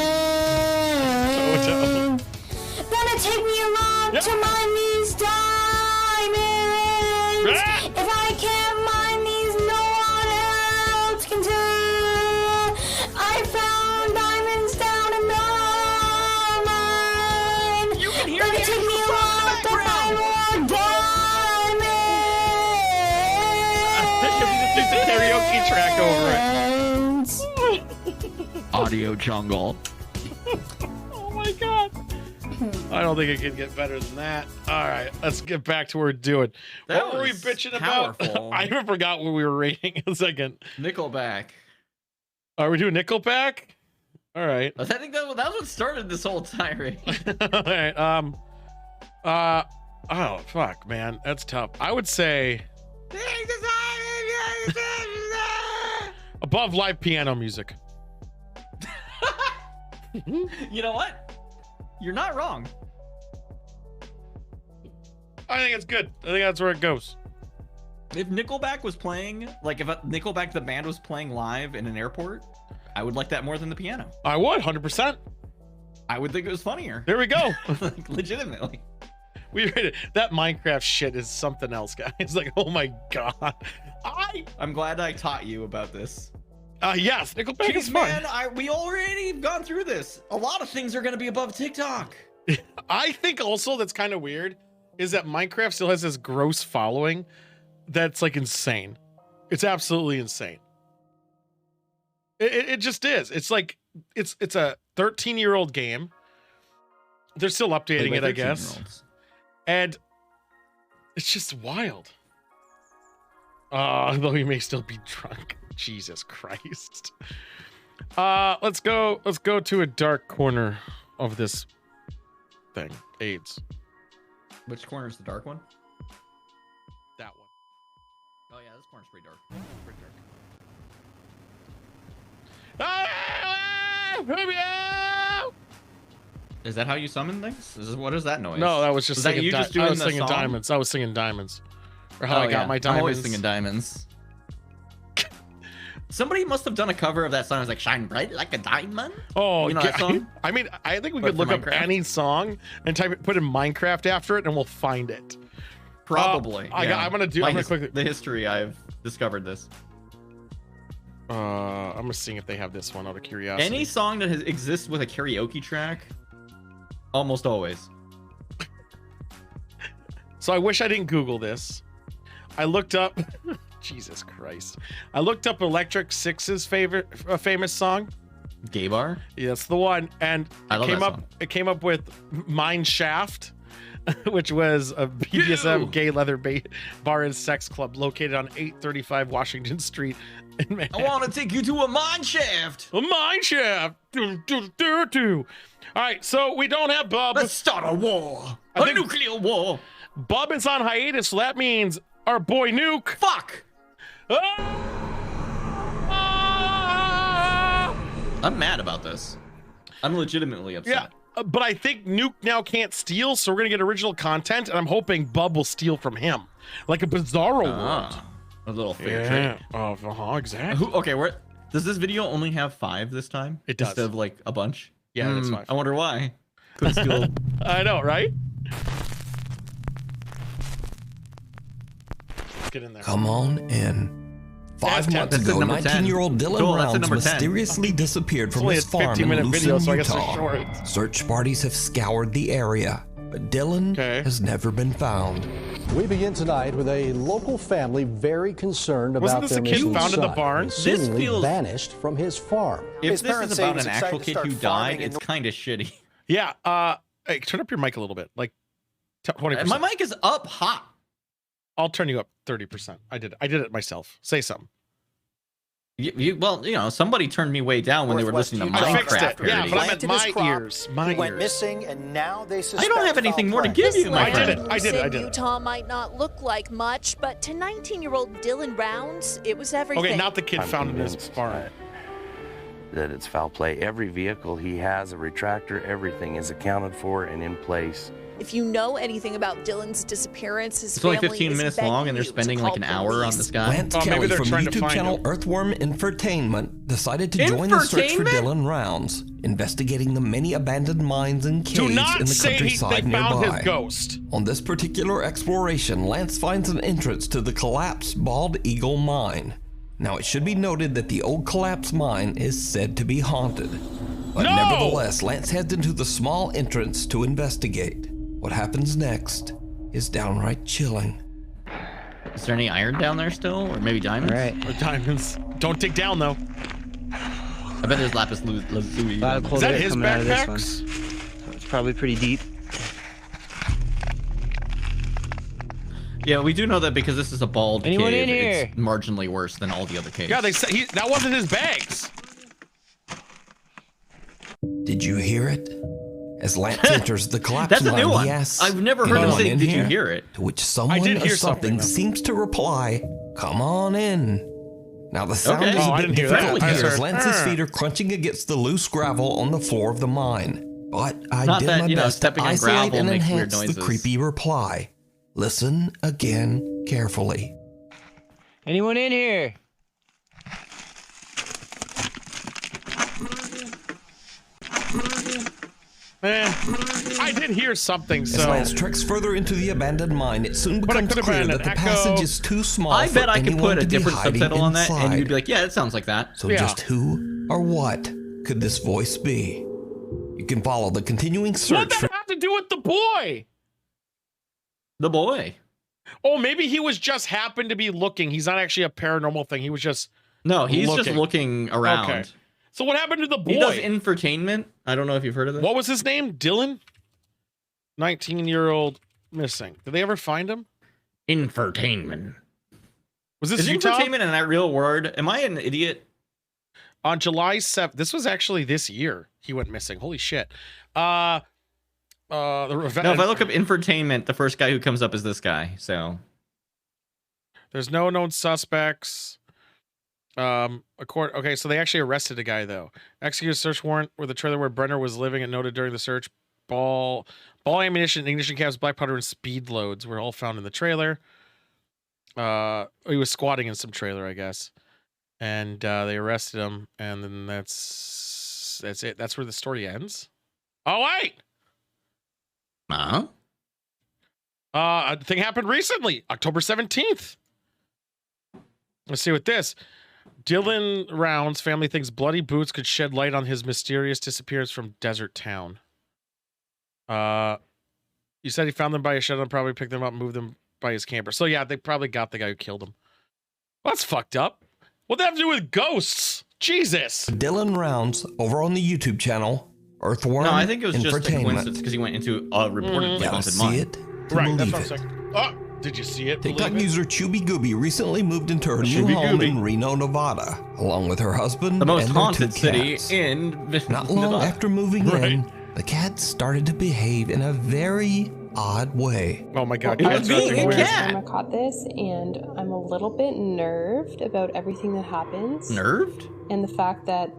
Gonna take me a lot to mine these diamonds. If I can't mine these, no one else can tell. I found diamonds down in the mine. You can hear Gonna the take me a actual song in lot the to find more diamonds. They should just do the karaoke track over it. Audio jungle. Oh my god. I don't think it can get better than that. All right, let's get back to what we're doing. That What were we was bitching powerful. about? I even forgot what we were rating. A second. Nickelback. Are we doing Nickelback? All right. I think that was what started this whole tirade. All right. Oh fuck, man, that's tough. I would say above live piano music. You know what? You're not wrong. I think it's good. I think that's where it goes. If Nickelback was playing, like if Nickelback the band was playing live in an airport, I would like that more than the piano. I would, 100%. I would think it was funnier. There we go. Like, legitimately. We read it. That Minecraft shit is something else, guys. Like, oh my god. I'm glad I taught you about this. Yes, Nickelback is fun. Man, we already gone through this. A lot of things are going to be above TikTok. I think also that's kind of weird is that Minecraft still has this gross following that's like insane. It's absolutely insane. It just is. It's like it's a 13-year-old game. They're still updating it, I guess. And it's just wild. Though he may still be drunk. Jesus Christ. Let's go to a dark corner of this thing. AIDS. Which corner is the dark one? That one. Oh yeah, this corner's pretty dark. Pretty dark. Is that how you summon things? What is that noise? No, that was just was singing. that you just doing I was the singing song? diamonds. I was singing diamonds. Or how I got my diamonds. I'm always singing diamonds. Somebody must have done a cover of that song. It was like "Shine Bright Like a Diamond." Oh, you know that song? I mean, I think we But could look for up Minecraft? any song and put in Minecraft after it, and we'll find it. Probably. I'm gonna quickly. The history I've discovered this. I'm gonna see if they have this one out of curiosity. Any song that exists with a karaoke track, almost always. So I wish I didn't Google this. I looked up. Jesus Christ! I looked up Electric Six's famous song. Gay Bar. Yeah, that's the one, and I love that song. It came up with Mine Shaft, which was a BDSM gay leather bar and sex club located on 835 Washington Street in Manhattan. I want to take you to a mine shaft. A mine shaft. All right, so we don't have Bub. Let's start a war. A nuclear war. Bub is on hiatus, so that means our boy Nuke. Fuck. I'm mad about this. I'm legitimately upset. Yeah, but I think Nuke now can't steal, so we're gonna get original content, and I'm hoping Bub will steal from him, like a Bizarro world. A little fair trade. Oh, exactly. Okay, does this video only have 5 this time? It does. Instead of like a bunch? Yeah, that's 5. I wonder why. Could steal. I know, right? Let's get in there. Come on in. 5 months ago, 19-year-old Dylan Rounds mysteriously disappeared from his farm in Lucin, Utah. Search parties have scoured the area, but Dylan has never been found. We begin tonight with a local family very concerned about their missing found in the barn? This feels vanished from his farm. If this is about an actual kid who died, it's kind of shitty. Yeah. Hey, turn up your mic a little bit, like 20%. My mic is up hot. I'll turn you up 30%. I did it myself. Say something. Well, somebody turned me way down when they were listening to Minecraft. Yeah, but I meant my ears. My went ears. missing, and now they suspect I don't have anything more to give you, my friend. I did it. Utah might not look like much, but to 19-year-old Dylan Rounds, it was everything. Okay, not the kid found in his barn. That it's foul play. Every vehicle he has, a retractor, everything is accounted for and in place. If you know anything about Dylan's disappearance, his It's only family 15 is minutes begging long, and they're you spending to like call an hour on police. this guy. Lance Kelly from YouTube channel Earthworm Infotainment decided to join the search for Dylan Rounds, investigating the many abandoned mines and caves in the countryside nearby. His ghost. On this particular exploration, Lance finds an entrance to the collapsed Bald Eagle mine. Now, it should be noted that the old collapsed mine is said to be haunted. But nevertheless, Lance heads into the small entrance to investigate. What happens next is downright chilling. Is there any iron down there still? Or maybe diamonds? Right. Or diamonds. Don't dig down, though. I bet there's lapis lazuli. Is that his backpacks? So it's probably pretty deep. Yeah, we do know that because this is a bald Anyone cave, in here? it's marginally worse than all the other caves. Yeah, they said that wasn't his bags. Did you hear it? As Lance enters the collapsed That's a mine, new one. he asks, I've never heard him say, "Did you hear it?" To which someone or something seems to reply, "Come on in." Now the sound is a bit difficult to hear as Lance's feet are crunching against the loose gravel on the floor of the mine. But I Not did that, my you know, best to stepping on isolate gravel and makes weird enhance the noises. creepy reply. Listen again carefully. Anyone in here? I did hear something, As so... Lance treks further into the abandoned mine, it soon becomes could have clear been that an the echo. passage is too small I for bet I could anyone put a to be different hiding subtitle on that, and inside. you'd be like, yeah, that sounds like that. So just who or what could this voice be? You can follow the continuing search What did that have to do with the boy? The boy. Oh, maybe he was just happened to be looking. He's not actually a paranormal thing. He was just No, he's just looking around. Okay. So what happened to the boy? He does infotainment. I don't know if you've heard of this. What was his name? Dylan? 19-year-old missing. Did they ever find him? Infotainment. Was this Is Utah? infotainment in that real word? Am I an idiot? On July 7th. This was actually this year. He went missing. Holy shit. No, if I look up infotainment, the first guy who comes up is this guy. So there's no known suspects. Okay, so they actually arrested a guy though. Executed a search warrant with the trailer where Brenner was living and noted during the search. Ball ammunition, ignition caps, black powder, and speed loads were all found in the trailer. He was squatting in some trailer, I guess, and they arrested him. And then that's it. That's where the story ends. Oh wait. A thing happened recently, October 17th. Let's see what this. Dylan Rounds family thinks bloody boots could shed light on his mysterious disappearance from Desert Town. You said he found them by a shed and probably picked them up and moved them by his camper. So yeah, they probably got the guy who killed him. Well, that's fucked up. What does that have to do with ghosts? Jesus. Dylan Rounds over on the YouTube channel, Earthworm. no, I think it was just a Infotainment. coincidence because he went into a reported Gotta haunted see mine. it to Right, that's believe what I'm it. saying. Oh, did you see it? TikTok Believe it? user Chubby Gooby recently moved into her new Chubby home Gooby. in Reno, Nevada, along with her husband The most and their haunted two city cats. in Not long Nevada. after moving in, the cats started to behave in a very odd way. Oh my god, cats are acting weird. I caught this, and I'm a little bit nerved about everything that happens. Nerved? And the fact that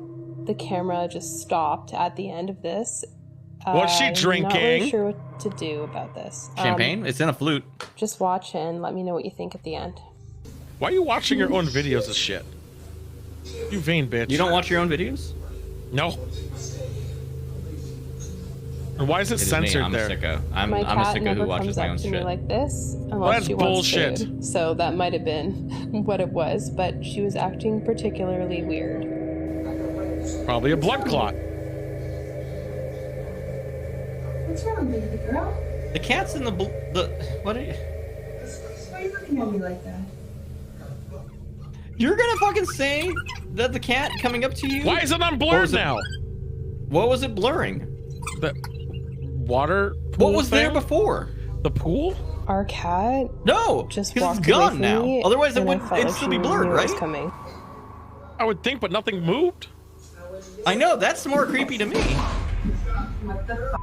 the camera just stopped at the end of this. Was she I'm not drinking? really sure what to do about this. Champagne? It's in a flute. Just watch and let me know what you think at the end. Why are you watching your own videos of shit? You vain bitch. You don't watch your own videos? No. And why is it It is censored me. I'm there? a sicko. I'm My a cat sicko never who watches comes my up own to me shit. like this Well, unless that's she bullshit. wants food. So that might have been what it was, but she was acting particularly weird. Probably a blood clot. What's wrong, baby girl? The cat's in the what are you? Why are you looking at me like that? You're gonna fucking say that the cat coming up to you? Why is it on blurred now? What was it blurring? The water What pool was there thing? before? The pool? Our cat No, just 'cause walked it's gone away from now. me, Otherwise it and I would felt like instantly she blurred, knew it was right? coming. I would think, but nothing moved. I know, that's more creepy to me. What the f?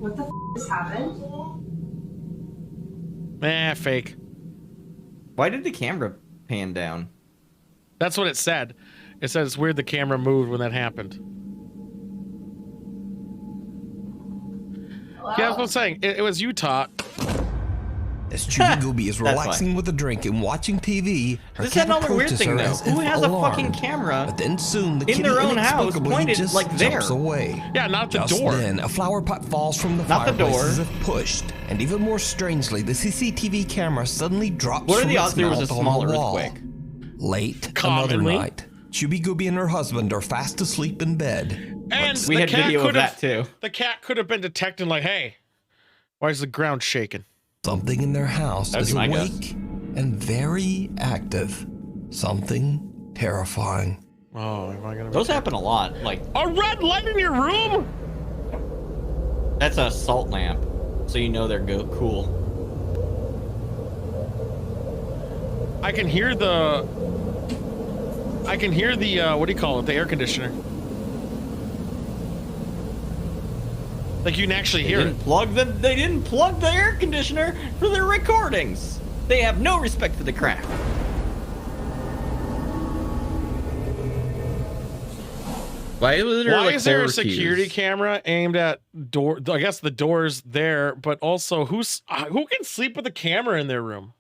What the f just happened? Fake. Why did the camera pan down? That's what it said. It said it's weird the camera moved when that happened. Yeah, that's what I'm saying. It was Utah. As Chubby Gooby is relaxing with a drink and watching TV, her This is cat another weird approaches thing, her though. as Who if has a alarmed. fucking camera But then soon the in kitty their own house inexplicably pointed, just like, there? jumps away. Yeah, not the Just door. then, a flower pot falls from the Not the fireplace door. as if pushed, and even more strangely, the CCTV camera suddenly drops What are from the its odds there was a mount on small the wall. earthquake? Late Commonly. another night, Chubby Gooby and her husband are fast asleep in bed. And We the had cat video of could have, that too. The cat could have been detecting like, hey, why is the ground shaking? Something in their house That'd is be my guess. awake and very active. Something terrifying. Oh, am I gonna? Those happen a lot. Like, A red light in your room? that's a salt lamp, so you know they're cool. I can hear the. What do you call it? The air conditioner. Like you can actually hear it. They didn't plug the air conditioner for their recordings. They have no respect for the craft. Why was there, Why like, is there a horror security cues? camera aimed at door? I guess the door's there, but also who can sleep with a camera in their room?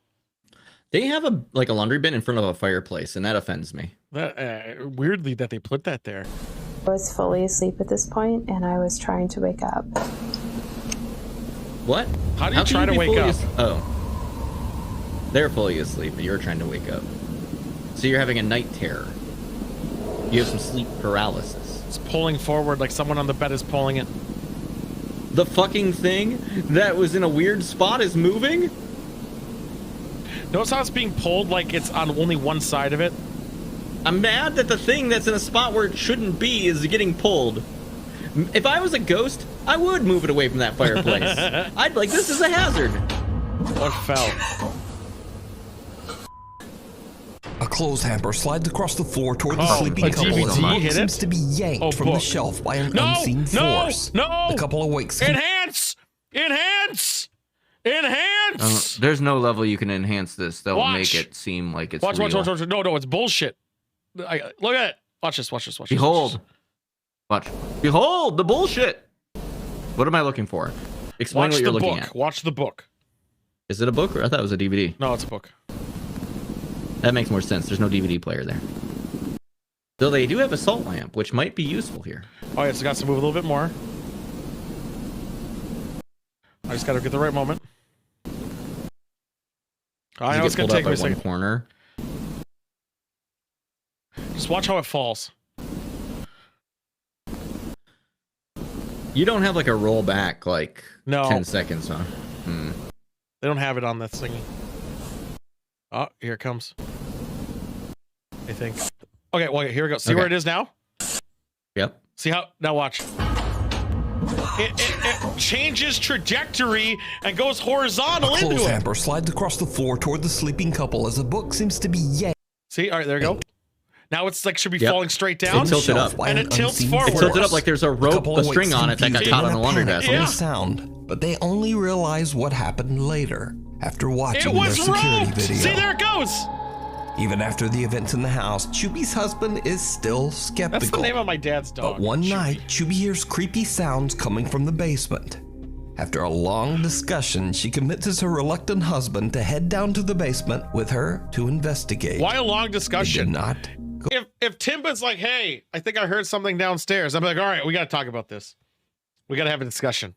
They have a laundry bin in front of a fireplace, and that offends me. That, weirdly, that they put that there. I was fully asleep at this point, and I was trying to wake up. What? How do you try to wake up? Oh. They're fully asleep, and you're trying to wake up. So you're having a night terror. You have some sleep paralysis. It's pulling forward like someone on the bed is pulling it. The fucking thing that was in a weird spot is moving? Notice how it's being pulled like it's on only one side of it? I'm mad that the thing that's in a spot where it shouldn't be is getting pulled. If I was a ghost, I would move it away from that fireplace. I'd be like, this is a hazard. What fell? A clothes hamper slides across the floor toward the sleeping couple as a book seems to be yanked from the shelf by an unseen force. No! The couple awakes. Enhance! Enhance! Enhance! There's no level you can enhance this that will make it seem like it's watch. real. No, it's bullshit. Look at it. Watch this. Behold. Watch. Behold the bullshit. What am I looking for? Explain what you're looking at. Watch the book. Is it a book, or I thought it was a DVD? No, it's a book. That makes more sense. There's no DVD player there. Though they do have a salt lamp, which might be useful here. Oh, yeah, so got to move a little bit more. I just got to get the right moment. I know it's going to take me a second. Corner. Just watch how it falls. You don't have like a roll back, like 10 seconds, huh? They don't have it on this thingy. Oh, here it comes. I think. Okay, well, here we go. See where it is now? Yep. See how? Now watch. It changes trajectory and goes horizontal into it. A clothes hamper slides across the floor toward the sleeping couple as a book seems to be yanked. See? All right, there you go. Now it's like should be falling straight down. It tilted up. And it tilts forward. It tilted up like there's a rope, a string on it that got caught on the laundry basket. Sound, but they only realize what happened later after watching their security roped. video. See, there it goes. Even after the events in the house, Chubby's husband is still skeptical. That's the name of my dad's dog. But one night, Chubby hears creepy sounds coming from the basement. After a long discussion, she convinces her reluctant husband to head down to the basement with her to investigate. Why a long discussion? They did not go. If Timba's like, hey, I think I heard something downstairs, I'm like, all right, we got to talk about this. We got to have a discussion.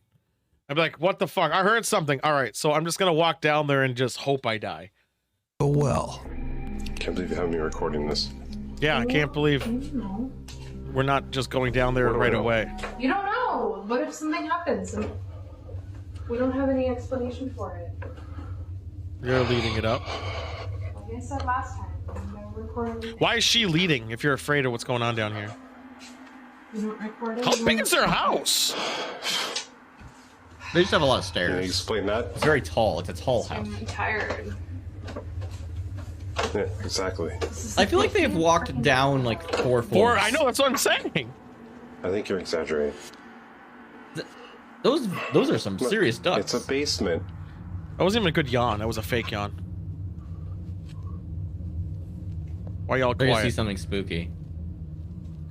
I'd be like, what the fuck? I heard something. All right, so I'm just going to walk down there and just hope I die. Oh, well. Can't believe you have me recording this. Yeah, I can't believe we're not just going down there right away. You don't know. What if something happens? And we don't have any explanation for it. You're leading it up. Like I said last time, we don't record. Why is she leading if you're afraid of what's going on down here? We don't record. How big is their house? They just have a lot of stairs. Can you explain that? It's very tall. It's a tall house. I'm tired. Yeah, exactly. I feel like they have walked down like 4 floors. I know, that's what I'm saying. I think you're exaggerating. Those are some serious ducks. It's a basement. That wasn't even a good yawn. That was a fake yawn. Why y'all We're quiet? gonna see something spooky.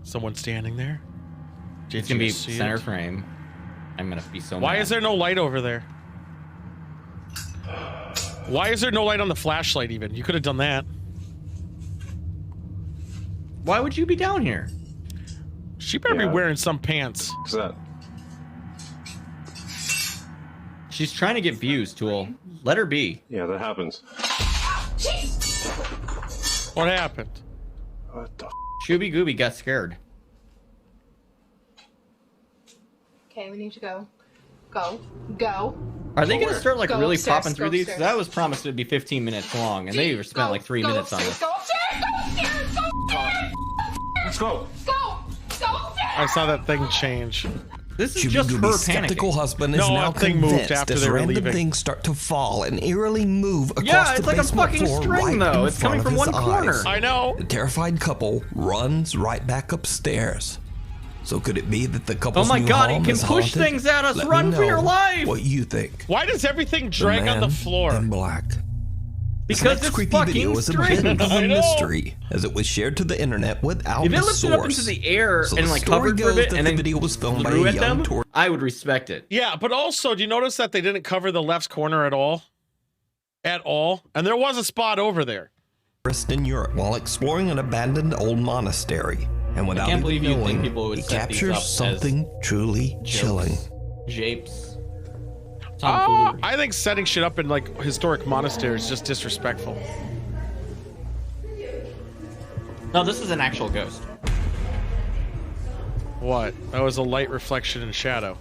Someone standing there? It's gonna be center frame. I'm gonna be so mad. Why is there no light over there? Why is there no light on the flashlight even? You could have done that. Why would you be down here? She better be wearing some pants. What's that? She's trying to get views, Tool. Let her be. Yeah, that happens. What happened? What the Shooby Gooby got scared. Okay, we need to go. Go. Are they gonna start like really upstairs, popping through these? 'Cause that was promised to be 15 minutes long, and they spent like 3 minutes on this. Go upstairs! Let's go! I saw that thing change. This is Chubby just her Gooby's panicking. skeptical husband is No, now that thing moved convinced after as they were random leaving. things start to fall and eerily move across Yeah, the it's like a basement fucking floor string, right though. in It's front coming of from his one corner. eyes. I know. The terrified couple runs right back upstairs. So could it be that the couple's Oh my new god, home it can is push haunted? things at us! Let Run me for your know life! What you think? Why does everything drag on the Man floor? in black. This Because next it's creepy fucking video is a strange. bit of I a know. mystery, as it was shared to the internet without If a it lifted up source. into the air So and the like story hovered for a goes bit that and the then video was filmed by flew a at young them, tourist. I would respect it. Yeah, but also, do you notice that they didn't cover the left corner at all? At all? And there was a spot over there. In Europe while exploring an abandoned old monastery, and without can't even believe you'd think knowing, people would he set these captures up as something truly chilling. Japes. I think setting shit up in like historic monasteries is just disrespectful. No, this is an actual ghost. What? That was a light reflection and shadow.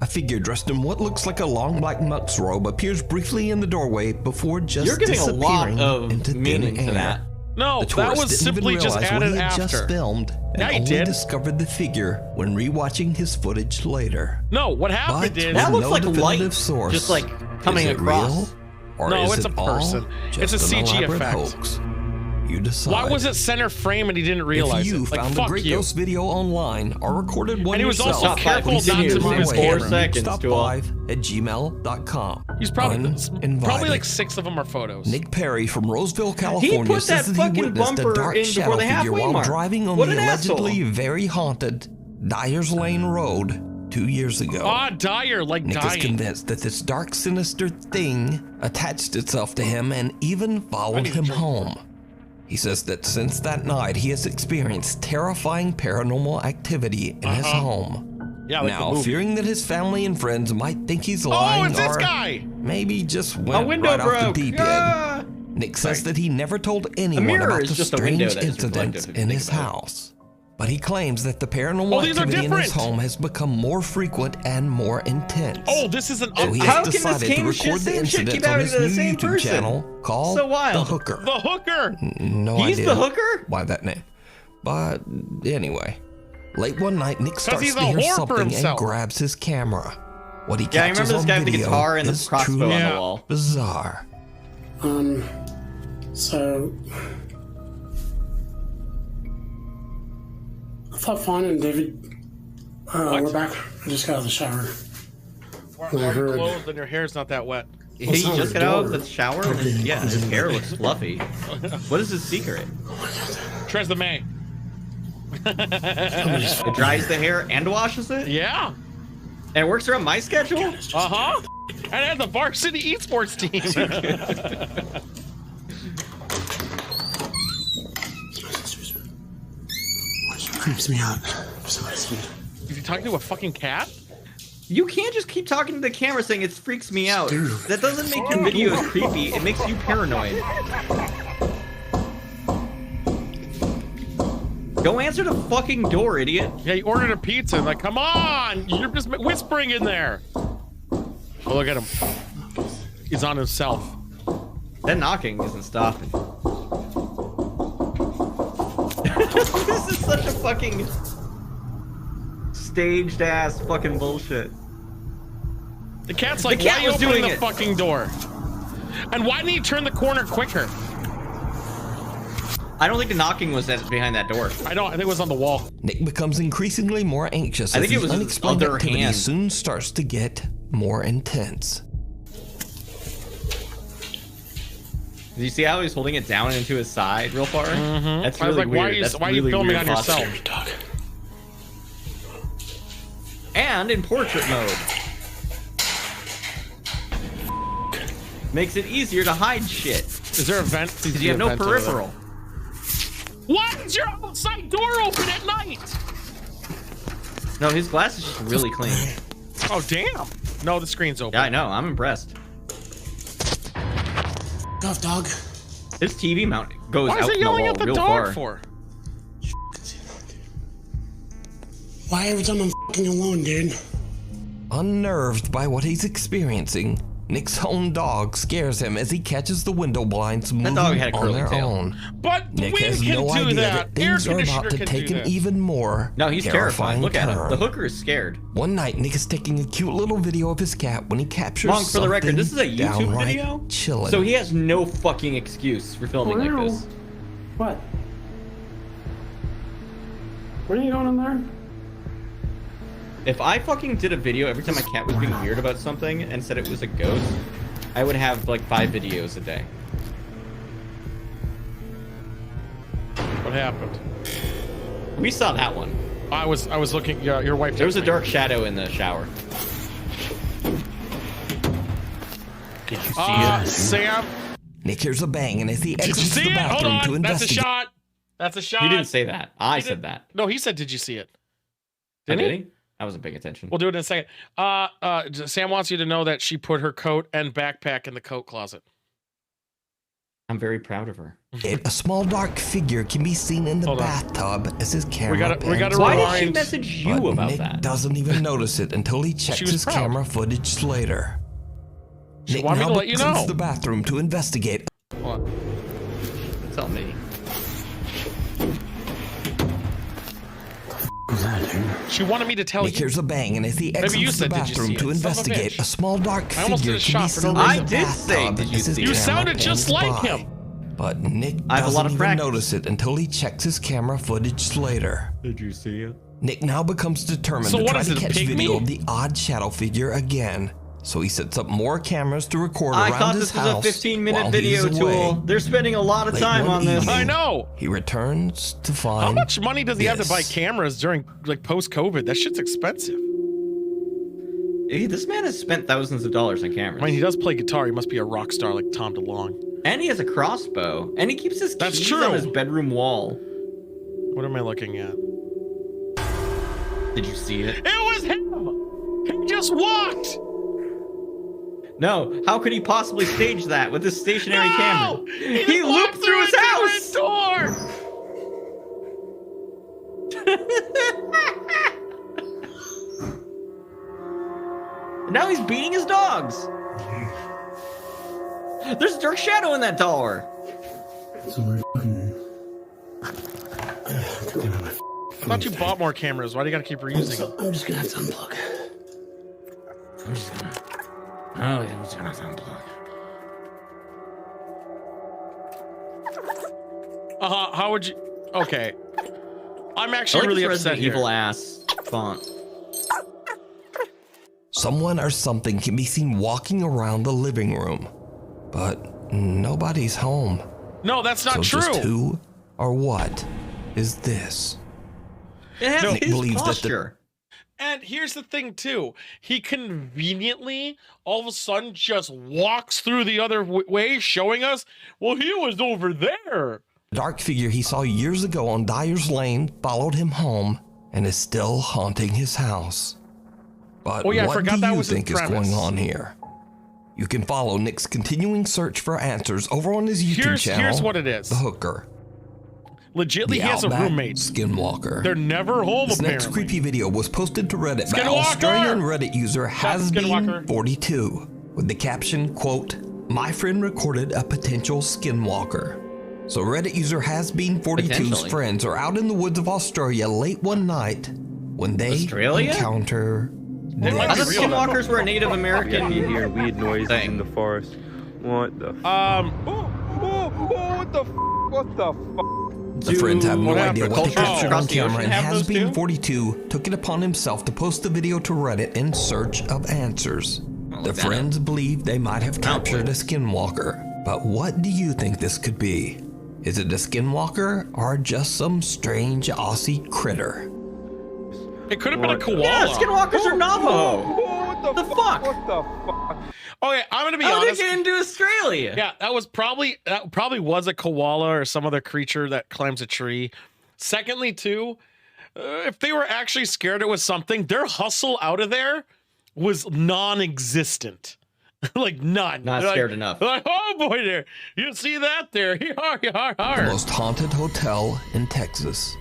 A figure dressed in what looks like a long black monk's robe appears briefly in the doorway before just You're giving a lot disappearing of into thin meaning air. to that. No, The that tourist was didn't simply even just realize what added he had after. just filmed, and Yeah, he only did. discovered the figure when rewatching his footage later. No, what happened But is That with looks no like definitive light, source. just like coming Is it across. real, or No, is it's it a all person. just It's a an CG elaborate effect. hoax? You decide. Why was it center frame and he didn't realize If you it? Like, found fuck a great you. ghost video online or recorded one And he was yourself, also careful not to move his Four camera. seconds to all. stop5@gmail.com. He's probably Uninvited. like 6 of them are photos. Nick Perry from Roseville, California put says that that he fucking witnessed a bumper dark in shadow before the figure halfway while mark. driving on What the an allegedly asshole. very haunted Dyer's Lane Road 2 years ago. Ah, Dyer, like Nick is dying. convinced that this dark, sinister thing attached itself to him and even followed him home. He says that since that night, he has experienced terrifying paranormal activity in his home. Yeah, like now, the movie. fearing that his family and friends might think he's lying, Oh, it's this or guy! maybe just went window right off broke. the deep Ah! end, Nick says that he never told anyone mirror about is the just a window strange that is incidents reflective, if you in think his about it. house. But he claims that the paranormal Oh, these are activity in his different. home has become more frequent and more intense. Oh, this is an So he update. How has can this decided to game record the same shit incident keep on happening his to the new same YouTube person? channel called So wild. The Hooker. The hooker! No He's idea the hooker? why that name. But anyway, late one night, Nick starts he's to a hear whore for something and himself. grabs his camera. What he Yeah, I catches remember this on guy with the video guitar and the is crossbow truly on the wall. bizarre. So I thought Fawn and David were back. I just got out of the shower. Why And I are you heard clothed and your hair's not that wet? He What's on just the got out of door? the shower and his, yeah, his hair looks fluffy. What is his secret? Tresemme. It dries the hair and washes it? Yeah. And it works around my schedule? Uh-huh. And it has a varsity esports team. creeps me out. For some reason. Is he talking to a fucking cat? You can't just keep talking to the camera saying it freaks me out. That doesn't make your videos creepy. It makes you paranoid. Go answer the fucking door, idiot. Yeah, he ordered a pizza. Like, come on! You're just whispering in there. Oh, look at him. He's on himself. That knocking isn't stopping. This is such a fucking staged ass fucking bullshit. The cat's like, The cat why are was you opening doing the it. fucking door? And why didn't he turn the corner quicker? I don't think the knocking was behind that door. I think it was on the wall. Nick becomes increasingly more anxious I as think it the was his unexplained other activity hand. soon starts to get more intense. Did you see how he's holding it down into his side real far? Mm-hmm. That's I was really like, weird. That's why are you really filming weird on posture. yourself? And in portrait mode. Makes it easier to hide shit. Is there a vent? Because you have no peripheral. Why is your outside door open at night? No, his glass is just really clean. Oh, damn. No, the screen's open. Yeah, I know. I'm impressed. Go off, dog. His TV mount goes Why is out he in the yelling wall at the real dog far. for? Why every time I'm fucking alone, dude? Unnerved by what he's experiencing, Nick's own dog scares him as he catches the window blinds moving dog had a on curly their tail. own. But the Nick wind has can no do idea that. that Air things are conditioner about to can take do an that. even more No, he's terrified. terrifying Look at him. turn. The hooker is scared. One night, Nick is taking a cute little video of his cat when he captures Monk, for the record, this is a something YouTube downright video? chilling. So he has no fucking excuse for filming like Wow. this. What? Where are you going in there? If I fucking did a video every time my cat was being weird about something and said it was a ghost, I would have like 5 videos a day. What happened? We saw that one. I was looking. Your wife. There was a dark shadow in the shower. Did you see it? Sam. Nick hears a bang, and as he Did you exits see the it? Hold bathroom to on. That's a investigate, shot. That's a shot. He didn't say that. I said that. No, he said, "Did you see it?" Did he? I wasn't paying attention. We'll do it in a second. Sam wants you to know that she put her coat and backpack in the coat closet. I'm very proud of her. a small dark figure can be seen in the bathtub as his camera. We gotta Why rewind. did she message you but about Nick that? doesn't even notice it until he checks was his proud. camera footage later. She Nick wanted me now to let you comes know. to the bathroom to investigate. What? Tell me. She wanted me to tell Nick you. hears a bang, and as he Maybe you exits the said, "Did you bathroom see to it?" Son of a investigate, bitch. a small dark I almost figure did a can be shot for seen no in reason. the I did say, bathtub "Did you as his see it?" You camera sounded just pans like by. him. But Nick I have a lot doesn't of even practice. notice it until he checks his camera footage later. Did you see it? Nick now becomes determined So to what try is to it, a catch pygmy? video of the odd shadow figure again. So he sets up more cameras to record I around thought his this was a house 15-minute while video he's away. tool. They're spending a lot of Late time one on this. evening, I know. He returns to find How much money does he have to buy this. cameras during like post-COVID? That shit's expensive. Hey, this man has spent thousands of dollars on cameras. I mean, he does play guitar. He must be a rock star like Tom DeLonge. And he has a crossbow. And he keeps his That's keys true. on his bedroom wall. What am I looking at? Did you see it? It was him. He just walked. No, how could he possibly stage that with this stationary camera? He He just looped walked through his a house! different Now he's beating his dogs. There's a dark shadow in that tower. I thought you bought more cameras. Why do you gotta keep reusing them? I'm just gonna have to unplug. I'm just gonna unplug. How would you? Okay. I'm I actually like really this upset Resident here. Evil ass font. Someone or something can be seen walking around the living room, but nobody's home. No, that's not so true. Just who or what is this? It has Nick his believes that posture. And here's the thing, too. He conveniently, all of a sudden, just walks through the other way, showing us, well, he was over there. The dark figure he saw years ago on Dyer's Lane followed him home and is still haunting his house. But Oh, yeah, I what forgot do that you was his think is premise. going on here? You can follow Nick's continuing search for answers over on his YouTube channel. Here's what it is. The Hooker. Legitly, The he has a Outback roommate. Skinwalker. They're never home, This apparently. next creepy video was posted to Reddit by Skinwalker! Australian Reddit user Skinwalker. Hasbeen42 with the caption, quote, "My friend recorded a potential skinwalker." So Reddit user Hasbeen42's Potentially. friends are out in the woods of Australia late one night when they Australia? encounter They might I be thought real, though. skinwalkers were a Native American hear weird noises thing. in the forest. What the? What the The friends have no what idea happened? what they Cultures captured across on the camera, ocean and have those too? Hasbeen42 took it upon himself to post the video to Reddit in search of answers. The look that friends believe they might have captured a skinwalker, but what do you think this could be? Is it a skinwalker or just some strange Aussie critter? It could have been a koala. Yeah, skinwalkers are Navajo. What the fuck? What the fuck? Okay, I'm gonna be How did honest. they get into Australia? Yeah, that probably was a koala or some other creature that climbs a tree. Secondly, too, if they were actually scared it was something, their hustle out of there was non-existent. Like none. Not They're scared like, enough. they're like, oh boy, there. You see that there? Yar, yar, The yar. most haunted hotel in Texas.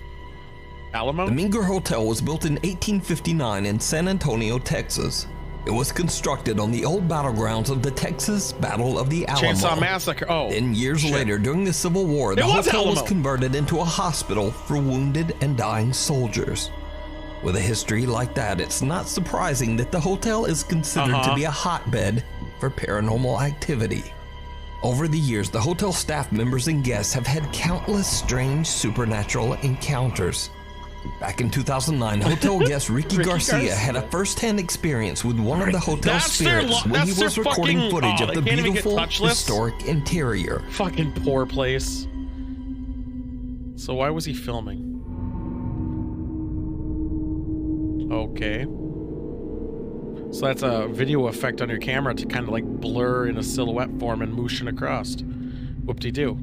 Alamo? The Meager Hotel was built in 1859 in San Antonio, Texas. It was constructed on the old battlegrounds of the Texas Battle of the Alamo. Chainsaw Massacre. Oh. Then years shit. later, during the Civil War, the It was hotel was Alamo. converted into a hospital for wounded and dying soldiers. With a history like that, it's not surprising that the hotel is considered to be a hotbed for paranormal activity. Over the years, the hotel staff members and guests have had countless strange supernatural encounters. Back in 2009, hotel guest Ricky Garcia had a first-hand experience with one of the hotel spirits when he was recording footage of the beautiful, historic interior. Fucking poor place. So why was he filming? Okay. So that's a video effect on your camera to kind of like blur in a silhouette form and motion across. Whoop-de-doo.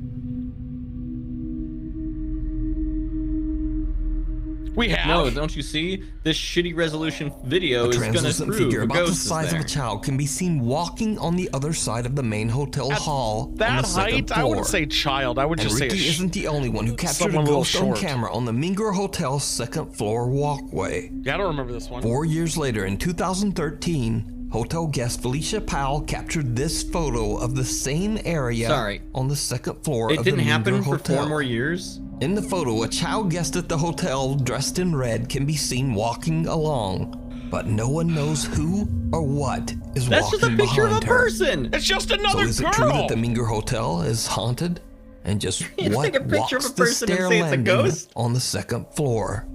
We have. No, don't you see? This shitty resolution video is going to prove figure a about ghost the is size there. of a child can be seen walking on the other side of the main hotel hall on That the second height, floor. I wouldn't say child. I would just say Ricky isn't the only one who captured a someone a little ghost on short. camera on the Mingra Hotel's second floor walkway. Yeah, I don't remember this one. 4 years later, in 2013, hotel guest Felicia Powell captured this photo of the same area on the second floor It of the didn't happen Mingra for Hotel. 4 more years? In the photo, a child guest at the hotel dressed in red can be seen walking along, but no one knows who or what is That's walking just a picture of a behind her. person. It's just So another is it true that the Mingra Hotel is haunted? And just You what take a picture of walks a the person and stair say it's a landing ghost? on the second floor?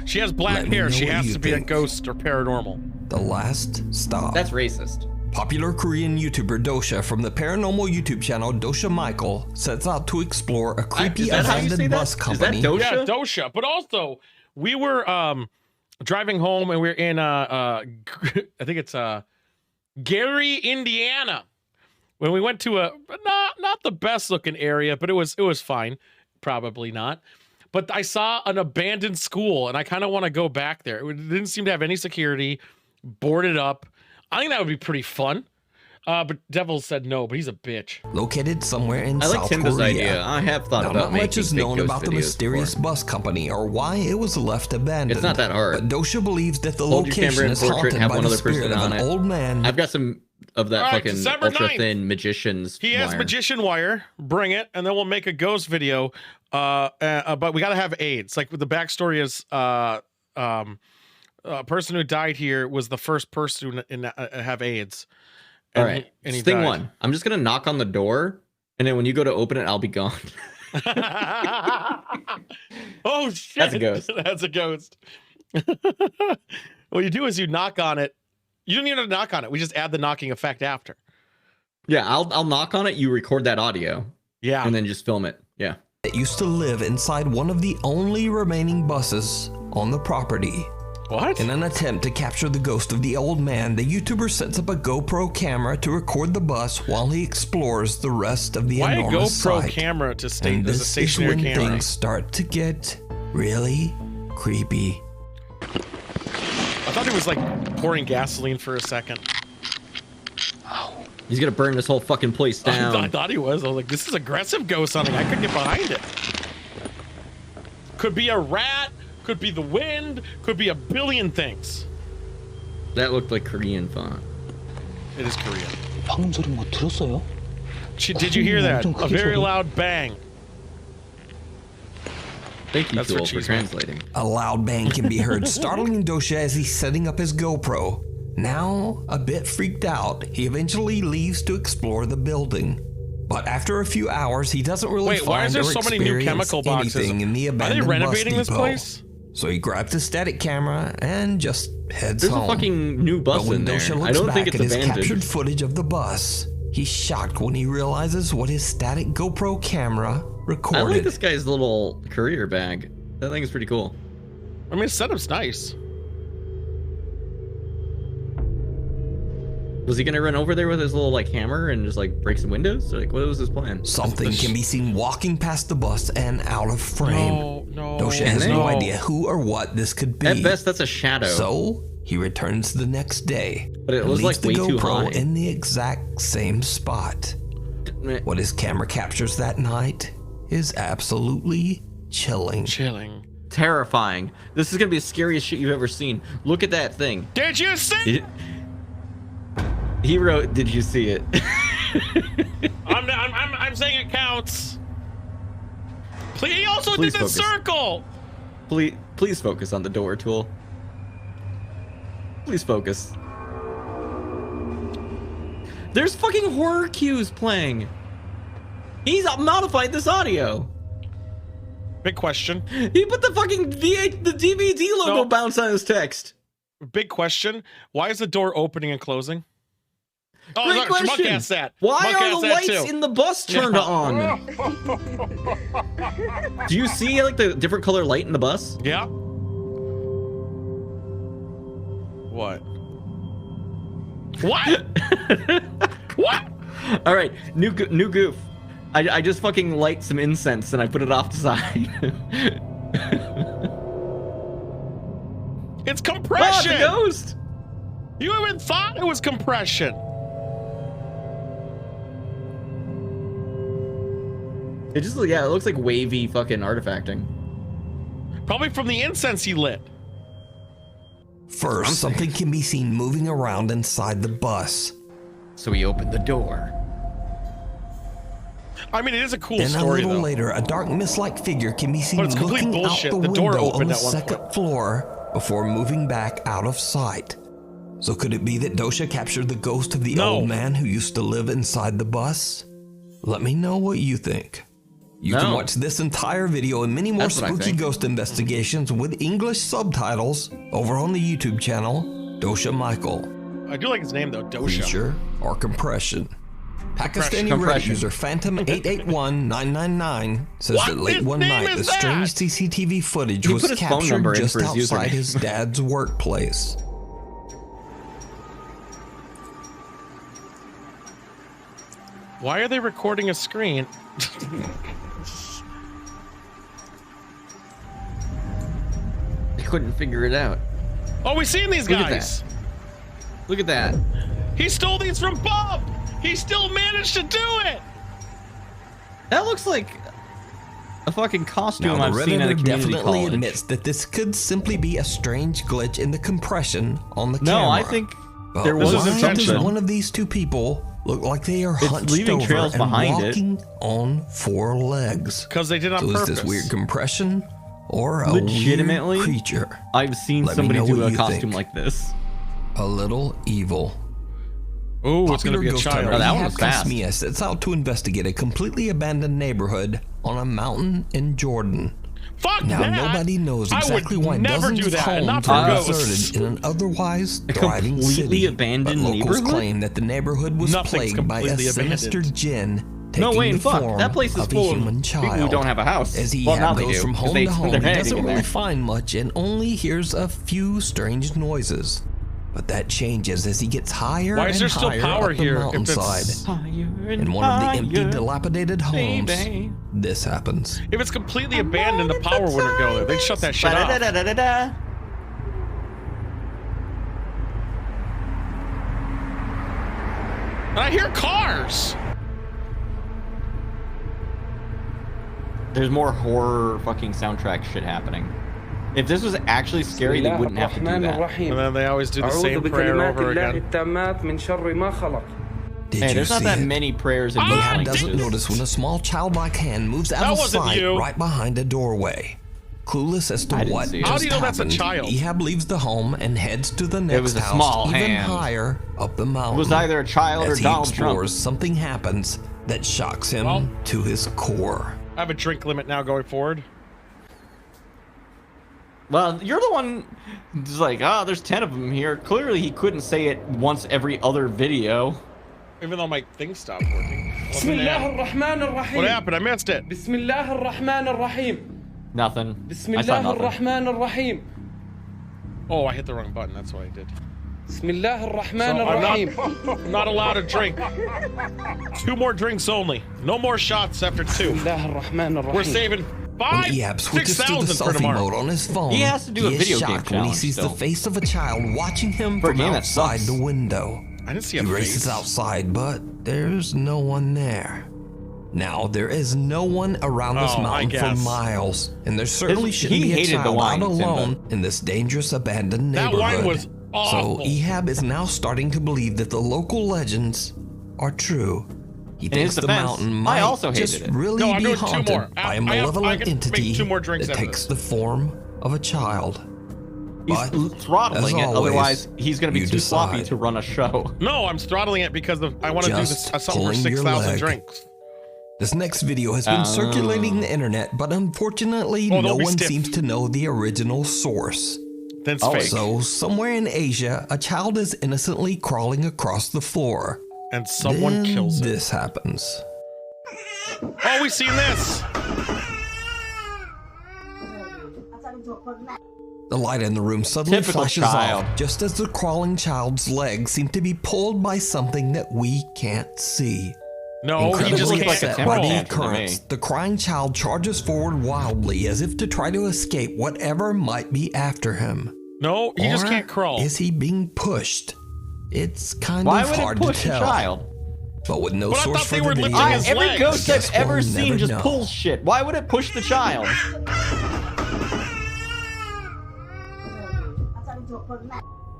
She has black Let me hair. know She what has you to be think. a ghost or paranormal. The last stop. That's racist. Popular Korean YouTuber Dosha from the paranormal YouTube channel Dosha Michael sets out to explore a creepy abandoned bus company. Yeah, Dosha. But also, we were driving home and we were in I think it's Gary, Indiana. When we went to a not the best looking area, but it was fine. Probably not. But I saw an abandoned school and I kind of want to go back there. It didn't seem to have any security, boarded up. I think that would be pretty fun. But Devil said no, but he's a bitch. Located somewhere in I like South Timba's Korea. idea. I have thought Now, about not much making is fake known ghost about the videos mysterious bus company or why it was left abandoned. It's not that hard. But Dosha believes that the Hold your camera location in is portrait haunted and have by one the other person spirit of on an it. old man. I've got some of that All right, fucking December ultra 9th. thin magician's He has wire. magician wire. Bring it, and then we'll make a ghost video. But we gotta have AIDS. Like the backstory is, a person who died here was the first person to have AIDS. All right, and he thing died. one. I'm just gonna knock on the door, and then when you go to open it, I'll be gone. Oh shit! That's a ghost. That's a ghost. What you do is you knock on it. You don't even have to knock on it. We just add the knocking effect after. Yeah, I'll knock on it. You record that audio. Yeah, and then just film it. Yeah. That used to live inside one of the only remaining buses on the property. What? In an attempt to capture the ghost of the old man, the YouTuber sets up a GoPro camera to record the bus while he explores the rest of the Why a enormous GoPro site. camera to stay And as a this is stationary when camera? things start to get really creepy. I thought he was like pouring gasoline for a second. He's gonna burn this whole fucking place down. I thought he was. I was like, this is aggressive ghost hunting. I couldn't get behind it. Could be a rat. Could be the wind. Could be a billion things. That looked like Korean font. It is Korean. 방금 소리 뭐 들었어요? Did you hear that? A very loud bang. Thank you, That's Tool, what for she's translating. A loud bang can be heard, startling Dosha as he's setting up his GoPro. Now, a bit freaked out, he eventually leaves to explore the building. But after a few hours, he doesn't really Wait, why is find there or so many new experience chemical boxes? anything in the Are they abandoned renovating bus this depot. place? So he grabs his static camera and just heads There's home. a fucking new bus But when in there. Dosha looks I don't back think it's at his abandoned. captured footage of the bus, he's shocked when he realizes what his static GoPro camera recorded. I like this guy's little courier bag. That thing is pretty cool. I mean, his setup's nice. Was he gonna run over there with his little like hammer and just like break some windows? Or, like, what was his plan? Something can be seen walking past the bus and out of frame. No. Dosha has no idea who or what this could be. At best, that's a shadow. So he returns the next day. But it and was, leaves like, the way too GoPro high. in the exact same spot. What his camera captures that night is absolutely chilling. Terrifying. This is gonna be the scariest shit you've ever seen. Look at that thing. Did you see? He wrote, "Did you see it?" I'm saying it counts. Please, he also Please did the focus. circle. Please focus on the door, Tool. Please focus. There's fucking horror cues playing. He's modified this audio. Big question. He put the fucking the DVD logo bounce on his text. Big question. Why is the door opening and closing? Oh, Great question. Monk asked that. Why Monk are asked the that lights too. in the bus turned on? Do you see like the different color light in the bus? Yeah. What? What? What? All right, new goof. I just fucking light some incense and I put it off the side. It's compression. Oh, it's a ghost. You even thought it was compression. It just it looks like wavy fucking artifacting. Probably from the incense he lit. First, something can be seen moving around inside the bus. So he opened the door. I mean, it is a cool Then story, a little though. later, a dark mist-like figure can be seen But it's complete looking bullshit. out the The door window on opened the at one second floor before moving back out of sight. So could it be that Dosha captured the ghost of the old man who used to live inside the bus? Let me know what you think. You can watch this entire video and many more spooky ghost investigations with English subtitles over on the YouTube channel, Dosha Michael. I do like his name, though, Dosha. Feature or compression. Pakistani Reddit user Phantom881999 says that late one night the strange CCTV footage was captured just outside his dad's workplace. Why are they recording a screen? They couldn't figure it out. Oh, we seen these guys. Look at that. He stole these from Bob. He still managed to do it. That looks like a fucking costume Now, I've the seen at a Redditor community definitely college. admits that this could simply be a strange glitch in the compression on the No, camera. I think But there was why intention. does one of these two people look like they are It's hunched leaving over trails and behind it. walking on four legs? Because they did on So purpose. is this weird compression or a Legitimately, weird creature? I've seen Let me somebody know do what a you costume think. like this. A little evil. Ooh, it's gonna be a Ghost child. hunter Oh, that one Ihab was fast. Kasmia sets out to investigate a completely abandoned neighborhood on a mountain in Jordan. Fuck Now, that. nobody knows I would exactly why never dozens do of that, and homes not for were ghosts. deserted in an otherwise A thriving completely city. abandoned But locals neighborhood? claim that the neighborhood was Nothing's plagued by a completely sinister abandoned. jinn No, taking Wayne, the fuck. form That place is of a full of human people child. who don't have a house. As he Well, now they goes do, from 'cause home they to put home, their he hand doesn't in really there. find much and only hears a few strange noises. But that changes as he gets higher Why is and there still higher power up the here if mountainside. it's- In one of the empty, dilapidated homes, baby. this happens. If it's completely abandoned, the power wouldn't go there. They'd shut that shit off. Ba-da-da-da-da-da. And I hear cars. There's more horror fucking soundtrack shit happening. If this was actually scary, they wouldn't have to do that. And then they always do the same prayer over again. Did Hey, you there's not see that it? many prayers in Ihab these doesn't languages. notice when a small childlike hand moves out That of wasn't sight you. right behind a doorway. Clueless as to I didn't what see it. just How do you know that's a happened, child? Ihab leaves the home and heads to the next was a house, small even hand. higher up the mountain. It was either a child or As he Donald Trump. explores, something happens that shocks him Well- to his core. I have a drink limit now going forward. Well, you're the one who's like, oh, there's 10 of them here. Clearly, he couldn't say it once every other video. Even though my thing stopped working. بسم الله الرحمن الرحيم. What happened? I missed it. بسم الله الرحمن الرحيم. Nothing. بسم I saw الله nothing. الرحمن الرحيم. Oh, I hit the wrong button. That's what I did. بسم الله So الرحمن I'm الرحيم. not allowed to drink. 2 more drinks only. No more shots after 2. بسم الله الرحمن الرحيم. We're saving When 5, Ihab switches to the 6,000 for selfie tomorrow. mode on his phone, He has to do a is video game shocked when he challenge sees still. the face of a child watching him For a from game that outside sucks. the window. I didn't see a He face. races outside, but there's no one there. Now, there is no one around this Oh, I mountain for guess. miles, and there certainly shouldn't he be a hated the child wine, out alone Simba. in this dangerous abandoned That neighborhood. wine was awful. So Ihab is now starting to believe that the local legends are true. He In thinks his the defense, mountain I might also hated just it. really No, I'm be doing 2 haunted more. by a I can malevolent make entity 2 more drinks that after takes this. the form of a child. He's But, throttling as it, always, otherwise he's going to be you too sloppy decide. to run a show. No, I'm throttling it because I want to do this Just something for pulling your 6,000 leg. drinks. This next video has been circulating the internet, but unfortunately, no one seems to know the original source. That's fake. So, somewhere in Asia, a child is innocently crawling across the floor. And someone kills it. This happens. Oh, we've seen this! The light in the room suddenly Typical flashes child. off, just as the crawling child's legs seem to be pulled by something that we can't see. No, he just Incredibly can't upset by the crawl. occurrence, the crying child charges forward wildly as if to try to escape whatever might be after him. No, he just Or can't crawl. Is he being pushed? It's kind Why of would hard it push to tell. a child? But with no But I source thought for they the were video, lifting his Every legs. ghost I've guess we'll ever seen never just know. pulls shit. Why would it push the child?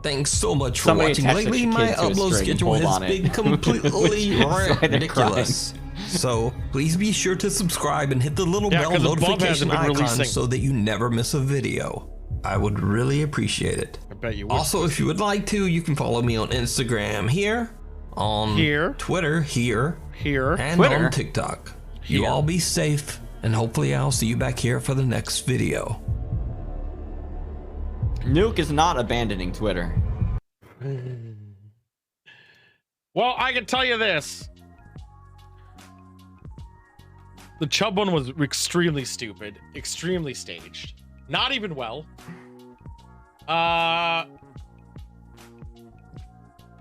Thanks so much for Somebody watching. attached Lately, a my kid to a upload string and schedule pulled has on it. been completely That's why they're ridiculous. So please be sure to subscribe and hit the little bell 'cause the bump notification hasn't been icon releasing. so that you never miss a video. I would really appreciate it. I bet you would. Also, if you would like to, you can follow me on Instagram here, on Twitter here, and Twitter. on TikTok. You all be safe, and hopefully I'll see you back here for the next video. Nuke is not abandoning Twitter. Well, I can tell you this. The Chubb one was extremely stupid, extremely staged. Not even well. I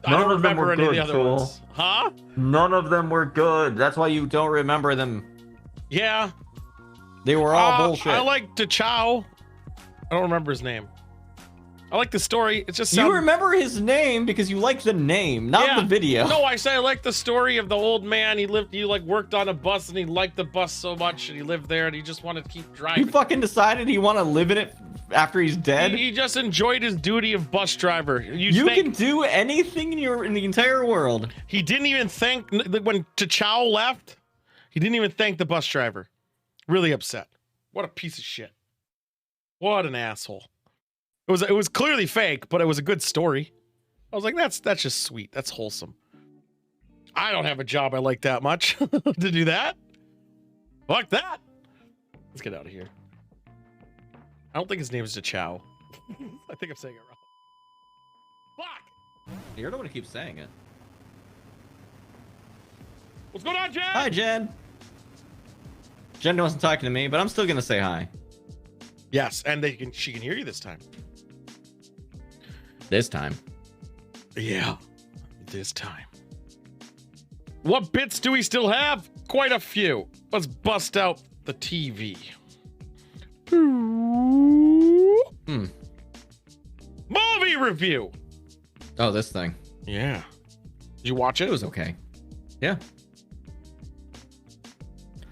don't remember any of the other ones. Huh? None of them were good. That's why you don't remember them. Yeah. They were all bullshit. I like Chow. I don't remember his name. I like the story. It's just You remember his name because you like the name, not the video. No, I say I like the story of the old man. He like worked on a bus and he liked the bus so much and he lived there and he just wanted to keep driving. He fucking decided he want to live in it after he's dead. He just enjoyed his duty of bus driver. You can do anything in the entire world. He didn't even thank when T'Challa left. He didn't even thank the bus driver. Really upset. What a piece of shit. What an asshole. It was clearly fake, but it was a good story. I was like, that's just sweet. That's wholesome. I don't have a job I like that much to do that. Fuck that. Let's get out of here. I don't think his name is T'Challa. I think I'm saying it wrong. Fuck. You're the one who keeps saying it. What's going on, Jen? Hi, Jen. Jen wasn't talking to me, but I'm still gonna say hi. Yes, and she can hear you this time. This time. Yeah, this time. What bits do we still have? Quite a few. Let's bust out the TV. Movie review. Oh, this thing. Yeah. Did you watch it? It was okay. Yeah.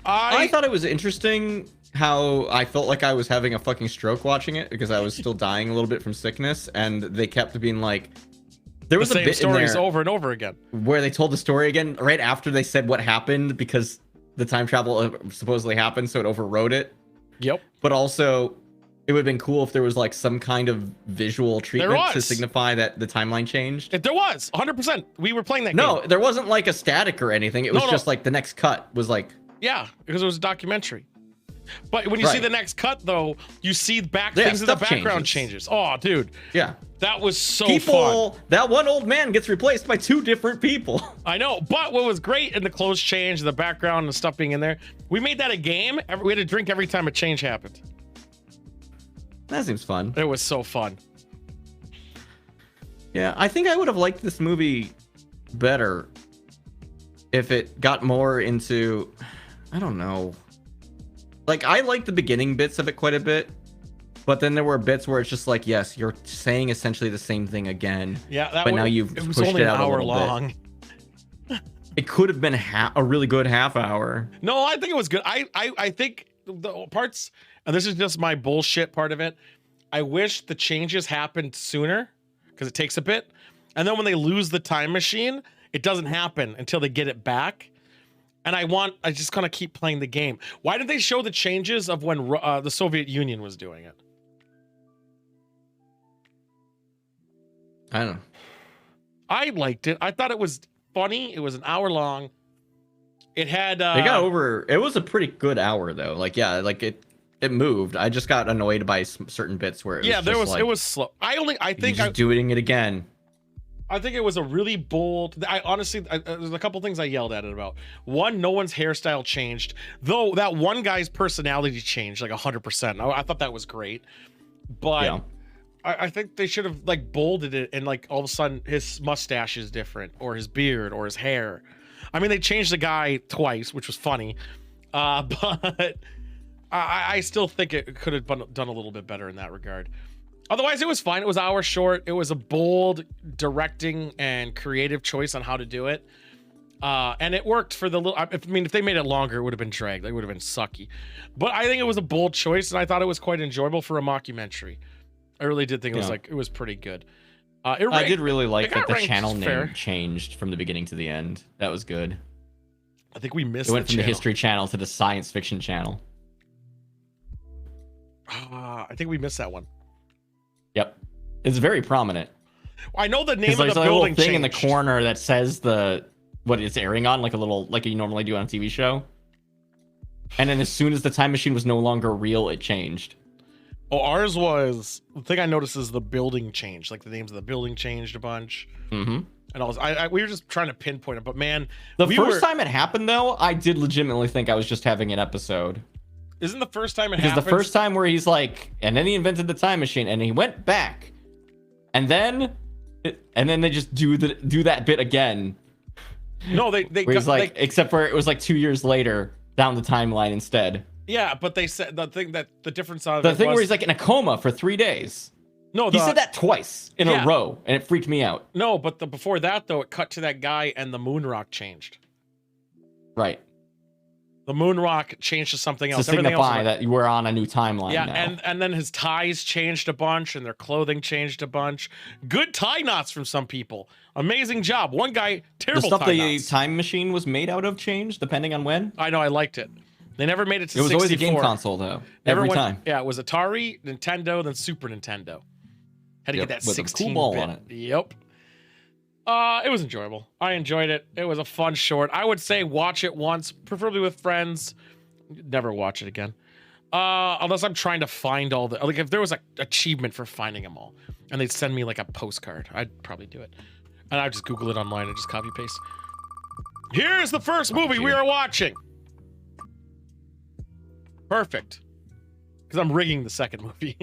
I thought it was interesting how I felt like I was having a fucking stroke watching it because I was still dying a little bit from sickness, and they kept being like, there was the a same bit in stories there over and over again where they told the story again right after they said what happened because the time travel supposedly happened, so it overrode it. Yep. But also, it would have been cool if there was like some kind of visual treatment to signify that the timeline changed. There was 100%. We were playing that game. No, there wasn't like a static or anything. It was just like the next cut was like. Yeah, because it was a documentary. But when you see the next cut, though, you see things in the background changes. Oh, dude. Yeah. That was so fun. That one old man gets replaced by two different people. I know. But what was great in the clothes change, the background and stuff being in there, we made that a game. We had to drink every time a change happened. That seems fun. It was so fun. Yeah, I think I would have liked this movie better if it got more into, I don't know. Like, I liked the beginning bits of it quite a bit, but then there were bits where it's just like, yes, you're saying essentially the same thing again. Yeah, but now you've pushed it out a little long. bit. It could have been a really good half hour. No, I think it was good. I think the parts, and this is just my bullshit part of it, I wish the changes happened sooner because it takes a bit. And then when they lose the time machine, it doesn't happen until they get it back. And I just kind of keep playing the game. Why did they show the changes of when the Soviet Union was doing it? I don't know. I liked it. I thought it was funny. It was an hour long. It had. They got over. It was a pretty good hour though. Like yeah, like it moved. I just got annoyed by certain bits where it was there just was like, it was slow. I think just doing it again. I think it was a really bold. I honestly, there's a couple things I yelled at it about. One, no one's hairstyle changed, though that one guy's personality changed like 100%. I thought that was great, but Yeah. I think they should have like bolded it and like all of a sudden his mustache is different or his beard or his hair. I mean, they changed the guy twice, which was funny, but I still think it could have done a little bit better in that regard. Otherwise, it was fine. It was an hour short. It was a bold directing and creative choice on how to do it. And it worked for the little... I mean, if they made it longer, it would have been dragged. It would have been sucky. But I think it was a bold choice, and I thought it was quite enjoyable for a mockumentary. I really did think it was pretty good. I did really like that the channel fair. name changed from the beginning to the end. That was good. I think we missed It went the from the channel. History Channel to the Science Fiction Channel. I think we missed that one. Yep. It's very prominent. I know the name of There's the a little building thing in the changed. corner that says what it's airing on, like a little, like you normally do on a TV show. And then as soon as the time machine was no longer real, it changed. Oh, ours was... The thing I noticed is the building changed. Like, the names of the building changed a bunch. Mm-hmm. And all this. we were just trying to pinpoint it, but man... The first time it happened, though, I did legitimately think I was just having an episode. Isn't the first time it Because happened? the first time where he's like... And then he invented the time machine, and he went back. And then they just do that bit again. No, they where he's like... except for it was like 2 years later, down the timeline instead. Yeah, but they said the thing that the difference on The thing where he's like in a coma for 3 days. No, he said that twice in a row, and it freaked me out. No, but before that though, it cut to that guy and the moon rock changed. Right. The moon rock changed to something else. To signify that you were on a new timeline. Yeah, now. and then his ties changed a bunch, and their clothing changed a bunch. Good tie knots from some people. Amazing job. One guy, terrible the stuff tie the knots. time machine was made out of changed depending on when. I know, I liked it. They never made it to 64. It was always a game console though. Every time. Yeah, it was Atari, Nintendo, then Super Nintendo. Had to get that with 16 a cool ball bit. on it. Yep. It was enjoyable. I enjoyed it. It was a fun short. I would say watch it once, preferably with friends. Never watch it again. Unless I'm trying to find all the... Like, if there was an achievement for finding them all, and they'd send me, like, a postcard, I'd probably do it. And I'd just Google it online and just copy-paste. Here's the first movie we are watching! Perfect. Because I'm rigging the second movie.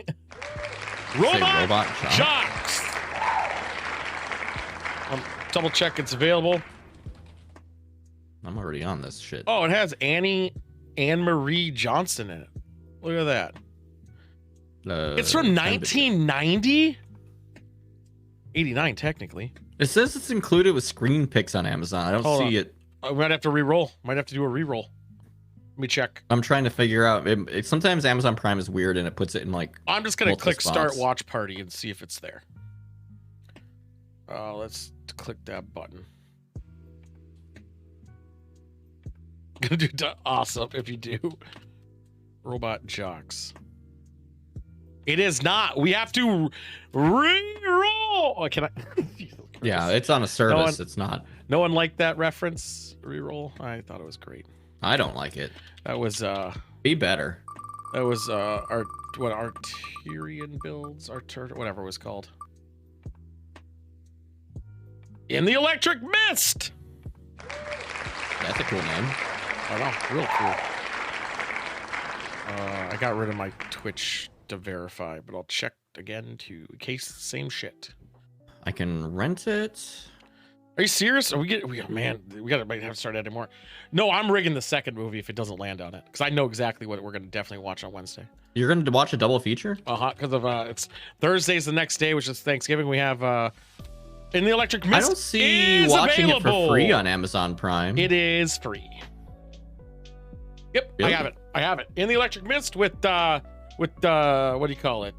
Robot Jocks! Double check it's available. I'm already on this shit. Oh, it has Anne Marie Johnson in it. Look at that. It's from 1990? 89, technically. It says it's included with screen pics on Amazon. I don't see it. I might have to re-roll. Might have to do a re-roll. Let me check. I'm trying to figure out. Sometimes Amazon Prime is weird and it puts it in like. I'm just gonna click spots. Start Watch Party and see if it's there. Let's click that button. Gonna do awesome if you do. Robot Jocks. It is not. We have to re-roll. Oh, can I? Yeah, it's on a service. It's not. No one liked that reference. Re-roll. I thought it was great. I don't like it. That was be better. That was Arterian builds, whatever it was called. In the Electric Mist. That's a cool name. I know, real cool. I got rid of my Twitch to verify, but I'll check again in case same shit. I can rent it. Are you serious? Might have to start adding more. No, I'm rigging the second movie if it doesn't land on it, because I know exactly what we're gonna definitely watch on Wednesday. You're gonna watch a double feature? Because of it's Thursday's the next day, which is Thanksgiving. We have In the Electric Mist. I don't see watching it for free on Amazon Prime. It is free. Yep, Really? I have it. In the Electric Mist with what do you call it?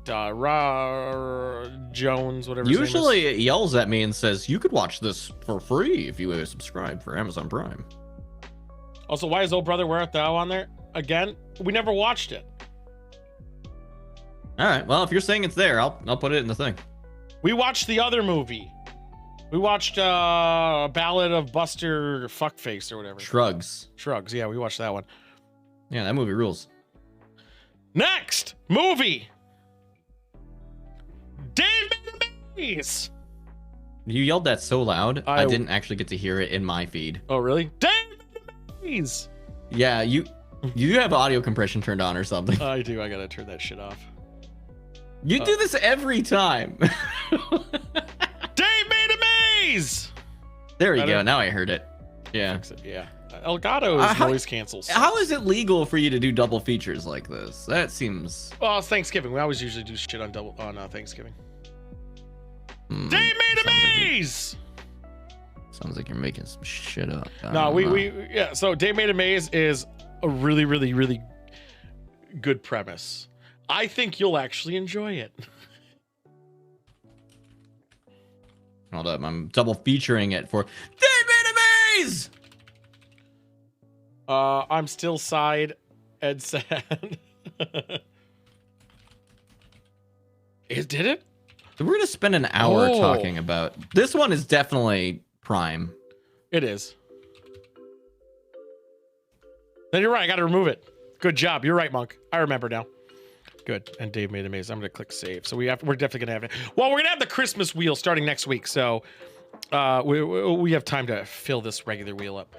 Jones, whatever. Usually it yells at me and says, you could watch this for free if you subscribe for Amazon Prime. Also, why is Oh Brother Where Art Thou on there? Again, we never watched it. All right, well, if you're saying it's there, I'll put it in the thing. We watched the other movie. We watched Ballad of Buster Fuckface or whatever. Shrugs. Yeah, we watched that one. Yeah, that movie rules. Next movie. Dave Made a Maze. You yelled that so loud, I didn't actually get to hear it in my feed. Oh, really? Dave Made a Maze. Yeah, you have audio compression turned on or something. I do. I gotta turn that shit off. You do this every time. Dave Made a Maze. There we go. Now I heard it. Yeah. Yeah. Elgato is noise cancels. How is it legal for you to do double features like this? That seems. Well, it's Thanksgiving. We always usually do shit on Thanksgiving. Dave Made a Maze. Sounds like you're making some shit up. Yeah. So Dave Made a Maze is a really, really, really good premise. I think you'll actually enjoy it. Hold up, I'm double featuring it for Dave Made a Maze. I'm still side Ed sad. Did it? We're gonna spend an hour talking about this one. Is definitely Prime. It is. Then you're right. I got to remove it. Good job. You're right, Monk. I remember now. Good. And Dave Made a Maze. I'm gonna click save. So we're definitely gonna have it. Well, we're gonna have the Christmas wheel starting next week. So we have time to fill this regular wheel up.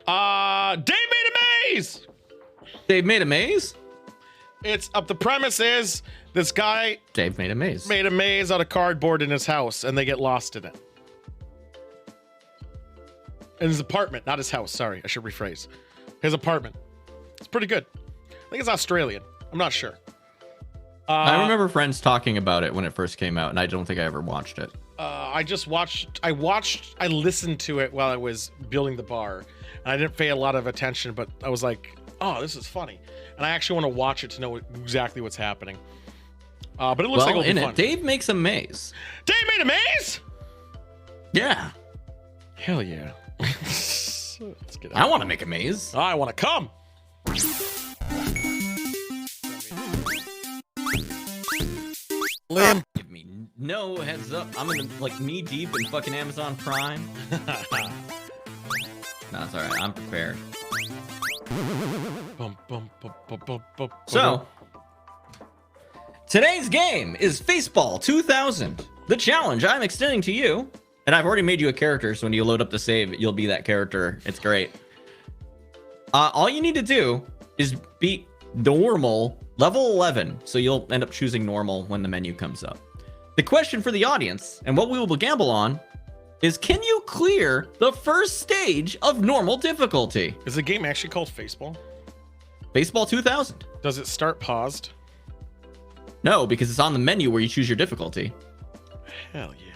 Dave Made a Maze. Dave Made a Maze. It's up. The premise is this guy Dave made a maze. Made a maze out of cardboard in his house, and they get lost in it. In his apartment, not his house. Sorry, I should rephrase. His apartment. It's pretty good. I think it's Australian. I'm not sure. I remember friends talking about it when it first came out, and I don't think I ever watched it. I listened to it while I was building the bar, and I didn't pay a lot of attention, but I was like, oh, this is funny. And I actually want to watch it to know exactly what's happening. But it looks like it'll be fun. Dave makes a maze. Dave made a maze? Yeah. Hell yeah. Let's get out. I want to make a maze. I want to come. Lim. Give me no heads up. I'm in like knee deep in fucking Amazon Prime. No, it's all right. I'm prepared. So, today's game is Faceball 2000. The challenge I'm extending to you, and I've already made you a character, so when you load up the save, you'll be that character. It's great. All you need to do is beat normal level 11, so you'll end up choosing normal when the menu comes up. The question for the audience, and what we will gamble on, is can you clear the first stage of normal difficulty? Is the game actually called Faceball? Faceball 2000. Does it start paused? No, because it's on the menu where you choose your difficulty. Hell yeah.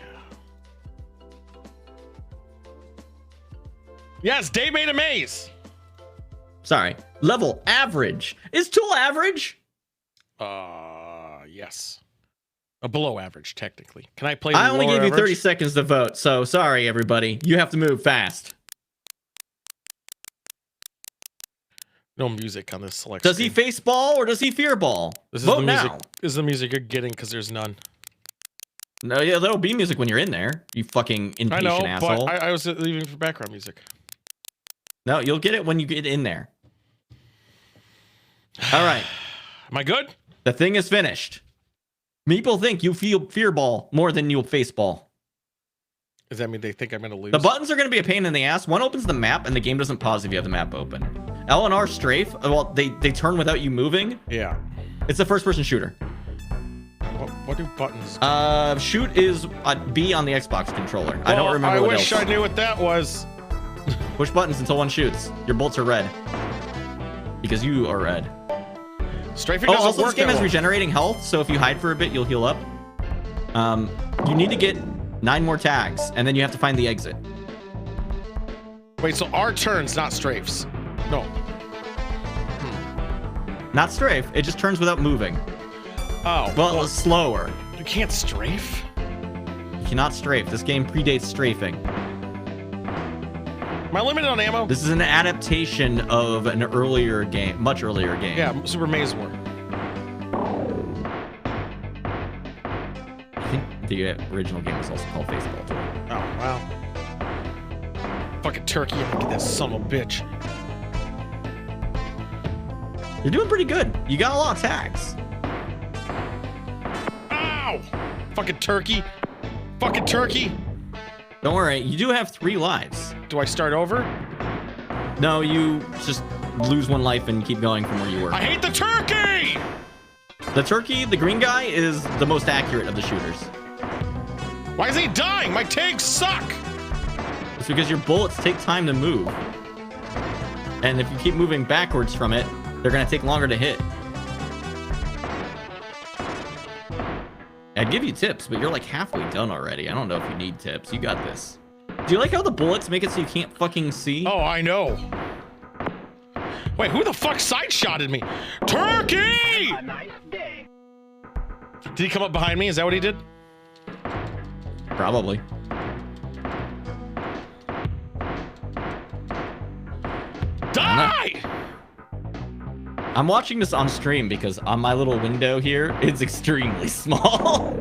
Yes, Dave made a maze. Sorry. Level average. Is Tool average? Yes. Below average, technically. Can I play I only gave you 30 average? seconds to vote, so sorry, everybody. You have to move fast. No music on this selection. Does he face ball or does he fear ball? Vote now. This is the music you're getting because there's none. No, yeah, there'll be music when you're in there. You fucking impatient asshole. But I was leaving for background music. No, you'll get it when you get in there. All right. Am I good? The thing is finished. People think you feel fear ball more than you'll face ball. Does that mean they think I'm going to lose? The buttons are going to be a pain in the ass. One opens the map, and the game doesn't pause if you have the map open. L and R strafe, well, they turn without you moving. Yeah. It's a first-person shooter. What do buttons do? Shoot is B on the Xbox controller. I don't remember what else. I wish I knew what that was. Push buttons until one shoots. Your bolts are red. Because you are red. Strafing doesn't also work. This game has regenerating health, so if you hide for a bit, you'll heal up. You need to get 9 more tags, and then you have to find the exit. Wait, so our turns, not strafes? No. Not strafe. It just turns without moving. Oh. Well, slower. You can't strafe? You cannot strafe. This game predates strafing. Am I limited on ammo? This is an adaptation of an earlier game, much earlier game. Yeah, Super Maze War. the original game was also called Baseball too. Oh, wow. Fucking turkey, I'm gonna get that son of a bitch. You're doing pretty good. You got a lot of tags. Ow! Fucking turkey. Fucking turkey. Don't worry, you do have 3 lives. Do I start over? No, you just lose 1 life and keep going from where you were. I hate the turkey! The turkey, the green guy, is the most accurate of the shooters. Why is he dying? My tags suck! It's because your bullets take time to move. And if you keep moving backwards from it, they're gonna take longer to hit. I'd give you tips, but you're like halfway done already. I don't know if you need tips. You got this. Do you like how the bullets make it so you can't fucking see? Oh, I know. Wait, who the fuck side-shotted me? Turkey! Did he come up behind me? Is that what he did? Probably. Die! I'm watching this on stream because on my little window here, it's extremely small.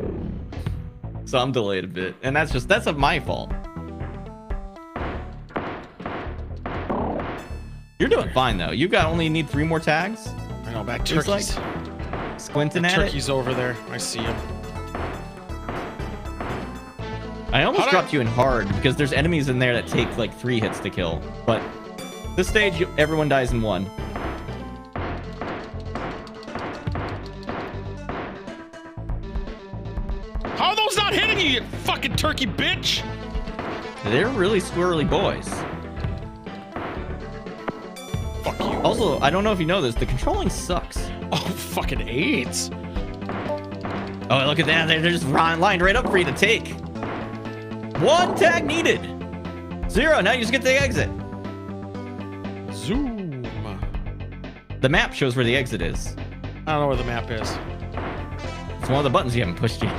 So I'm delayed a bit. And that's my fault. You're doing fine though. You only need 3 more tags. I know, back turkeys. Like squinting at turkey's over there. I see him. I almost dropped you in hard because there's enemies in there that take like 3 hits to kill. But this stage, everyone dies in 1. How are those not hitting you, you fucking turkey bitch? They're really squirrely boys. Fuck you. Also, I don't know if you know this, the controlling sucks. Oh, fucking AIDS. Oh, look at that. They're just lined right up for you to take. 1 tag needed. 0. Now you just get to the exit. Zoom. The map shows where the exit is. I don't know where the map is. It's one of the buttons you haven't pushed yet.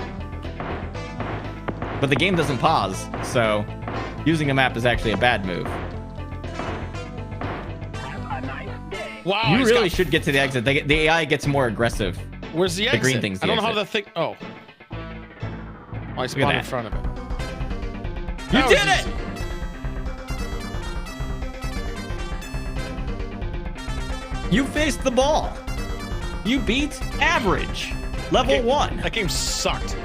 But the game doesn't pause, so using a map is actually a bad move. Wow, you really should get to the exit. The AI gets more aggressive. Where's the exit? The green thing's the I don't know how exit. the thing. Oh. I spawned in front of it. You did it! You faced the ball. You beat average. Level 1. That game sucked.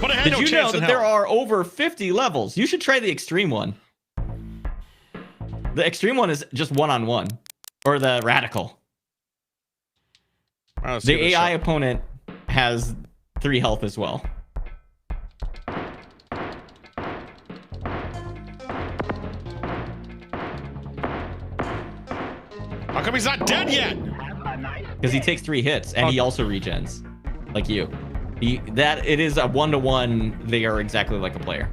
But I had Did no you chance know in that there hell. are over 50 levels? You should try the extreme one. The extreme one is just one-on-one. Or the radical. The AI opponent has 3 health as well. How come he's not dead yet? Because he takes 3 hits and he also regens. Like you. It is a 1-to-1. They are exactly like a player.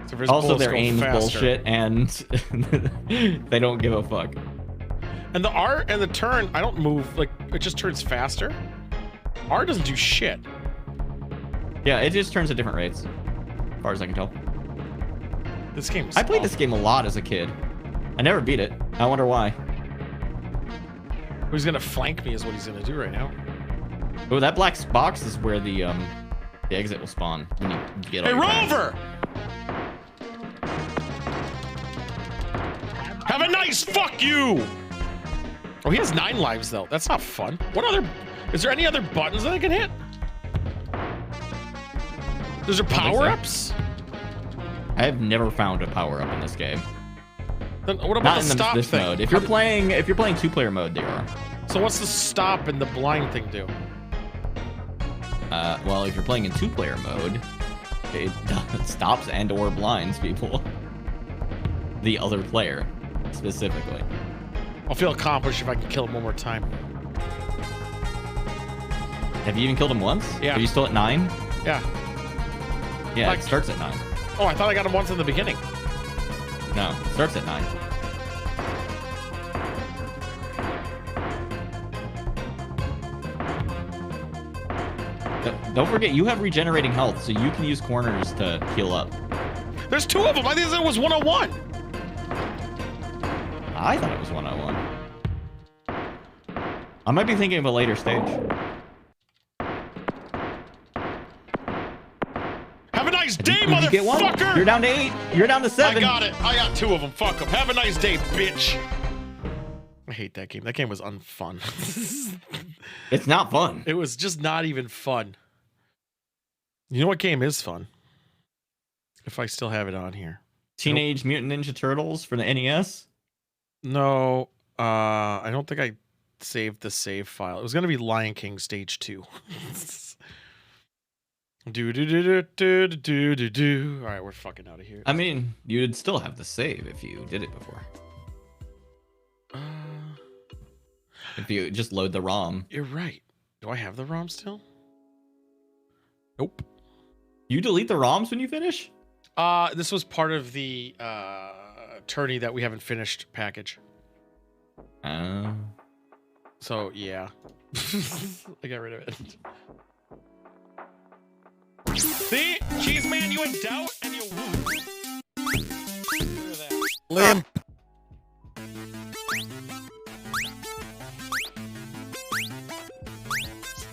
So also, their aim's bullshit and they don't give a fuck. And the R and the turn, I don't move. Like, it just turns faster. R doesn't do shit. Yeah, it just turns at different rates. As far as I can tell. This game is I played this game a lot as a kid. I never beat it. I wonder why. Who's gonna flank me is what he's gonna do right now. Oh, that black box is where the exit will spawn when you get all Hey, your tags. Rover! Have a nice fuck you! Oh, he has 9 lives though. That's not fun. Is there any other buttons that I can hit? Is there power-ups? I have never found a power-up in this game. Then what about Not the in stop this thing? mode. If you're playing 2-player mode, there are. So what's the stop and the blind thing do? Well, if you're playing in 2-player mode, it stops and/or blinds people. The other player, specifically. I'll feel accomplished if I can kill him one more time. Have you even killed him once? Yeah. Are you still at 9? Yeah. Yeah, Like- it starts at 9. Oh, I thought I got him once in the beginning. No, it starts at 9. Don't forget, you have regenerating health, so you can use corners to heal up. There's 2 of them. I think it was 101. I thought it was 101. I might be thinking of a later stage. Have a nice day, Did you get one? motherfucker! You're down to 8. You're down to 7. I got it. I got 2 of them. Fuck them. Have a nice day, bitch. I hate that game. That game was unfun. It's not fun. It was just not even fun. You know what game is fun? If I still have it on here. Teenage Mutant Ninja Turtles for the NES? No, I don't think I saved the save file. It was gonna be Lion King Stage 2. Do. All right, we're fucking out of here. I mean, you'd still have the save if you did it before. If you just load the ROM. You're right. Do I have the ROM still? Nope. You delete the ROMs when you finish? This was part of the tourney that we haven't finished package. So yeah, I got rid of it. See, Cheese Man, you in doubt and you won. Limp.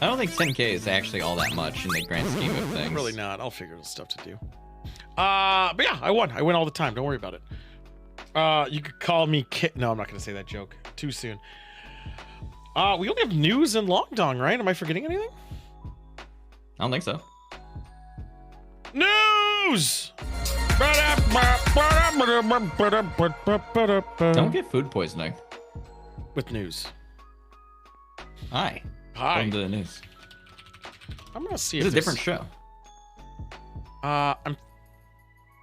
I don't think 10K is actually all that much in the grand scheme of things. Really not. I'll figure out stuff to do. But yeah, I won. I win all the time. Don't worry about it. You could call me Kit. No, I'm not gonna say that joke. Too soon. We only have news and Long Dong, right? Am I forgetting anything? I don't think so. News! Don't get food poisoning. With news. Hi. Hi. Welcome to the news. I'm gonna see It's if a different show. I'm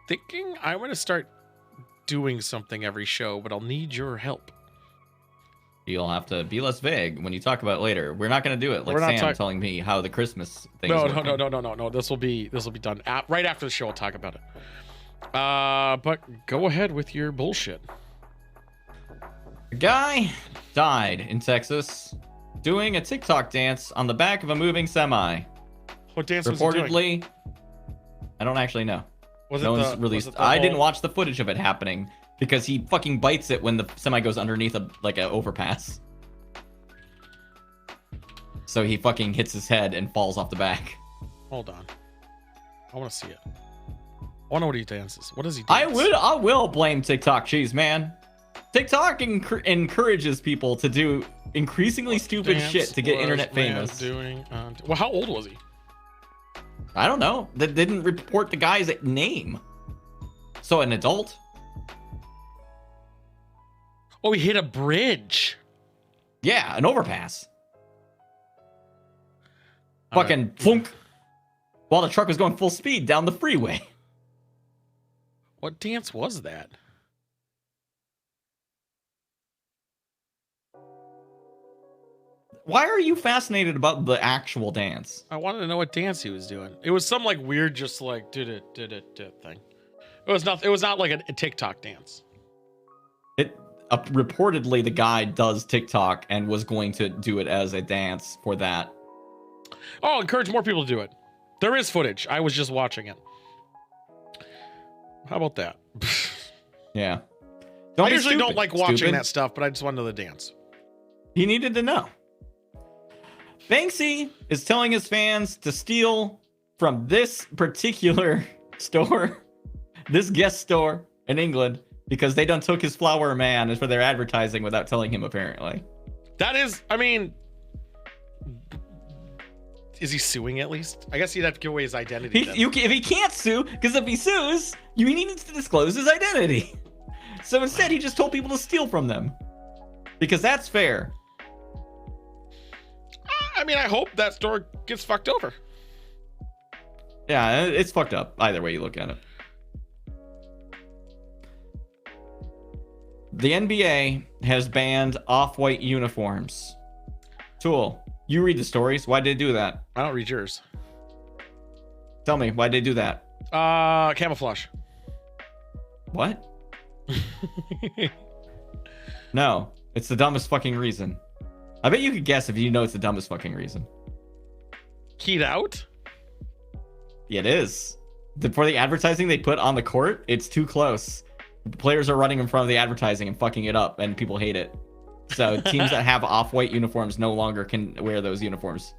thinking I'm gonna start doing something every show, but I'll need your help. You'll have to be less vague when you talk about it later. We're not going to do it like Sam telling me how the Christmas thing is working. No. This will be done right after the show. I'll talk about it. But go ahead with your bullshit. A guy died in Texas doing a TikTok dance on the back of a moving semi. What dance was he doing? Reportedly, I don't actually know. No one's released. I didn't watch the footage of it happening because he fucking bites it when the semi goes underneath a overpass. So he fucking hits his head and falls off the back. Hold on. I want to see it. I want to know what he dances. What does he I dance? I will blame TikTok cheese, man. TikTok encourages people to do increasingly stupid shit to get internet famous. Well, how old was he? I don't know. That didn't report the guy's name. So an adult. Oh, he hit a bridge. Yeah, an overpass. Fucking flunk. While the truck was going full speed down the freeway. What dance was that? Why are you fascinated about the actual dance? I wanted to know what dance he was doing. It was some like weird, just like did it thing. It was not like a TikTok dance. Reportedly the guy does TikTok and was going to do it as a dance for that. Oh, encourage more people to do it. There is footage. I was just watching it. How about that? Yeah. I usually don't like watching that stuff, but I just want to know the dance. He needed to know. Banksy is telling his fans to steal from this particular store, this guest store in England, because they done took his flower man for their advertising without telling him, apparently. That is, I mean, is he suing at least? I guess he'd have to give away his identity. If he can't sue, because if he sues, he needs to disclose his identity. So instead, he just told people to steal from them. Because that's fair. I mean, I hope that store gets fucked over. Yeah, it's fucked up. Either way you look at it. The NBA has banned off-white uniforms. Tool, you read the stories. Why did they do that? I don't read yours. Tell me, why did they do that? Camouflage. What? No, it's the dumbest fucking reason. I bet you could guess if you know it's the dumbest fucking reason. Keyed out? Yeah, it is. For the advertising they put on the court, it's too close. Players are running in front of the advertising and fucking it up, and people hate it. So teams that have off-white uniforms no longer can wear those uniforms.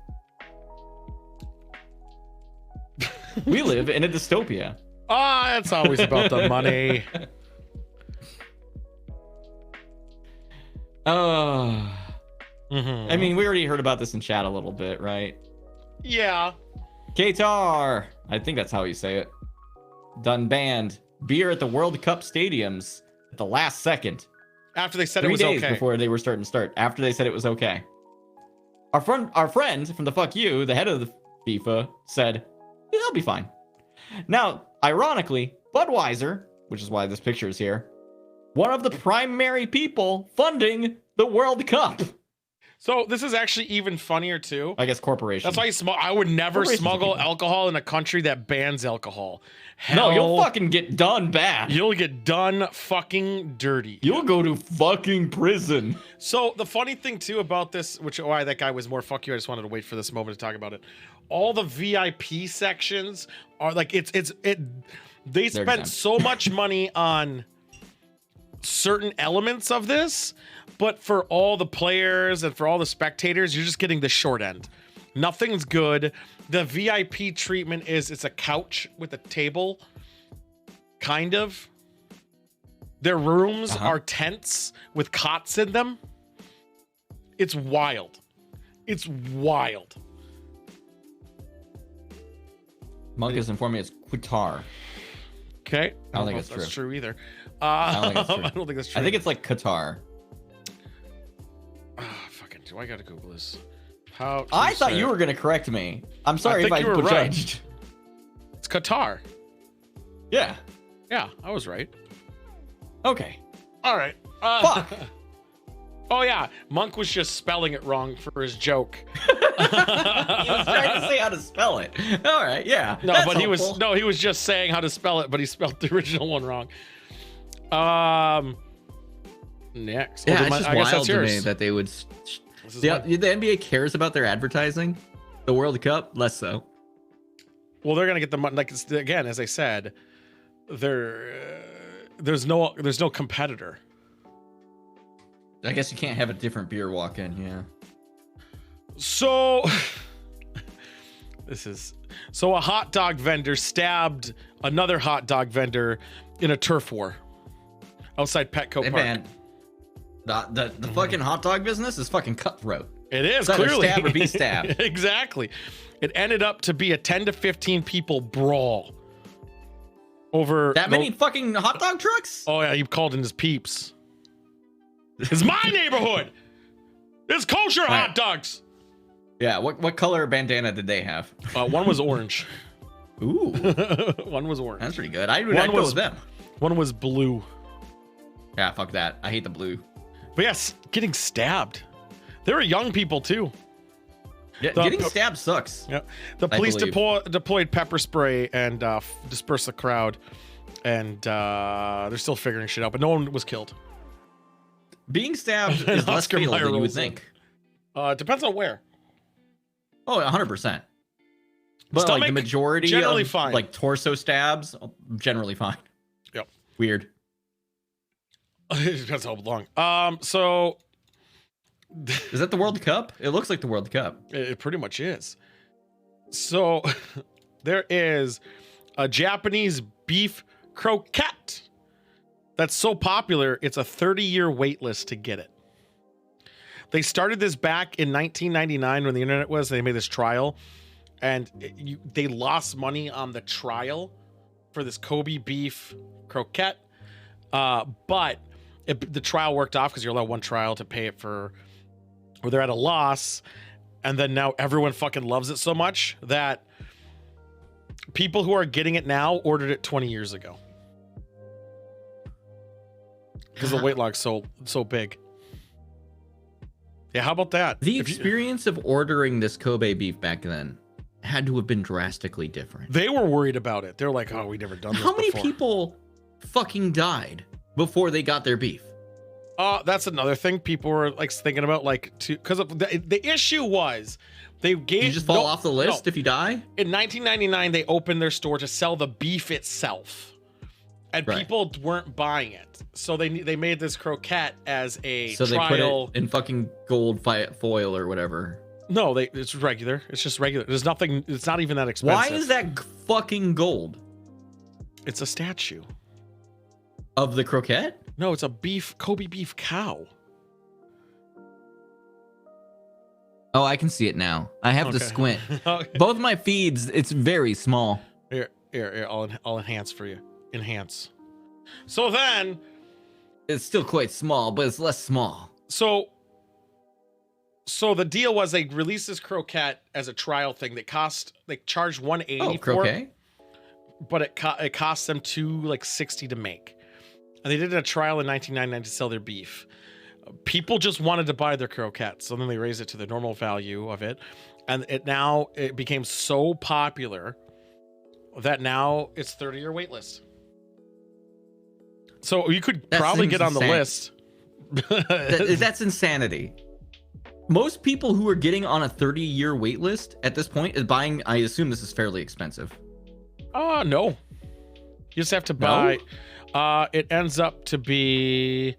We live in a dystopia. Ah, it's always about the money. I mean, we already heard about this in chat a little bit, right? Yeah. Qatar. I think that's how you say it. Done banned beer at the World Cup stadiums at the last second. After they said 3 it was days okay. before they were starting to start. After they said it was okay. Our friend from the Fuck You, the head of the FIFA, said, yeah, they'll be fine. Now, ironically, Budweiser, which is why this picture is here, one of the primary people funding the World Cup. So this is actually even funnier too. I guess corporation. That's why I would never smuggle alcohol in a country that bans alcohol. No, you'll fucking get done bad. You'll get done fucking dirty. You'll go to fucking prison. So the funny thing too about this, why that guy was more fuck you, I just wanted to wait for this moment to talk about it. All the VIP sections are like they spent so much money on certain elements of this, but for all the players and for all the spectators, you're just getting the short end. Nothing's good. The VIP treatment is it's a couch with a table, kind of. Their rooms are tents with cots in them. It's wild. It's wild. Monk is informing me it's Qatar. Okay. I don't think it's that's true. true either. I don't think it's true. I don't think that's true. I think it's like Qatar. Fucking do I gotta Google this? How I thought you were gonna correct me. I'm sorry if I you were right. judged. It's Qatar. Yeah. Yeah, I was right. Okay. All right. Fuck. Oh yeah, Monk was just spelling it wrong for his joke. He was trying to say how to spell it. All right, yeah. No, but he was just saying how to spell it, but he spelled the original one wrong. Next. Yeah, it's just wild to me that they would. The NBA cares about their advertising. The World Cup, less so. Well, they're gonna get the money. Like again, as I said, there's no competitor. I guess you can't have a different beer walk in, yeah. So a hot dog vendor stabbed another hot dog vendor in a turf war outside Petco Park. Man, the fucking hot dog business is fucking cutthroat. It is, it's clearly. Stab or be stabbed. Exactly. It ended up to be a 10 to 15 people brawl over that many fucking hot dog trucks. Oh yeah, he called in his peeps. It's my neighborhood. It's kosher hot dogs. Yeah, what color bandana did they have? One was orange. Ooh. One was orange. That's pretty good. I'd go with them. One was blue. Yeah, fuck that. I hate the blue. But yes, getting stabbed. There were young people too. Yeah, getting stabbed sucks. Yeah. The police deployed pepper spray and dispersed the crowd. And they're still figuring shit out, but no one was killed. Being stabbed is less fatal than you would think. It depends on where. Oh, 100%. But like the majority generally of fine. Like torso stabs, generally fine. Yep. Weird. It depends how long. So is that the World Cup? It looks like the World Cup. It pretty much is. So there is a Japanese beef croquette that's so popular, it's a 30-year wait list to get it. They started this back in 1999 when the internet was. They made this trial, and they lost money on the trial for this Kobe beef croquette. But the trial worked off because you're allowed one trial to pay it for, or they're at a loss. And then now everyone fucking loves it so much that people who are getting it now ordered it 20 years ago. Because the weight log's so big. Yeah, how about that? The experience of ordering this Kobe beef back then had to have been drastically different. They were worried about it. They're like, oh, we never done this before. How many people fucking died before they got their beef? That's another thing people were like thinking about, like, because the issue was they gave you just fall off the list if you die. In 1999, they opened their store to sell the beef itself, and people weren't buying it. So they made this croquette as a trial. They put it in fucking gold foil or whatever. No, it's regular. It's just regular. There's nothing. It's not even that expensive. Why is that fucking gold? It's a statue of the croquette. No, it's a Kobe beef cow. Oh, I can see it now. I have to squint. Okay. Both my feeds, it's very small. Here. I'll enhance for you. Enhance. So then, it's still quite small, but it's less small. So the deal was they released this croquette as a trial thing. They charged $180 for it, but it cost them $260 to make. And they did a trial in 1999 to sell their beef. People just wanted to buy their croquettes, so then they raised it to the normal value of it, and it became so popular that now it's 30-year wait list. So you could probably get on the list. That's insanity. Most people who are getting on a 30-year wait list at this point is buying. I assume this is fairly expensive. No. You just have to buy. No? It ends up to be.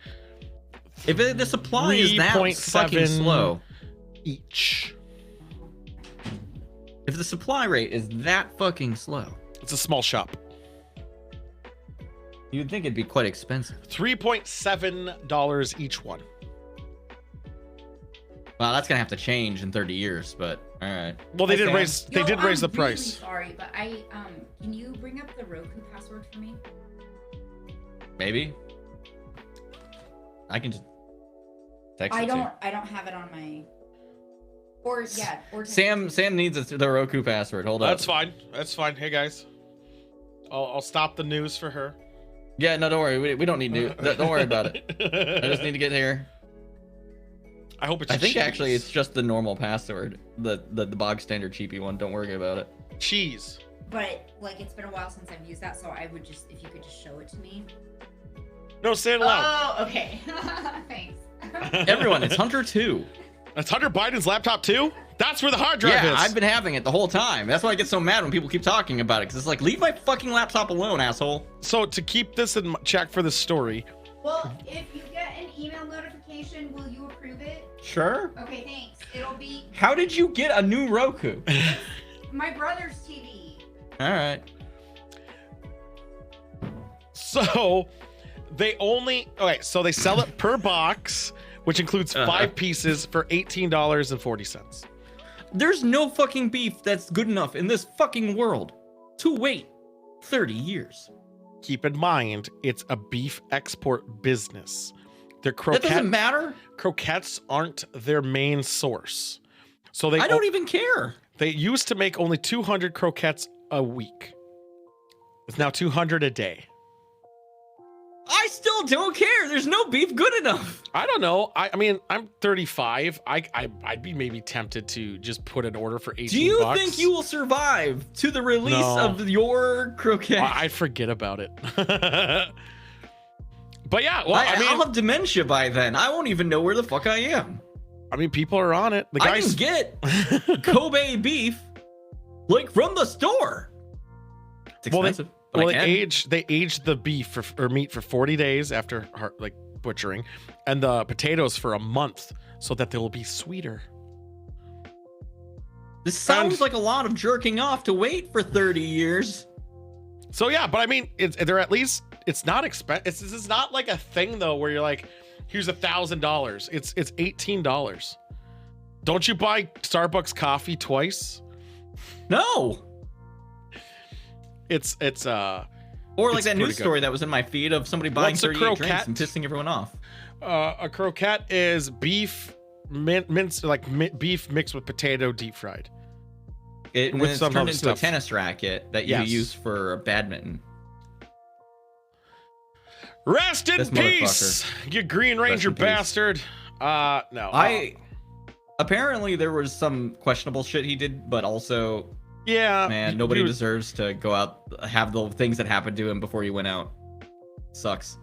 If the supply is that fucking slow, each. If the supply rate is that fucking slow, it's a small shop. You'd think it'd be quite expensive. $3.7 each one. Well, that's gonna have to change in 30 years, but all right. Well, they did raise. They did raise the price. Sorry, but can you bring up the Roku password for me? Maybe. I can just text I it to you. I don't have it on my. Or Sam needs the Roku password. Hold on. That's fine. That's fine. Hey guys, I'll stop the news for her. Yeah, no, don't worry. We don't need news. Don't worry about it. I just need to get here. I hope it's. I think actually it's just the normal password, the bog standard cheapy one. Don't worry about it. Cheese. But it's been a while since I've used that, so I would just, if you could just show it to me. No, say it loud. Oh, okay. Thanks. Everyone, it's Hunter 2. That's Hunter Biden's laptop too? That's where the hard drive is. Yeah, I've been having it the whole time. That's why I get so mad when people keep talking about it, because it's like, leave my fucking laptop alone, asshole. So to keep this in check for the story. Well, if you get an email notification, will you approve it? Sure. Okay, thanks. It'll be. How did you get a new Roku? My brother's TV. All right. So so they sell it per box, which includes 5 pieces for $18.40. There's no fucking beef that's good enough in this fucking world to wait 30 years. Keep in mind, it's a beef export business. That doesn't matter. Croquettes aren't their main source. So I don't even care. They used to make only 200 croquettes a week. It's now 200 a day. I still don't care. There's no beef good enough. I don't know. I mean, I'm 35. I'd be maybe tempted to just put an order for $18. Do you think you will survive to the release of your croquette? I forget about it. But yeah, well, I'll have dementia by then. I won't even know where the fuck I am. I mean, people are on it. The guys I can get Kobe beef from the store. It's expensive. They aged the beef or meat for 40 days after butchering, and the potatoes for a month so that they will be sweeter. This sounds like a lot of jerking off to wait for 30 years. So yeah, but I mean, they're at least it's not expensive. This is not like a thing though where you're like, here's $1,000. It's $18. Don't you buy Starbucks coffee twice? No. It's or like that news story that was in my feed of somebody buying 38 drinks and pissing everyone off. A croquette is beef minced beef mixed with potato deep fried. It's turned into a tennis racket that you use for badminton. Rest in peace, you Green Ranger bastard. No. Apparently there was some questionable shit he did, but also yeah, man, nobody deserves to go out have the things that happened to him before he went out. Sucks.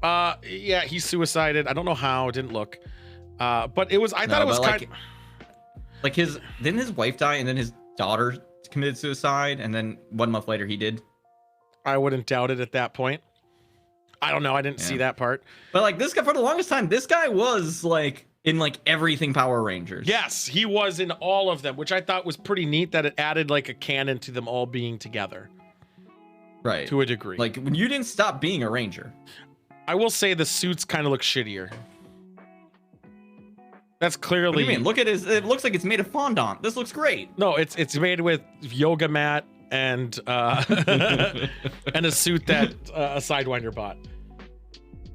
Yeah, he suicided. I don't know how. Didn't look. But it was. I thought it was kind. Didn't his wife die and then his daughter committed suicide and then 1 month later he did. I wouldn't doubt it at that point. I don't know. I didn't see that part. But this guy, for the longest time, this guy was in like everything Power Rangers. Yes, he was in all of them, which I thought was pretty neat that it added like a canon to them all being together. Right. To a degree. Like when you didn't stop being a Ranger. I will say the suits kind of look shittier. That's clearly. What do you mean? Look at his. It looks like it's made of fondant. This looks great. No, it's made with yoga mat and and a suit that a Sidewinder bought.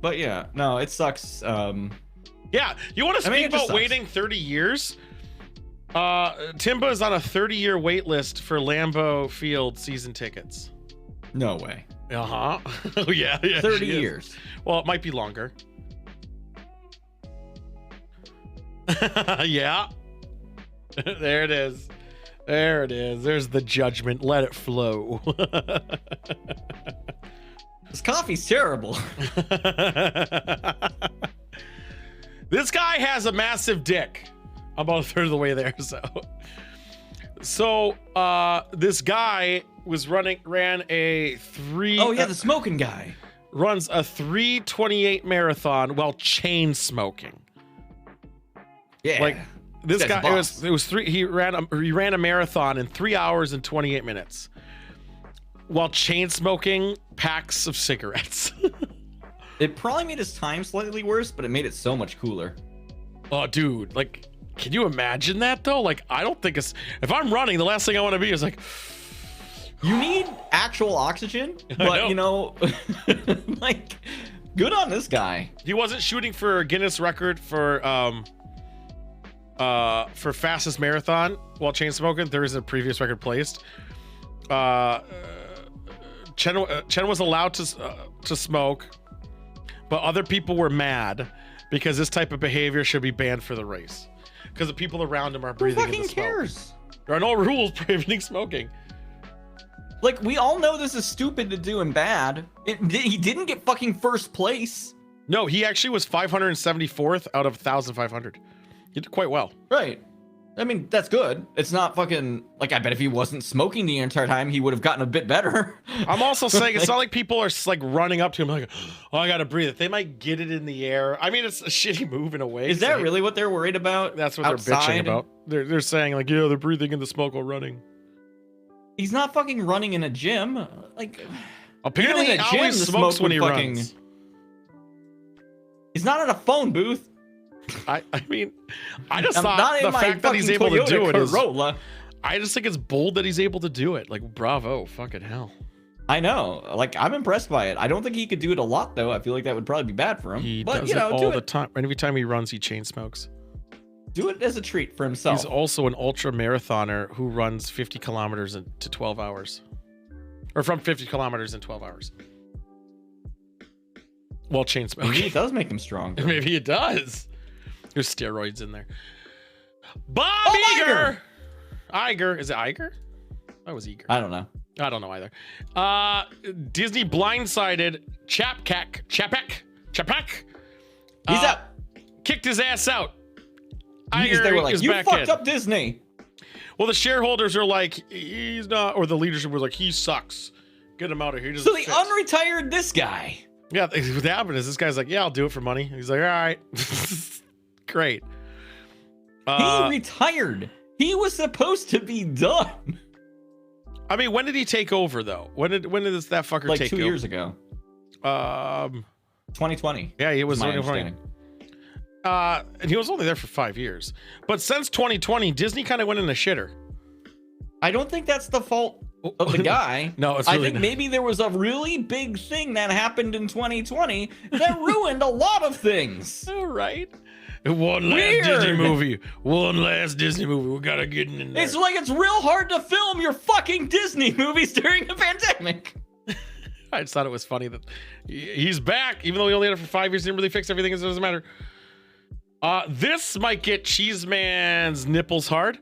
But yeah, no, it sucks. Yeah, you want to speak about sucks. waiting 30 years? Timba is on a 30-year wait list for Lambeau Field season tickets. No way. Oh yeah, 30 years. Well, it might be longer. Yeah. There it is. There it is. There's the judgment. Let it flow. This coffee's terrible. This guy has a massive dick. I'm about a third of the way there, so this guy ran a 3. Oh yeah, the smoking guy runs a 3:28 marathon while chain smoking. Yeah, like this guy. It was 3. He ran a marathon in 3 hours and 28 minutes while chain smoking packs of cigarettes. It probably made his time slightly worse, but it made it so much cooler. Oh, dude, like, can you imagine that though? Like, I don't think it's. If I'm running, the last thing I want to be is like. You need actual oxygen, but you know, like, good on this guy. He wasn't shooting for a Guinness record for fastest marathon while chain smoking. There is a previous record placed. Chen was allowed to smoke, but other people were mad because this type of behavior should be banned for the race because the people around him are breathing in the smoke. Who fucking cares? There are no rules prohibiting smoking. Like, we all know this is stupid to do and bad. He didn't get fucking first place. No, he actually was 574th out of 1,500. He did quite well. Right. I mean, that's good. It's not fucking, like, I bet if he wasn't smoking the entire time, he would have gotten a bit better. I'm also saying it's not like people are, like, running up to him like, oh, I gotta breathe it. They might get it in the air. I mean, it's a shitty move in a way. Is that really what they're worried about? That's what outside? They're bitching about. They're saying, like, yeah, they're breathing in the smoke while running. He's not fucking running in a gym. Like, apparently he always smokes when he runs. He's not in a phone booth. I mean, I just thought the fact that he's able to do it is. I just think it's bold that he's able to do it. Like, bravo, fucking hell. I know. Like, I'm impressed by it. I don't think he could do it a lot, though. I feel like that would probably be bad for him. He but does you know, it all the time. Every time he runs, he chain smokes. Do it as a treat for himself. He's also an ultra marathoner who runs 50 kilometers to 12 hours. Or from 50 kilometers in 12 hours. While chain smoking. Maybe it does make him stronger. Maybe it does. There's steroids in there. Bob Iger! Iger. Is it Iger? That was Iger. I don't know. I don't know either. Disney blindsided Chapek. He's out. Kicked his ass out. They were like, you fucked up Disney. Well, the shareholders are like, he's not, or the leadership was like, he sucks. Get him out of here. So they unretired this guy. Yeah, what happened is this guy's like, yeah, I'll do it for money. He's like, all right. Great. He retired. He was supposed to be done. I mean, when did he take over though? When did that fucker like take 2 over? years ago. 2020. Yeah, he was 2020. And he was only there for 5 years. But since 2020, Disney kind of went in a shitter. I don't think that's the fault of the guy. No, it's really I think not. Maybe there was a really big thing that happened in 2020 that ruined a lot of things. All right. One last Disney movie. We gotta get in there. It's like it's real hard to film your fucking Disney movies during a pandemic. I just thought it was funny that he's back, even though he only had it for 5 years, didn't really fix everything, so it doesn't matter. This might get Cheeseman's nipples hard.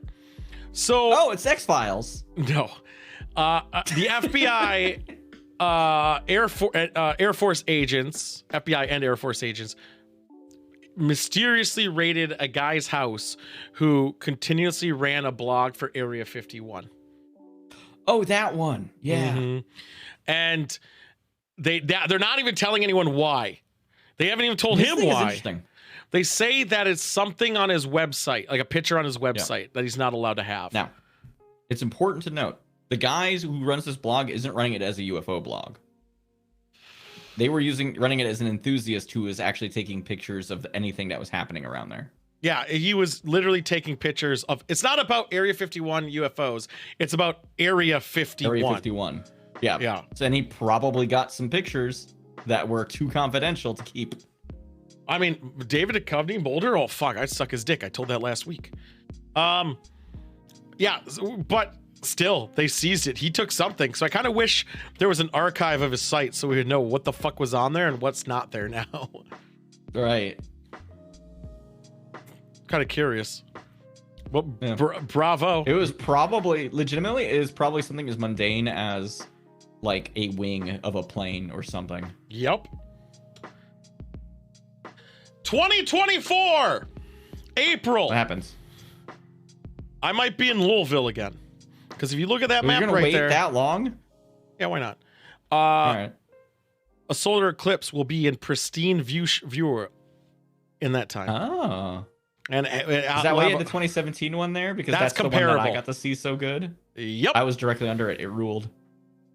So it's X-Files. No. The FBI Air Force agents, FBI and Air Force agents, mysteriously raided a guy's house who continuously ran a blog for Area 51. Oh, that one. Yeah. Mm-hmm. And they're not even telling anyone why. They haven't even told him why. They say that it's something on his website, like a picture on his website that he's not allowed to have. Now, it's important to note, the guys who runs this blog isn't running it as a UFO blog. They were running it as an enthusiast who was actually taking pictures of anything that was happening around there. Yeah, he was literally taking pictures of. It's not about Area 51 UFOs. It's about Area 51. Area 51. Yeah. Yeah. So, and he probably got some pictures that were too confidential to keep. I mean, David Duchovny, Boulder. Oh fuck, I'd suck his dick. I told that last week. Yeah, but still, they seized it. He took something. So I kind of wish there was an archive of his site so we would know what the fuck was on there and what's not there now. Right. Kind of curious. Well, bravo. It was probably, legitimately, it is probably something as mundane as like a wing of a plane or something. Yep. 2024 April. What happens? I might be in Louisville again. Because if you look at that map You're gonna right wait there. that long? Yeah, why not? All right. A solar eclipse will be in pristine viewer in that time. Oh. And is that why you had the 2017 one there? Because that's the comparable. one that I got to see so good. Yep. I was directly under it. It ruled.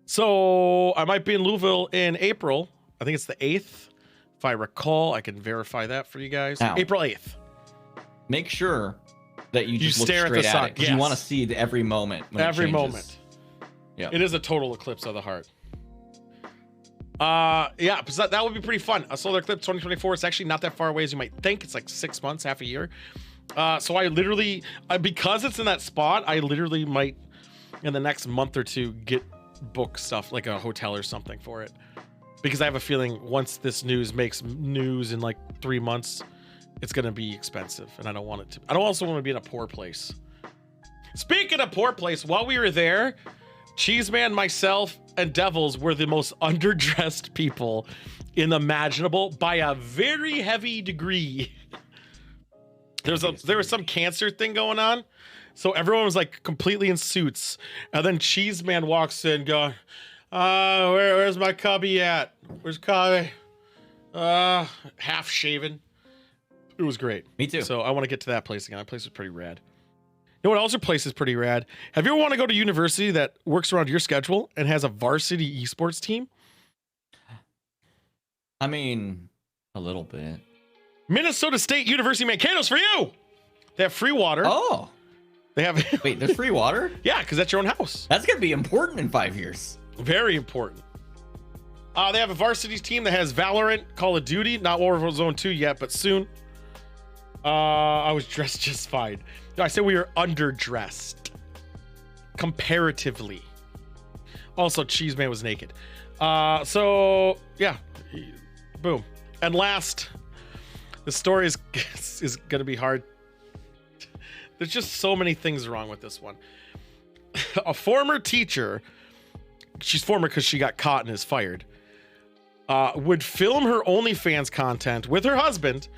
So I might be in Louisville in April. I think it's the 8th. If I recall, I can verify that for you guys. Now, April 8th. Make sure that you just stare look at the straight sun. at it. 'Cause Yes. you want to see every moment. When Every it changes. moment. Yeah. It is a total eclipse of the heart. Yeah, but that would be pretty fun. A solar eclipse 2024. It's actually not that far away as you might think. It's like 6 months, half a year. So I literally, because it's in that spot, I literally might, in the next month or two, book stuff like a hotel or something for it. Because I have a feeling once this news makes news in like 3 months, it's going to be expensive. And I don't want it to. I don't also want to be in a poor place. Speaking of poor place, while we were there, Cheeseman, myself, and Devils were the most underdressed people imaginable by a very heavy degree. There was some cancer thing going on, so everyone was like completely in suits, and then Cheeseman walks in going, where's my cubby at? Where's Cubby? Half shaven. It was great. Me too. So I want to get to that place again. That place was pretty rad. You know what else place is pretty rad? Have you ever want to go to university that works around your schedule and has a varsity esports team? I mean, a little bit. Minnesota State University Mankato's for you. They have free water. Oh. They have. Wait, there's free water? Yeah, because that's your own house. That's going to be important in 5 years. Very important. They have a varsity team that has Valorant, Call of Duty, not Warzone 2 yet, but soon. I was dressed just fine. I said we were underdressed. Comparatively. Also, Cheeseman was naked. So, yeah. Boom. And last, the story is going to be hard. There's just so many things wrong with this one. A former teacher, she's former because she got caught and is fired, would film her OnlyFans content with her husband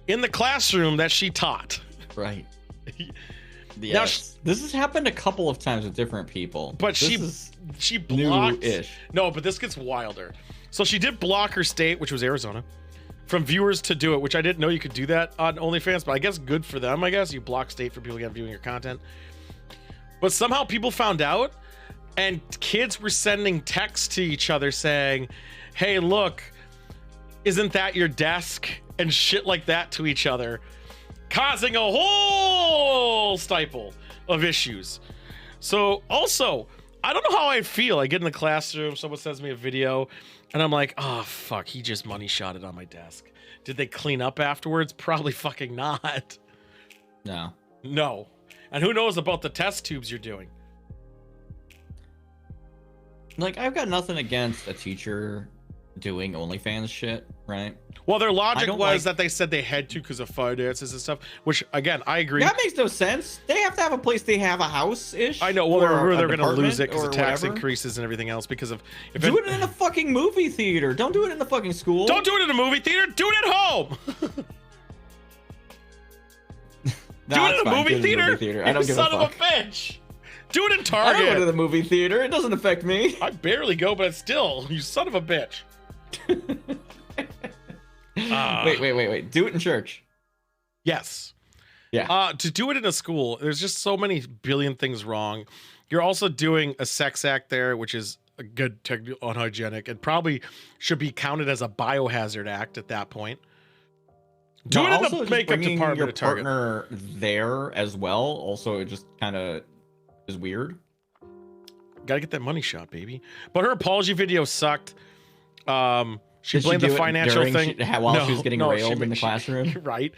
in the classroom that she taught. Right. Yes. Now, this has happened a couple of times with different people. But this she blocked. New-ish. No, but this gets wilder. So she did block her state, which was Arizona, from viewers to do it, which I didn't know you could do that on OnlyFans, but I guess good for them. I guess you block state for people to get viewing your content. But somehow people found out, and kids were sending texts to each other saying, "Hey, look, isn't that your desk?" and shit like that to each other, causing a whole stipple of issues. So also, I don't know how I feel. I get in the classroom, someone sends me a video, and I'm like, oh, fuck, he just money shot it on my desk. Did they clean up afterwards? Probably fucking not. No. And who knows about the test tubes you're doing? Like, I've got nothing against a teacher doing OnlyFans shit, right? Well, their logic was that they said they had to because of finances and stuff, which, again, I agree. That makes no sense. They have to have a place. They have a house-ish. I know. Well, they're going to lose it because of tax increases and everything else because of... Do it in a fucking movie theater. Don't do it in the fucking school. Don't do it in a movie theater. Do it at home. Do it in a movie theater. I don't give a fuck. Son of a bitch. Do it in Target. I don't go to the movie theater. It doesn't affect me. I barely go, but still, you son of a bitch. Wait. Do it in church. Yes. Yeah. To do it in a school, there's just so many billion things wrong. You're also doing a sex act there, which is a good unhygienic, and probably should be counted as a biohazard act at that point. Do it in the makeup department your at Target. Partner there as well. Also, it just kind of is weird. Gotta get that money shot, baby. But her apology video sucked. She blamed the financial thing while she was getting railed in the classroom. Right.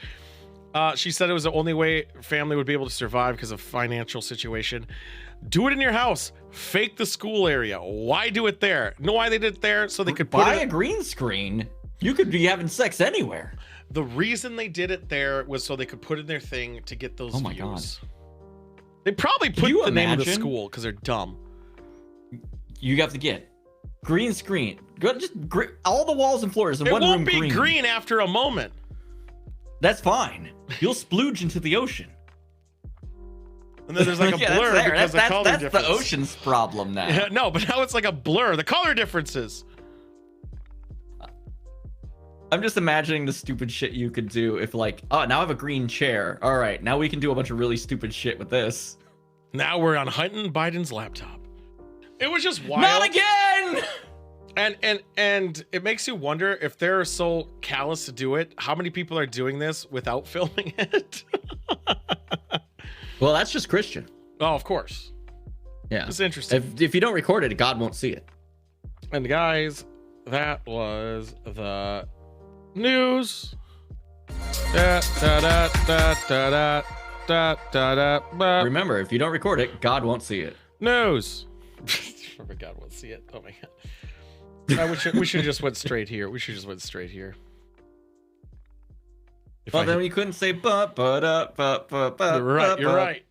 She said it was the only way family would be able to survive because of financial situation. Do it in your house. Fake the school area. Why do it there? Know why they did it there? So they could buy a green screen. You could be having sex anywhere. The reason they did it there was so they could put in their thing to get those views. God. They probably put the name of the school because they're dumb. You have to get green screen. All the walls and floors in one room green. It won't be green after a moment. That's fine. You'll splooge into the ocean. And then there's like a blur because of color difference. That's the ocean's problem now. Yeah, no, but now it's like a blur. The color differences. I'm just imagining the stupid shit you could do if like, oh, now I have a green chair. All right, now we can do a bunch of really stupid shit with this. Now we're on Hunting Biden's laptop. It was just wild. Not again! And it makes you wonder if they're so callous to do it, how many people are doing this without filming it? Well, that's just Christian. Oh, of course. Yeah. It's interesting. If you don't record it, God won't see it. And guys, that was the news. Remember, if you don't record it, God won't see it. News. Remember, God won't see it. Oh my God. We should just went straight here. Well, then we couldn't say but up. You're right.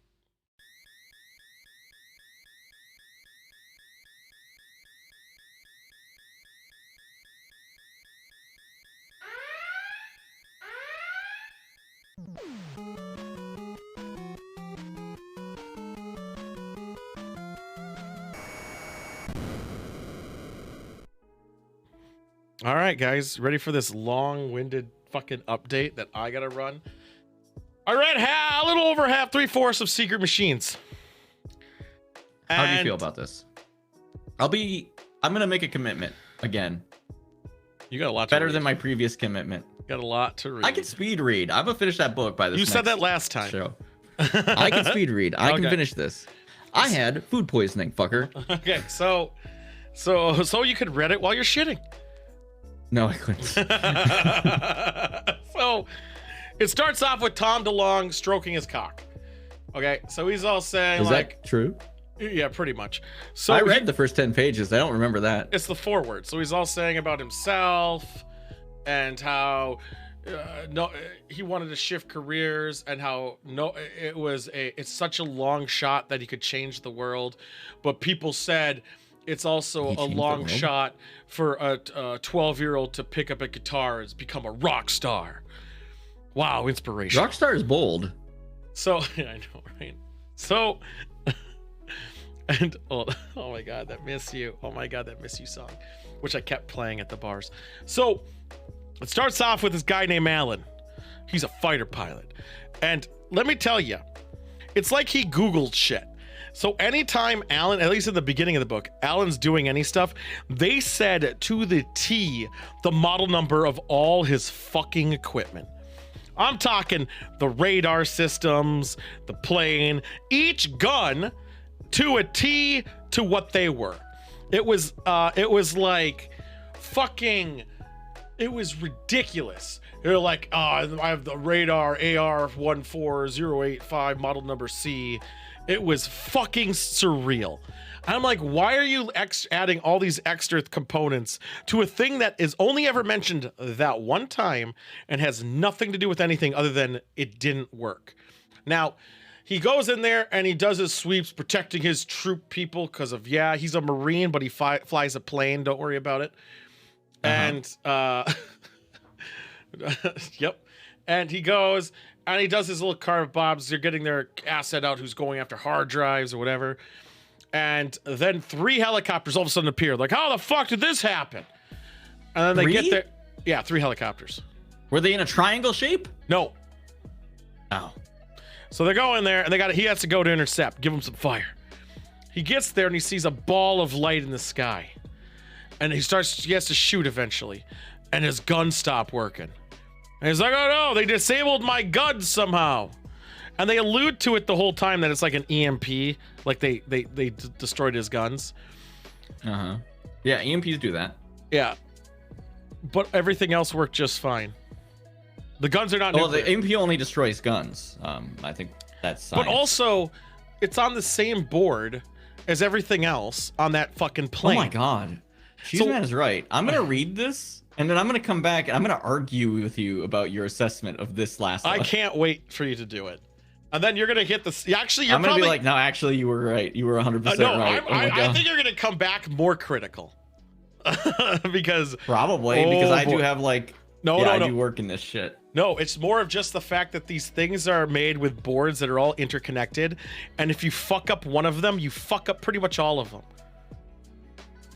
All right, guys, ready for this long-winded fucking update that I gotta run? I read a little over half, 3/4 of Secret Machines. How do you feel about this? I'm gonna make a commitment again. You got a lot to better read. than my previous commitment. Got a lot to read. I can speed read. I'm gonna finish that book by this. You said that last time. Show. I can speed read. I can finish this. I had food poisoning, fucker. Okay, so you could read it while you're shitting. No, I couldn't. So it starts off with Tom DeLonge stroking his cock. Okay, so he's all saying, is like, that true? Yeah, pretty much. So I read the first 10 pages. I don't remember that. It's the foreword. So he's all saying about himself and how he wanted to shift careers and how it's such a long shot that he could change the world, but people said it's also a long shot for a 12-year-old to pick up a guitar and become a rock star. Wow, inspiration. Rock star is bold. So yeah, I know, right? So and oh my God, that Miss You. Oh my God, that Miss You song, which I kept playing at the bars. So it starts off with this guy named Alan. He's a fighter pilot. And let me tell you, it's like he Googled shit. So anytime Alan, at least in the beginning of the book, Alan's doing any stuff, they said to the T the model number of all his fucking equipment. I'm talking the radar systems, the plane, each gun to a T to what they were. It was like fucking, it was ridiculous. They're like, I have the radar AR14085 model number C. It was fucking surreal. I'm like, why are you adding all these extra components to a thing that is only ever mentioned that one time and has nothing to do with anything other than it didn't work? Now, he goes in there and he does his sweeps protecting his troop people because of, he's a Marine, but he flies a plane. Don't worry about it. And, yep. And he goes and he does his little carve bobs. They're getting their asset out who's going after hard drives or whatever. And then 3 helicopters all of a sudden appear. Like, how the fuck did this happen? And then they get there. Yeah, 3 helicopters. Were they in a triangle shape? No. Oh. So they go in there, and he has to go to intercept, give him some fire. He gets there, and he sees a ball of light in the sky. And he has to shoot eventually. And his guns stop working. And he's like, oh no, they disabled my guns somehow. And they allude to it the whole time that it's like an EMP, like they destroyed his guns. Uh-huh. Yeah, EMPs do that. Yeah. But everything else worked just fine. The guns are not nuclear. The EMP only destroys guns. I think that's science. But also, it's on the same board as everything else on that fucking plane. Oh my god. Cheeseman is right. I'm going to read this, and then I'm going to come back, and I'm going to argue with you about your assessment of this last one. I can't wait for you to do it. And then you're going to hit the... Actually, I'm going to be like, no, actually, you were right. You were 100% right. I think you're going to come back more critical. Because... Probably, because I do have, like... I do work in this shit. No, it's more of just the fact that these things are made with boards that are all interconnected. And if you fuck up one of them, you fuck up pretty much all of them.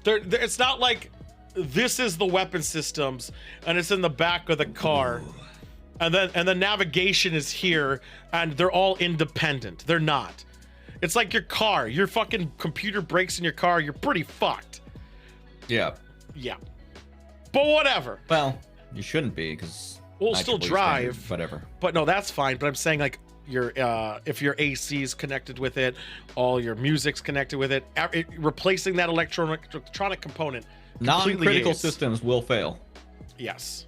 It's not like this is the weapon systems and it's in the back of the car. And the navigation is here and they're all independent. They're not. It's like your car. Your fucking computer breaks in your car. You're pretty fucked. Yeah. Yeah. But whatever. Well, you shouldn't be because we'll still drive. Whatever. But no, that's fine. But I'm saying like if your AC is connected with it, all your music's connected with it, replacing that electronic component. Non-critical systems will fail. Yes.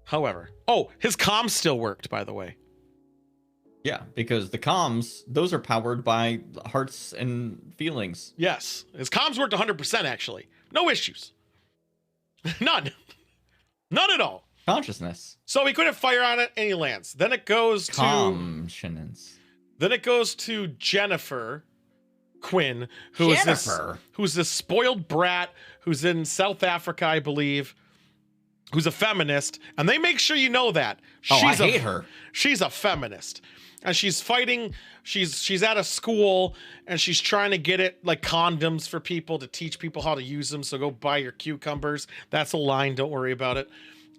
However, his comms still worked, by the way. Yeah, because the comms, those are powered by hearts and feelings. Yes, his comms worked 100% actually. No issues. None at all. Consciousness. So he couldn't fire on it and he lands. Then it goes to... Conscience. Then it goes to Jennifer Quinn, who's this spoiled brat who's in South Africa, I believe, who's a feminist, and they make sure you know that. I hate her. She's a feminist. And she's fighting, she's at a school and she's trying to get it like condoms for people to teach people how to use them. So go buy your cucumbers. That's a line, don't worry about it.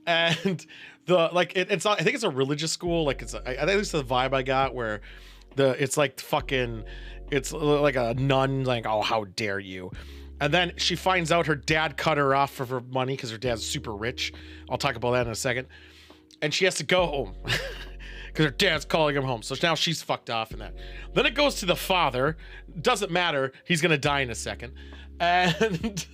And it's not, I think it's a religious school. Like I think it's the vibe I got where it's like fucking, it's like a nun, like, oh, how dare you? And then she finds out her dad cut her off for her money because her dad's super rich. I'll talk about that in a second. And she has to go home because her dad's calling him home. So now she's fucked off in that. Then it goes to the father. Doesn't matter. He's going to die in a second. And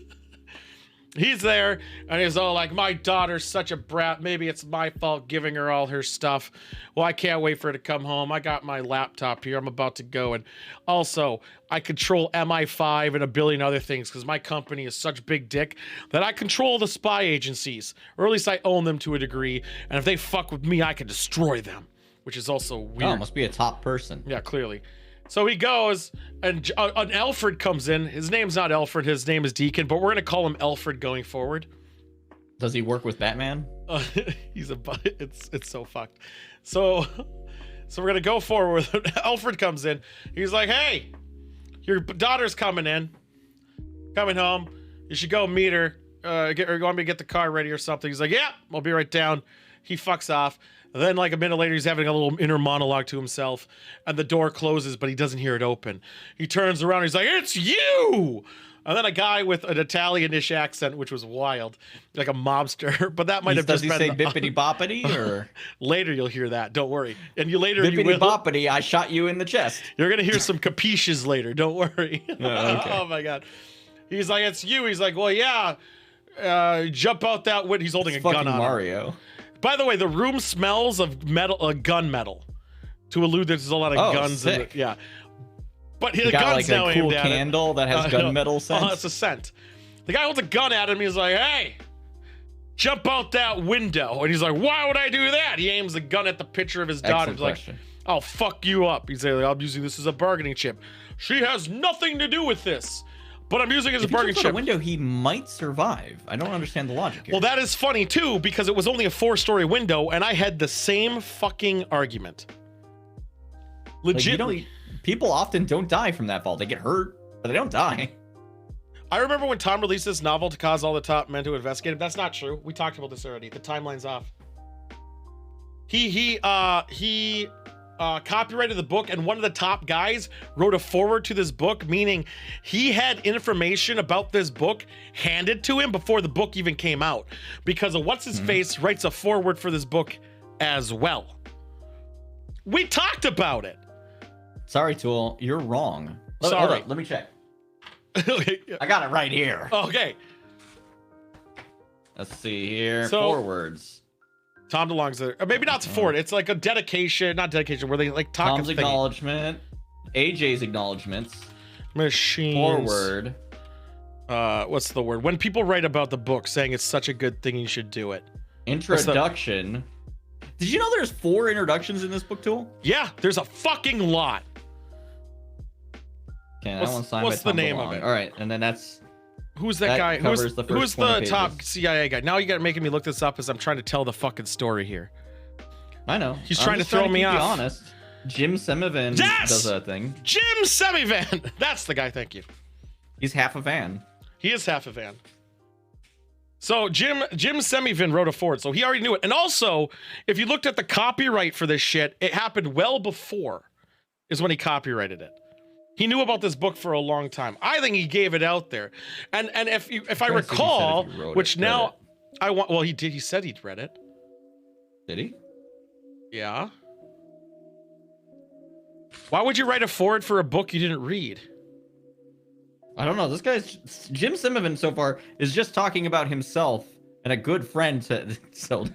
he's there and he's all like, my daughter's such a brat. Maybe it's my fault giving her all her stuff. Well, I can't wait for her to come home. I got my laptop here. I'm about to go. And also, I control MI5 and a billion other things because my company is such big dick that I control the spy agencies, or at least I own them to a degree. And if they fuck with me, I can destroy them, which is also weird. Oh, must be a top person. Yeah, clearly. So he goes, and an Alfred comes in. His name's not Alfred. His name is Deacon, but we're gonna call him Alfred going forward. Does he work with Batman? It's so fucked. So we're gonna go forward. Alfred comes in. He's like, "Hey, your daughter's coming home. You should go meet her. You want me to get the car ready or something?" He's like, "Yeah, I'll be right down." He fucks off. And then like a minute later, he's having a little inner monologue to himself, and the door closes, but he doesn't hear it open. He turns around, he's like, "It's you!" And then a guy with an Italian-ish accent, which was wild, like a mobster, but that might have just been... Does he say bippity boppity, or...? Later you'll hear that, don't worry. And you will... Bippity boppity, I shot you in the chest. You're gonna hear some capiches later, don't worry. Oh, okay. Oh my god. He's like, "It's you." He's like, "Well, yeah. Jump out that window." He's holding a gun on Mario. By the way, the room smells of gun metal, to allude that there's a lot of guns in it. Yeah. But the gun's now aimed at it. A cool candle that has gunmetal scent. Oh, it's a scent. The guy holds a gun at him. He's like, "Hey, jump out that window." And he's like, "Why would I do that?" He aims the gun at the picture of his daughter. He's like, "I'll fuck you up." He's like, "I'm using this as a bargaining chip. She has nothing to do with this, but I'm using it as a bargaining chip." If he jumps out a window, he might survive. I don't understand the logic here. Well, that is funny too, because it was only a 4-story window, and I had the same fucking argument. Legit. Like, people often don't die from that fall. They get hurt, but they don't die. I remember when Tom released this novel to cause all the top men to investigate him. That's not true. We talked about this already. The timeline's off. He copyrighted the book, and one of the top guys wrote a foreword to this book, meaning he had information about this book handed to him before the book even came out, because of what's his face writes a foreword for this book as well. We talked about it. Sorry, Tool, you're wrong. Sorry. Let me check. Okay. I got it right here. Okay. Let's see here. So- Forwards. Tom DeLonge's there. Or maybe not to forward. It's like a dedication, not dedication, where they like talk. Tom's acknowledgement. AJ's acknowledgements. Machines. Forward. What's the word? When people write about the book saying it's such a good thing, you should do it. Introduction. Did you know there's 4 introductions in this book, Tool? Yeah, there's a fucking lot. Okay, that one's signed by what's the Tom name DeLonge. of it? All right, and then that's... Who's that guy? covers Who's the first who's 20 the pages. top CIA guy? Now you got making me look this up as I'm trying to tell the fucking story here. I know. He's I'm trying to just throw me keep you off. honest. Jim Semivan does that thing. Jim Semivan. That's the guy. Thank you. He's half a van. He is half a van. So Jim Semivan wrote a forward, so he already knew it. And also, if you looked at the copyright for this shit, it happened well before is when he copyrighted it. He knew about this book for a long time. I think he gave it out there. And if I recall, which now I want, well, he did. He said he'd read it. Did he? Yeah. Why would you write a forward for a book you didn't read? I don't know. This guy's Jim Semivan so far is just talking about himself and a good friend to so.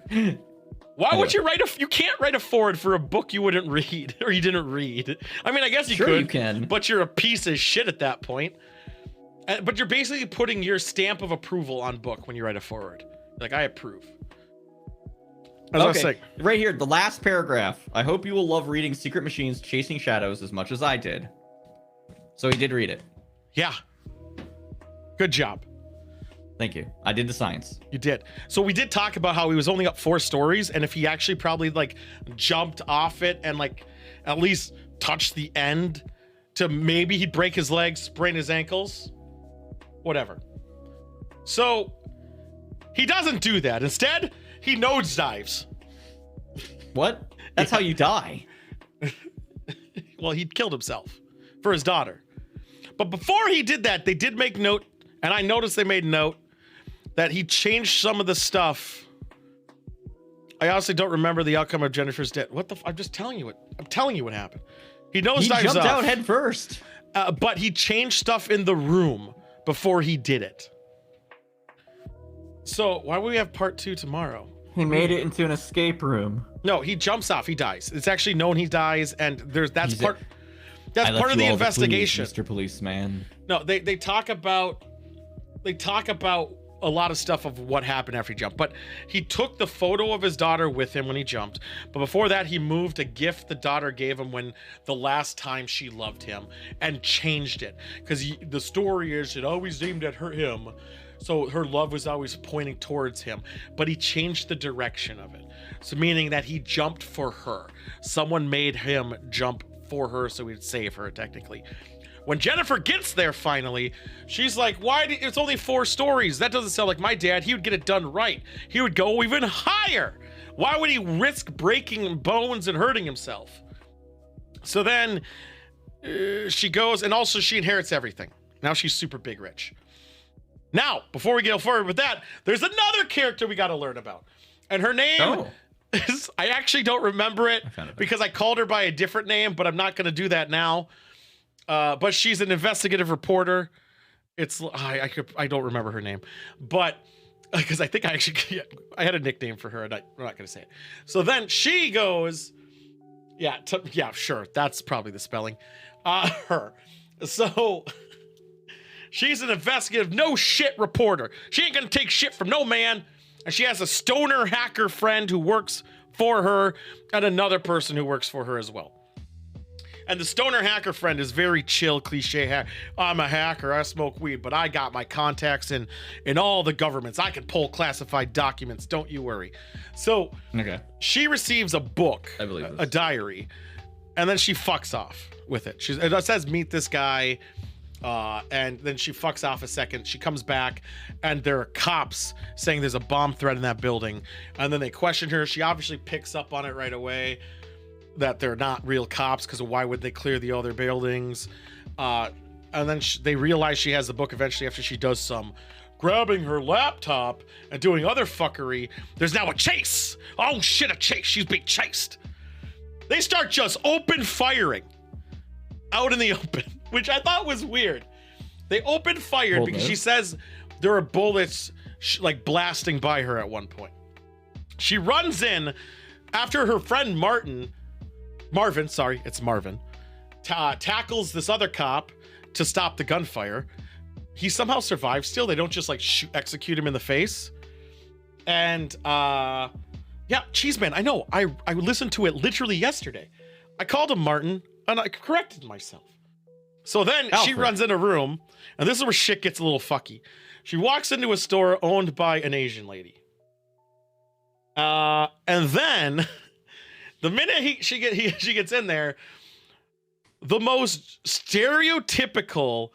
Why would you write you can't write a forward for a book you wouldn't read or you didn't read. I mean, I guess you Sure could, you can. but you're a piece of shit at that point. But you're basically putting your stamp of approval on book when you write a forward. Like, I approve. As I was saying. Right here, the last paragraph. I hope you will love reading Secret Machines Chasing Shadows as much as I did. So he did read it. Yeah. Good job. Thank you. I did the science. You did. So we did talk about how he was only up 4 stories, and if he actually probably like jumped off it and like at least touched the end, to maybe he'd break his legs, sprain his ankles, whatever. So he doesn't do that. Instead, he nosedives. What? That's how you die. Well, he killed himself for his daughter. But before he did that, they did make note, and I noticed they made note that he changed some of the stuff. I honestly don't remember the outcome of Jennifer's death. What the? I'm just telling you what. I'm telling you what happened. He nosedives off. He jumped out head first. But he changed stuff in the room before he did it. So why would we have part 2 tomorrow? He made it into an escape room. No, he jumps off. He dies. It's actually known he dies, and that's part of the clues, investigation. Mr. Policeman. No, they talk about a lot of stuff of what happened after he jumped, but he took the photo of his daughter with him when he jumped. But before that, he moved a gift the daughter gave him when the last time she loved him and changed it, because the story is it always aimed at him, so her love was always pointing towards him. But he changed the direction of it, so meaning that he jumped for her. Someone made him jump for her so he'd save her technically. When Jennifer gets there finally, she's like, it's only 4 stories. That doesn't sound like my dad. He would get it done right. He would go even higher. Why would he risk breaking bones and hurting himself? So then she goes, and also she inherits everything. Now she's super big rich. Now, before we go forward with that, there's another character we got to learn about. And her name is, I actually don't remember it because I called her by a different name, but I'm not going to do that now. But she's an investigative reporter. I don't remember her name, but because I think I had a nickname for her, and I'm not going to say it. So then she goes, sure, that's probably the spelling. Her. So she's an investigative, no shit reporter. She ain't going to take shit from no man, and she has a stoner hacker friend who works for her, and another person who works for her as well. And the stoner hacker friend is very chill, cliche. I'm a hacker, I smoke weed, but I got my contacts in all the governments. I can pull classified documents, don't you worry. So she receives a book, a diary, and then she fucks off with it. It says, meet this guy. And then she fucks off a second. She comes back, and there are cops saying there's a bomb threat in that building. And then they question her. She obviously picks up on it right away that they're not real cops, because why would they clear the other buildings? And then they realize she has the book eventually after she does some grabbing her laptop and doing other fuckery. There's now a chase. Oh shit, a chase. She's being chased. They start just open firing out in the open, which I thought was weird. They open fired because she says there are bullets like blasting by her at one point. She runs in after her friend Marvin, tackles this other cop to stop the gunfire. He somehow survives still. They don't just like execute him in the face. And yeah, Cheeseman, I know. I listened to it literally yesterday. I called him Martin and I corrected myself. So then she runs in a room, and this is where shit gets a little fucky. She walks into a store owned by an Asian lady. And then the minute she gets in there, the most stereotypical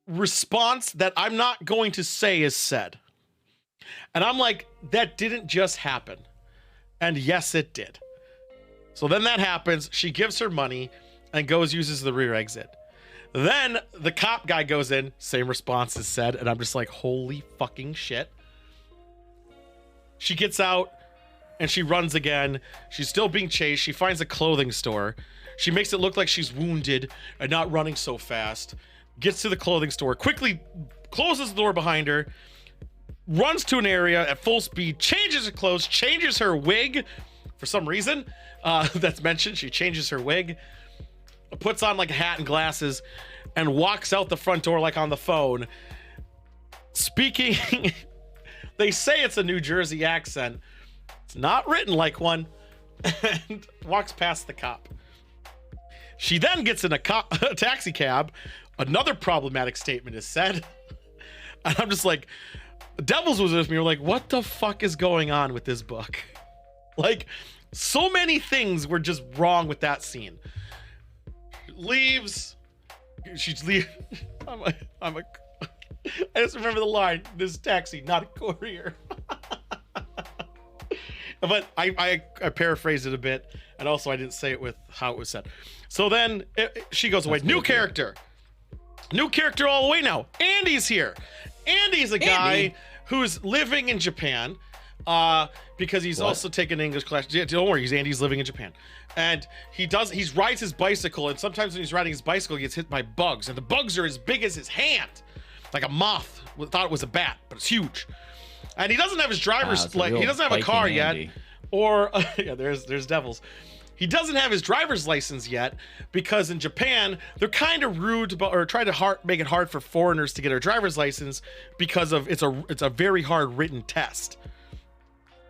response that I'm not going to say is said. And I'm like, that didn't just happen. And yes, it did. So then that happens. She gives her money and uses the rear exit. Then the cop guy goes in, same response is said, and I'm just like, holy fucking shit. She gets out and she runs again. She's still being chased. She finds a clothing store. She makes it look like she's wounded and not running so fast. Gets to the clothing store, quickly closes the door behind her, runs to an area at full speed, changes her clothes, changes her wig for some reason. That's mentioned. She changes her wig, puts on like a hat and glasses, and walks out the front door like on the phone. Speaking, they say it's a New Jersey accent. It's not written like one, and walks past the cop. She then gets in a taxi cab. Another problematic statement is said. And I'm just like, Devils was with me. We're like, what the fuck is going on with this book? Like, so many things were just wrong with that scene. Leaves. She's leaving. I just remember the line, this taxi, not a courier. But I paraphrased it a bit. And also I didn't say it with how it was said. So then she goes away. New character all the way now. Andy's here. Andy's a guy who's living in Japan because he's also taking English class. Don't worry, Andy's living in Japan. And he rides his bicycle, and sometimes when he's riding his bicycle, he gets hit by bugs. And the bugs are as big as his hand. Like a moth. Thought it was a bat, but it's huge. And he doesn't have his driver's he doesn't have a car yet. Or yeah, there's Devils. He doesn't have his driver's license yet because in Japan they're kind of rude or try to make it hard for foreigners to get their driver's license because of it's a very hard written test.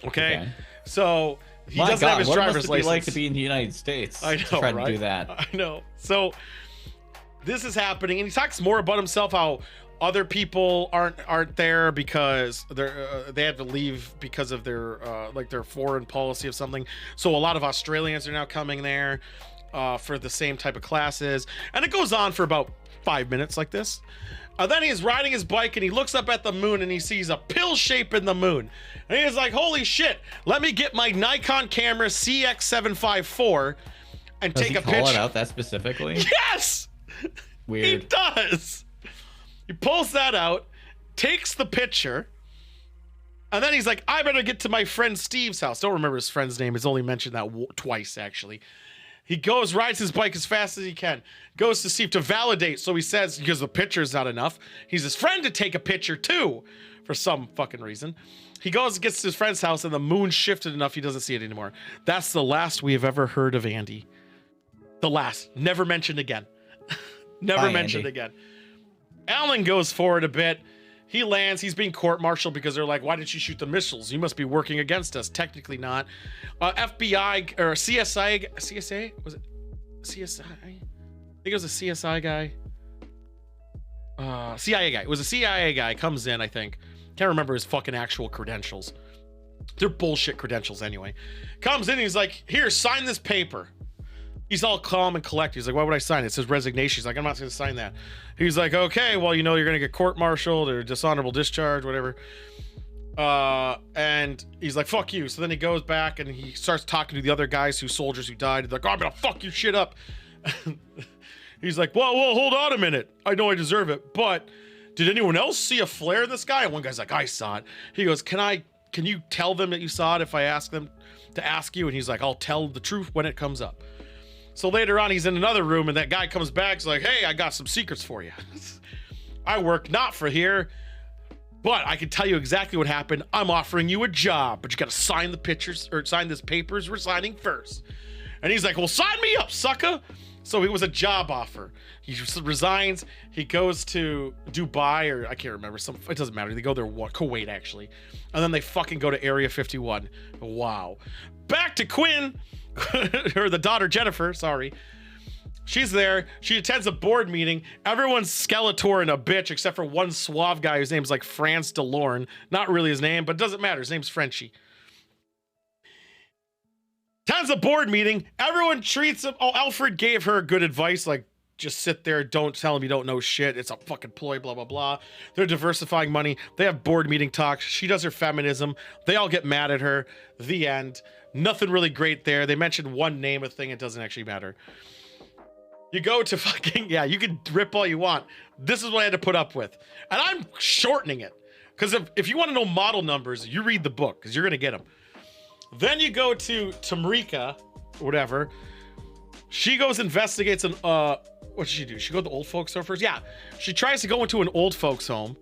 Okay. So he doesn't have his driver's license. Be like to be in the United States. I know, to try right? to do that. I know. So this is happening, and he talks more about himself, how other people aren't there because they had to leave because of their their foreign policy of something. So a lot of Australians are now coming there for the same type of classes, and it goes on for about 5 minutes like this. Then he's riding his bike and he looks up at the moon and he sees a pill shape in the moon, and he's like, "Holy shit! Let me get my Nikon camera CX754 and take a picture." Call it out that specifically? Yes. Weird. He does. He pulls that out, takes the picture, and then he's like, I better get to my friend Steve's house. Don't remember his friend's name. He's only mentioned that twice, actually. He goes, rides his bike as fast as he can, goes to Steve to validate. So he says, because the picture's not enough, he's his friend to take a picture too, for some fucking reason. He goes and gets to his friend's house, and the moon shifted enough he doesn't see it anymore. That's the last we have ever heard of Andy. The last. Never mentioned again. Never mentioned again. Alan goes forward a bit. He lands. He's being court-martialed because they're like, why did you shoot the missiles? You must be working against us. Technically not. FBI or CSA? Was it CSI? I think it was a CSI guy. CIA guy. It was a CIA guy. Comes in, I think. Can't remember his fucking actual credentials. They're bullshit credentials anyway. Comes in, he's like, here, sign this paper. He's all calm and collected. He's like, why would I sign it? It says resignation. He's like, I'm not going to sign that. He's like, okay, well, you know, you're going to get court-martialed or dishonorable discharge, whatever. And he's like, fuck you. So then he goes back and he starts talking to the other guys soldiers who died. He's like, oh, I'm going to fuck your shit up. He's like, well, hold on a minute. I know I deserve it, but did anyone else see a flare in the sky? And one guy's like, I saw it. He goes, can you tell them that you saw it if I ask them to ask you? And he's like, I'll tell the truth when it comes up. So later on, he's in another room, and that guy comes back. He's like, hey, I got some secrets for you. I work not for here, but I can tell you exactly what happened. I'm offering you a job, but you got to sign the pictures or sign this papers we're signing first. And he's like, well, sign me up, sucker. So it was a job offer. He resigns. He goes to Dubai, or I can't remember. It doesn't matter. They go there, Kuwait, actually. And then they fucking go to Area 51. Wow. Back to Quinn. Or the daughter Jennifer, sorry. She's there. She attends a board meeting. Everyone's Skeletor and a bitch, except for one suave guy whose name's like France DeLorme. Not really his name, but it doesn't matter. His name's Frenchie. Attends a board meeting. Everyone treats him. Oh, Alfred gave her good advice, like, just sit there, don't tell him you don't know shit. It's a fucking ploy, blah, blah, blah. They're diversifying money. They have board meeting talks. She does her feminism. They all get mad at her. The end. Nothing really great there. They mentioned one name of thing. It doesn't actually matter. You go to fucking, yeah, you can rip all you want. This is what I had to put up with. And I'm shortening it. Because if you want to know model numbers, you read the book, because you're going to get them. Then you go to Tamrika, whatever. She goes, investigates an, what did she do? She go to the old folks home first? Yeah. She tries to go into an old folks home.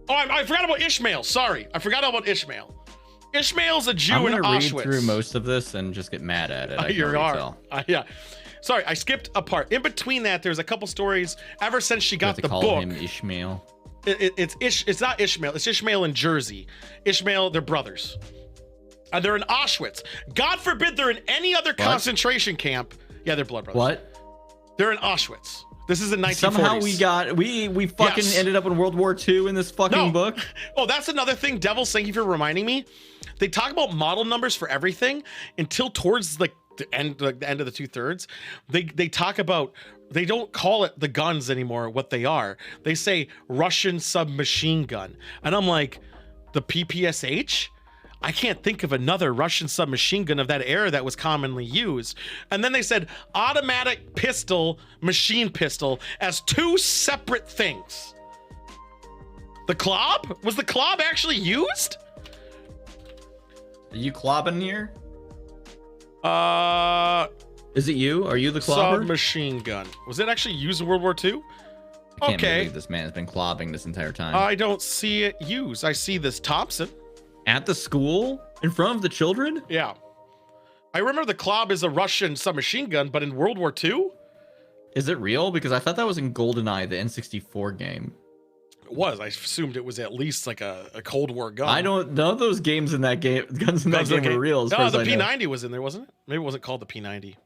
Oh, I forgot about Ishmael. Sorry. I forgot about Ishmael. Ishmael's a Jew in Auschwitz. I'm going to read through most of this and just get mad at it. You are. Yeah. Sorry, I skipped a part. In between that, there's a couple stories ever since she got the book. Call him Ishmael. It's not Ishmael. It's Ishmael in Jersey. Ishmael, they're brothers. And they're in Auschwitz. God forbid they're in any other concentration camp. Yeah, they're blood brothers. What? They're in Auschwitz. This is in 1940s. Somehow we fucking ended up in World War II in this fucking book. Oh, that's another thing. Devils, thank you for reminding me. They talk about model numbers for everything until towards like the end of the 2/3. They talk about, they don't call it the guns anymore, what they are. They say Russian submachine gun. And I'm like, the PPSH? I can't think of another Russian submachine gun of that era that was commonly used. And then they said automatic pistol, machine pistol as two separate things. The Klob? Was the Klob actually used? Are you clobbing here? Is it you? Are you the clobber? Submachine gun. Was it actually used in World War II? I can't believe this man has been clobbing this entire time. I don't see it used. I see this Thompson. At the school? In front of the children? Yeah. I remember the Klob is a Russian submachine gun, but in World War II? Is it real? Because I thought that was in GoldenEye, the N64 game. It was. I assumed it was at least like a Cold War gun. I don't know those games in that game. Guns in that game were real. No, the P90 was in there, wasn't it? Maybe it wasn't called the P90.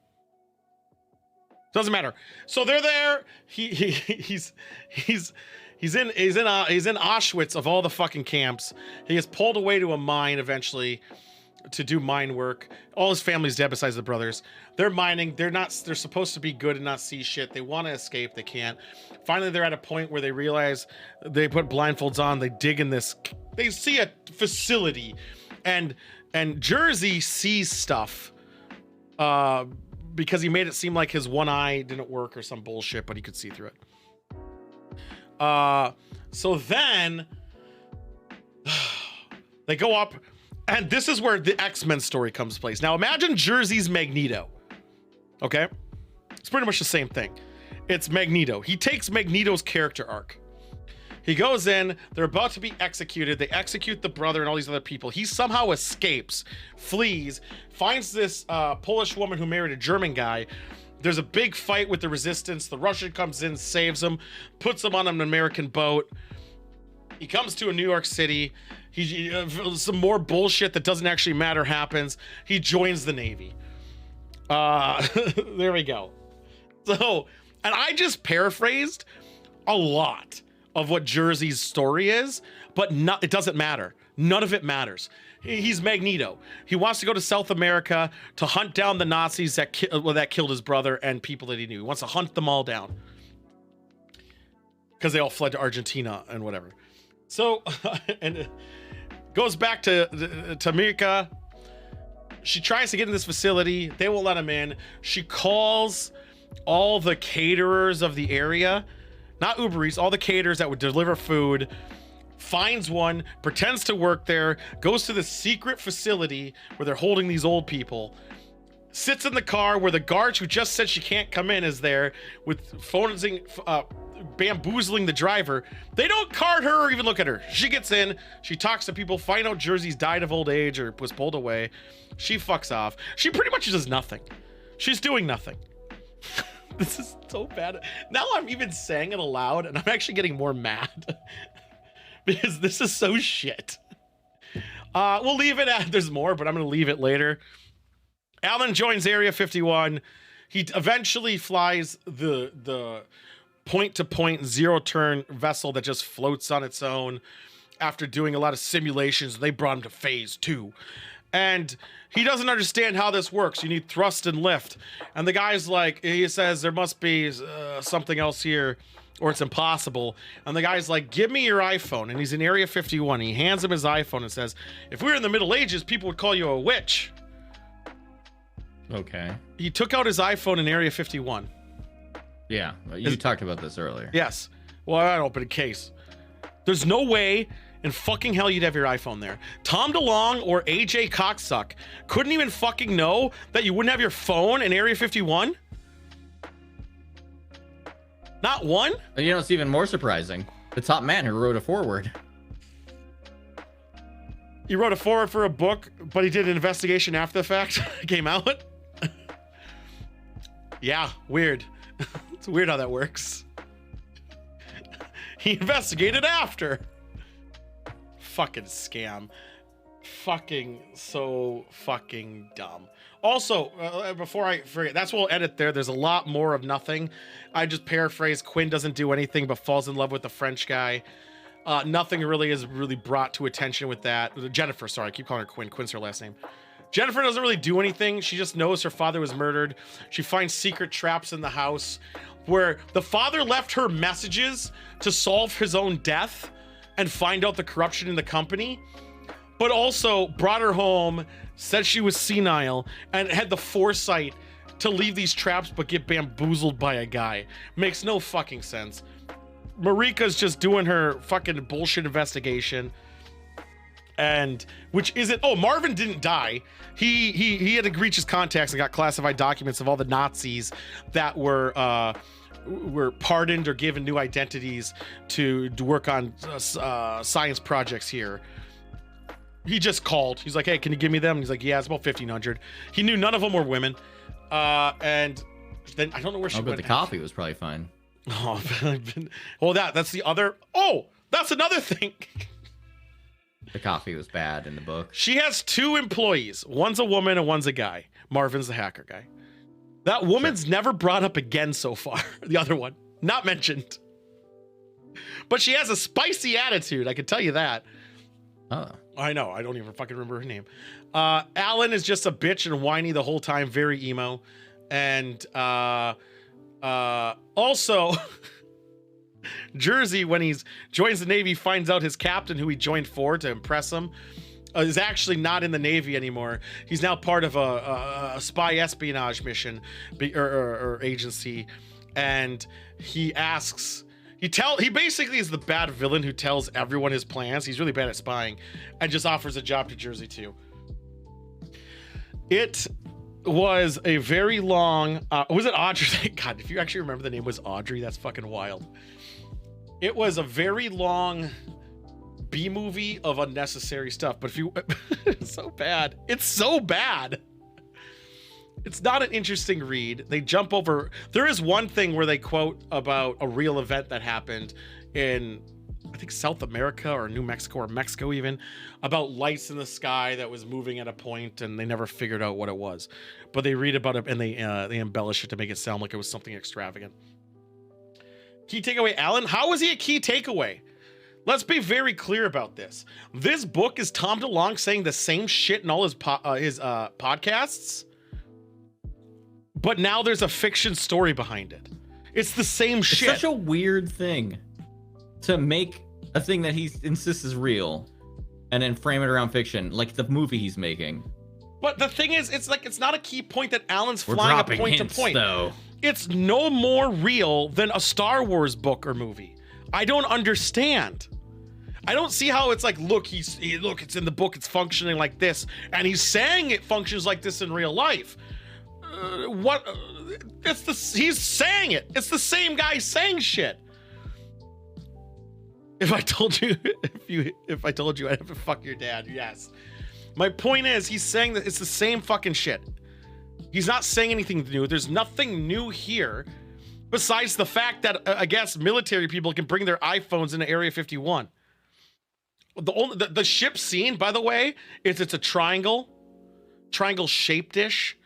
Doesn't matter. So they're there. He's in Auschwitz of all the fucking camps. He gets pulled away to a mine eventually to do mine work. All his family's dead besides the brothers. They're mining. They're supposed to be good and not see shit. They want to escape. They can't. Finally, they're at a point where they realize they put blindfolds on. They dig in this. They see a facility, and Jersey sees stuff because he made it seem like his one eye didn't work or some bullshit, but he could see through it. So then they go up, and this is where the X-Men story comes to place. Now imagine Jersey's Magneto. Okay? It's pretty much the same thing. It's Magneto. He takes Magneto's character arc. He goes in, they're about to be executed. They execute the brother and all these other people. He somehow escapes, flees, finds this Polish woman who married a German guy. There's a big fight with the resistance. The Russian comes in, saves him, puts him on an American boat. He comes to a New York City. Some more bullshit that doesn't actually matter happens. He joins the Navy. There we go. So, and I just paraphrased a lot of what Jersey's story is, but it doesn't matter. None of it matters. He's Magneto. He wants to go to South America to hunt down the Nazis that killed his brother and people that he knew. He wants to hunt them all down because they all fled to Argentina and whatever. So, and it goes back to Mika. She tries to get in this facility. They won't let him in. She calls all the caterers of the area, not Uber Eats, all the caterers that would deliver food, finds one, pretends to work there, goes to the secret facility where they're holding these old people, sits in the car where the guards who just said she can't come in is there with bamboozling the driver. They don't card her or even look at her. She gets in, she talks to people, find out Jersey's died of old age or was pulled away. She fucks off. She pretty much does nothing. She's doing nothing. This is so bad. Now I'm even saying it aloud and I'm actually getting more mad because this is so shit. We'll leave it at, there's more, but I'm going to leave it later. Alan joins Area 51. He eventually flies the point-to-point zero-turn vessel that just floats on its own after doing a lot of simulations. They brought him to phase 2. And he doesn't understand how this works. You need thrust and lift. And the guy's like, he says there must be something else here or it's impossible. And the guy's like, give me your iPhone. And he's in Area 51. He hands him his iPhone and says, if we were in the Middle Ages, people would call you a witch. Okay. He took out his iPhone in Area 51. Yeah, you talked about this earlier. Yes. Well, I don't open a case. There's no way in fucking hell you'd have your iPhone there. Tom DeLonge or AJ Cocksuck couldn't even fucking know that you wouldn't have your phone in Area 51? Not one? And you know, it's even more surprising. The top man who wrote a foreword. He wrote a foreword for a book, but he did an investigation after the fact. Came out. Yeah, weird. It's weird how that works. He investigated after. Fucking scam. Fucking so fucking dumb. Also, before I forget, that's what we'll edit there. There's a lot more of nothing. I just paraphrase. Quinn doesn't do anything but falls in love with the French guy. Nothing really is really brought to attention with that. Jennifer, sorry, I keep calling her Quinn. Quinn's her last name. Jennifer doesn't really do anything. She just knows her father was murdered. She finds secret traps in the house where the father left her messages to solve his own death and find out the corruption in the company, but also brought her home, said she was senile, and had the foresight to leave these traps but get bamboozled by a guy. Makes no fucking sense. Marika's just doing her fucking bullshit investigation. And which isn't, oh, Marvin didn't die. He had to reach his contacts and got classified documents of all the Nazis that were pardoned or given new identities to work on science projects here. He just called. He's like, hey, can you give me them? And he's like, yeah, it's about 1,500. He knew none of them were women. And then I don't know where she went. But the coffee was probably fine. Oh, well, that's the other. Oh, that's another thing. The coffee was bad in the book. She has 2 employees. One's a woman and one's a guy. Marvin's the hacker guy. That woman's never brought up again so far. The other one, not mentioned. But she has a spicy attitude, I can tell you that. Oh. I know, I don't even fucking remember her name. Alan is just a bitch and whiny the whole time, very emo. And also... Jersey, when he joins the Navy, finds out his captain, who he joined for to impress him, is actually not in the Navy anymore. He's now part of a spy espionage mission or agency, and he asks. He basically is the bad villain who tells everyone his plans. He's really bad at spying, and just offers a job to Jersey too. It was a very long. Was it Audrey? God, if you actually remember the name was Audrey, that's fucking wild. It was a very long B movie of unnecessary stuff, but if you, it's so bad. It's so bad. It's not an interesting read. They jump over. There is one thing where they quote about a real event that happened in, I think, South America or New Mexico or Mexico even, about lights in the sky that was moving at a point, and they never figured out what it was. But they read about it and they embellish it to make it sound like it was something extravagant. Key takeaway, Alan? How is he a key takeaway? Let's be very clear about this. This book is Tom DeLonge saying the same shit in all his podcasts, but now there's a fiction story behind it. It's the same shit. It's such a weird thing to make a thing that he insists is real and then frame it around fiction, like the movie he's making. But the thing is, it's not a key point that Alan's flying a point hints, to point. Though. It's no more real than a Star Wars book or movie. I don't understand. I don't see how it's like, look, look, it's in the book, it's functioning like this, and he's saying it functions like this in real life. He's saying it. It's the same guy saying shit. If I told you, if I told you I'd have to fuck your dad, yes. My point is, he's saying that it's the same fucking shit. He's not saying anything new. There's nothing new here, besides the fact that I guess military people can bring their iPhones into Area 51. The ship scene, by the way, it's a triangle shaped dish.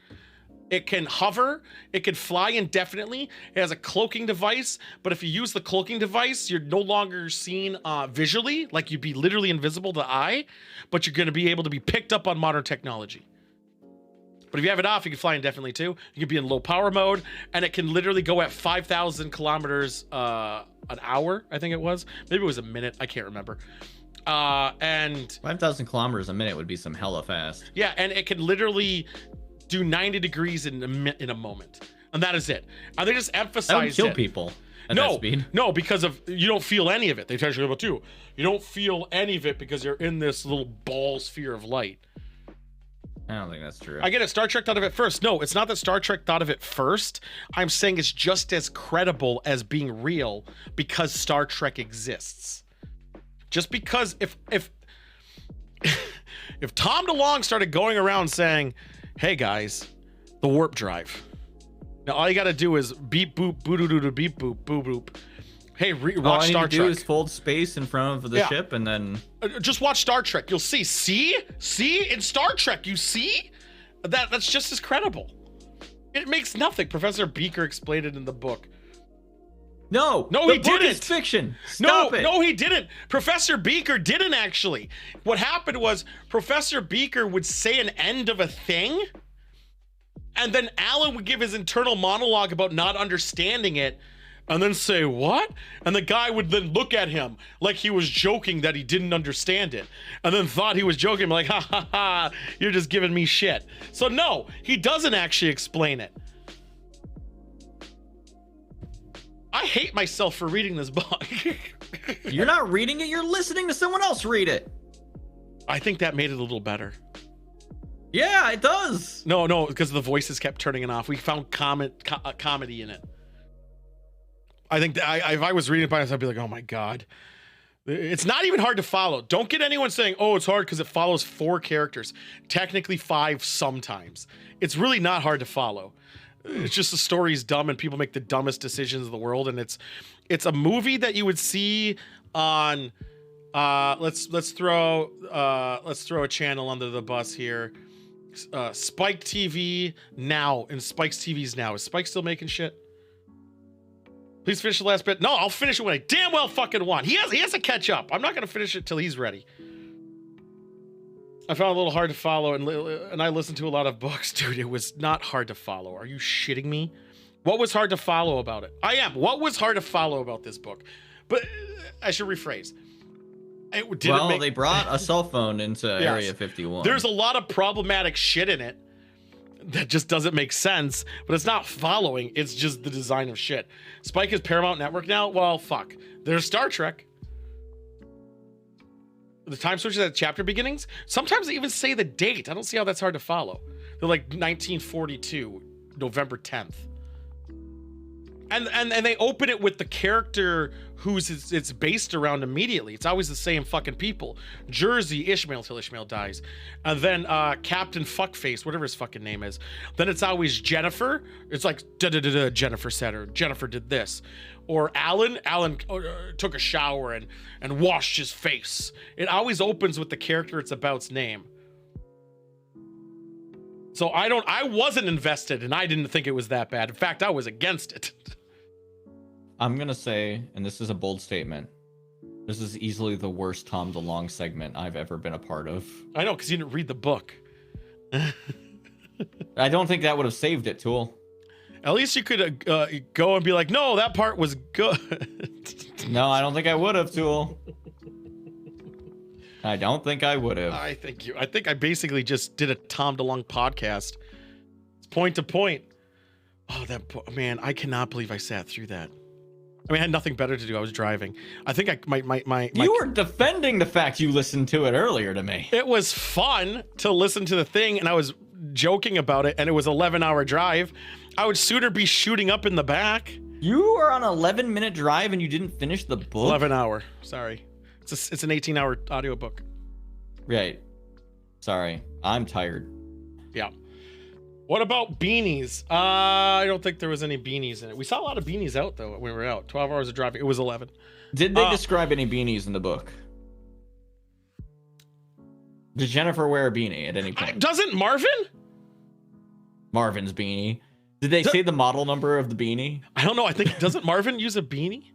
It can hover. It can fly indefinitely. It has a cloaking device, but if you use the cloaking device, you're no longer seen visually, like you'd be literally invisible to the eye, but you're going to be able to be picked up on modern technology. But if you have it off, you can fly indefinitely too. You can be in low power mode, and it can literally go at 5,000 kilometers an hour, I think it was. Maybe it was a minute. I can't remember. And 5,000 kilometers a minute would be some hella fast. Yeah, and it can literally do 90 degrees in a moment, and that is it. And they just emphasize that would kill people at that speed. No, because of you don't feel any of it. They tell you about too. You don't feel any of it because you're in this little ball sphere of light. I don't think that's true. I get it. Star Trek thought of it first. No, it's not that Star Trek thought of it first. I'm saying it's just as credible as being real because Star Trek exists. Just because if Tom DeLonge started going around saying, hey guys, the warp drive. Now all you got to do is beep boop boo doo doo beep boop boo boop. Hey, watch Star Trek. All you need to do is fold space in front of the ship and then just watch Star Trek. You'll see in Star Trek. You see that's just as credible. It makes nothing. Professor Beaker explained it in the book. No, he didn't. It's fiction. Stop it. No, he didn't. Professor Beaker didn't actually. What happened was Professor Beaker would say an end of a thing, and then Alan would give his internal monologue about not understanding it, and then say, what? And the guy would then look at him like he was joking that he didn't understand it, and then thought he was joking, like, ha ha ha, you're just giving me shit. So no, he doesn't actually explain it. I hate myself for reading this book. You're not reading it, you're listening to someone else read it. I think that made it a little better. Yeah, it does. No, because the voices kept turning it off. We found comedy in it. I think that if I was reading it by myself, I'd be like, oh my God. It's not even hard to follow. Don't get anyone saying, oh, it's hard because it follows 4 characters. Technically 5 sometimes. It's really not hard to follow. It's just the story's dumb and people make the dumbest decisions in the world, and it's a movie that you would see on let's throw a channel under the bus here. Spike TV Now, and Spike's TV's Now. Is Spike still making shit? Please finish the last bit. No, I'll finish it when I damn well fucking want. He has to catch up. I'm not gonna finish it till he's ready. I found it a little hard to follow, and I listened to a lot of books. Dude, it was not hard to follow. Are you shitting me? What was hard to follow about it? What was hard to follow about this book? But I should rephrase. They brought a cell phone into Area 51. There's a lot of problematic shit in it that just doesn't make sense, but it's not following. It's just the design of shit. Spike is Paramount Network now? Well, fuck. There's Star Trek. The time switches at chapter beginnings. Sometimes they even say the date. I don't see how that's hard to follow. They're like 1942, November 10th. And they open it with the character who's it's based around immediately. It's always the same fucking people. Jersey, Ishmael till Ishmael dies. And then Captain Fuckface, whatever his fucking name is. Then it's always Jennifer. It's like, Jennifer said, or Jennifer did this. Or Alan took a shower and washed his face. It always opens with the character it's about's name. So I wasn't invested, and I didn't think it was that bad. In fact, I was against it. I'm gonna say, and this is a bold statement, this is easily the worst Tom DeLonge segment I've ever been a part of. I know, because you didn't read the book. I don't think that would have saved it, Tool. At least you could go and be like, no, that part was good. No, I don't think I would have, Tool. I don't think I would have. I think I basically just did a Tom DeLonge podcast. It's point to point. Oh, man, I cannot believe I sat through that. I mean, I had nothing better to do. I was driving. I think You were defending the fact you listened to it earlier to me. It was fun to listen to the thing, and I was joking about it, and it was an 11-hour drive. I would sooner be shooting up in the back. You were on an 11-minute drive and you didn't finish the book? 11-hour. Sorry. It's an 18-hour audiobook. Right. Sorry. I'm tired. Yeah. What about beanies? I don't think there was any beanies in it. We saw a lot of beanies out, though, when we were out. 12 hours of driving. It was 11. Did they describe any beanies in the book? Did Jennifer wear a beanie at any point? Doesn't Marvin? Marvin's beanie. Did they say the model number of the beanie? I don't know. I think, doesn't Marvin use a beanie?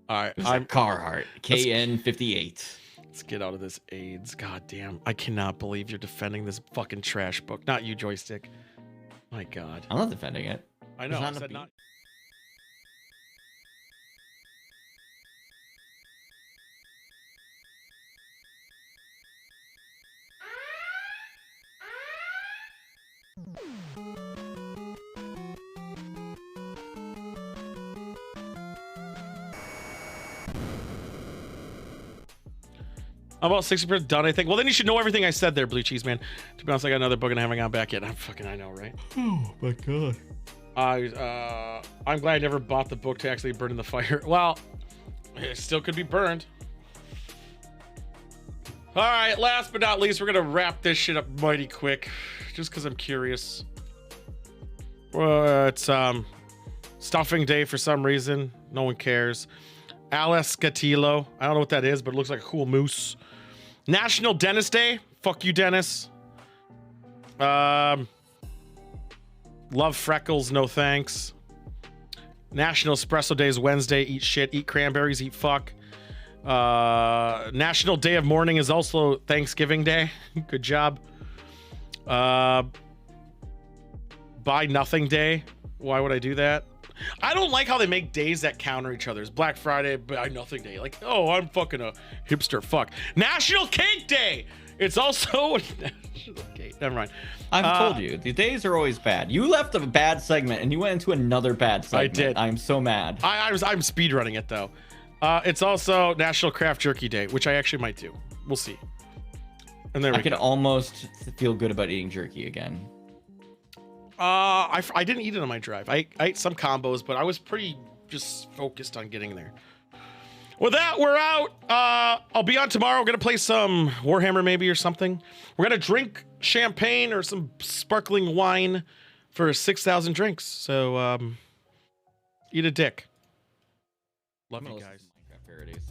All right. I'm Carhartt. KN58. Let's get out of this AIDS. God damn. I cannot believe you're defending this fucking trash book. Not you, Joystick. My God. I'm not defending it. I know. I said not. I'm about 60% done, I think. Well, then you should know everything I said there, Blue Cheese Man. To be honest, I got another book and I haven't gone back yet. I know, right? Oh my God. I'm glad I never bought the book to actually burn in the fire. Well, it still could be burned. All right, last but not least, we're gonna wrap this shit up mighty quick, just because I'm curious. It's stuffing day for some reason. No one cares. Alescatillo. I don't know what that is, but it looks like a cool moose. National Dentist Day. Fuck you, Dennis. Love freckles, no thanks. National Espresso Day is Wednesday. Eat shit, eat cranberries, eat fuck. National Day of Mourning is also Thanksgiving Day. Good job. Buy Nothing Day. Why would I do that? I don't like how they make days that counter each other. It's Black Friday, Buy Nothing Day. Like, oh, I'm fucking a hipster fuck. National Cake Day. It's also National Cake. Never mind. I've told you, the days are always bad. You left a bad segment and you went into another bad segment. I did. I'm so mad. I'm speedrunning it though. It's also National Craft Jerky Day, which I actually might do. We'll see. And there we go. I could almost feel good about eating jerky again. I didn't eat it on my drive. I ate some combos, but I was pretty just focused on getting there. With that, we're out. I'll be on tomorrow. We're gonna play some Warhammer maybe or something. We're gonna drink champagne or some sparkling wine for 6,000 drinks. So eat a dick. Love you guys. Minecraft parodies.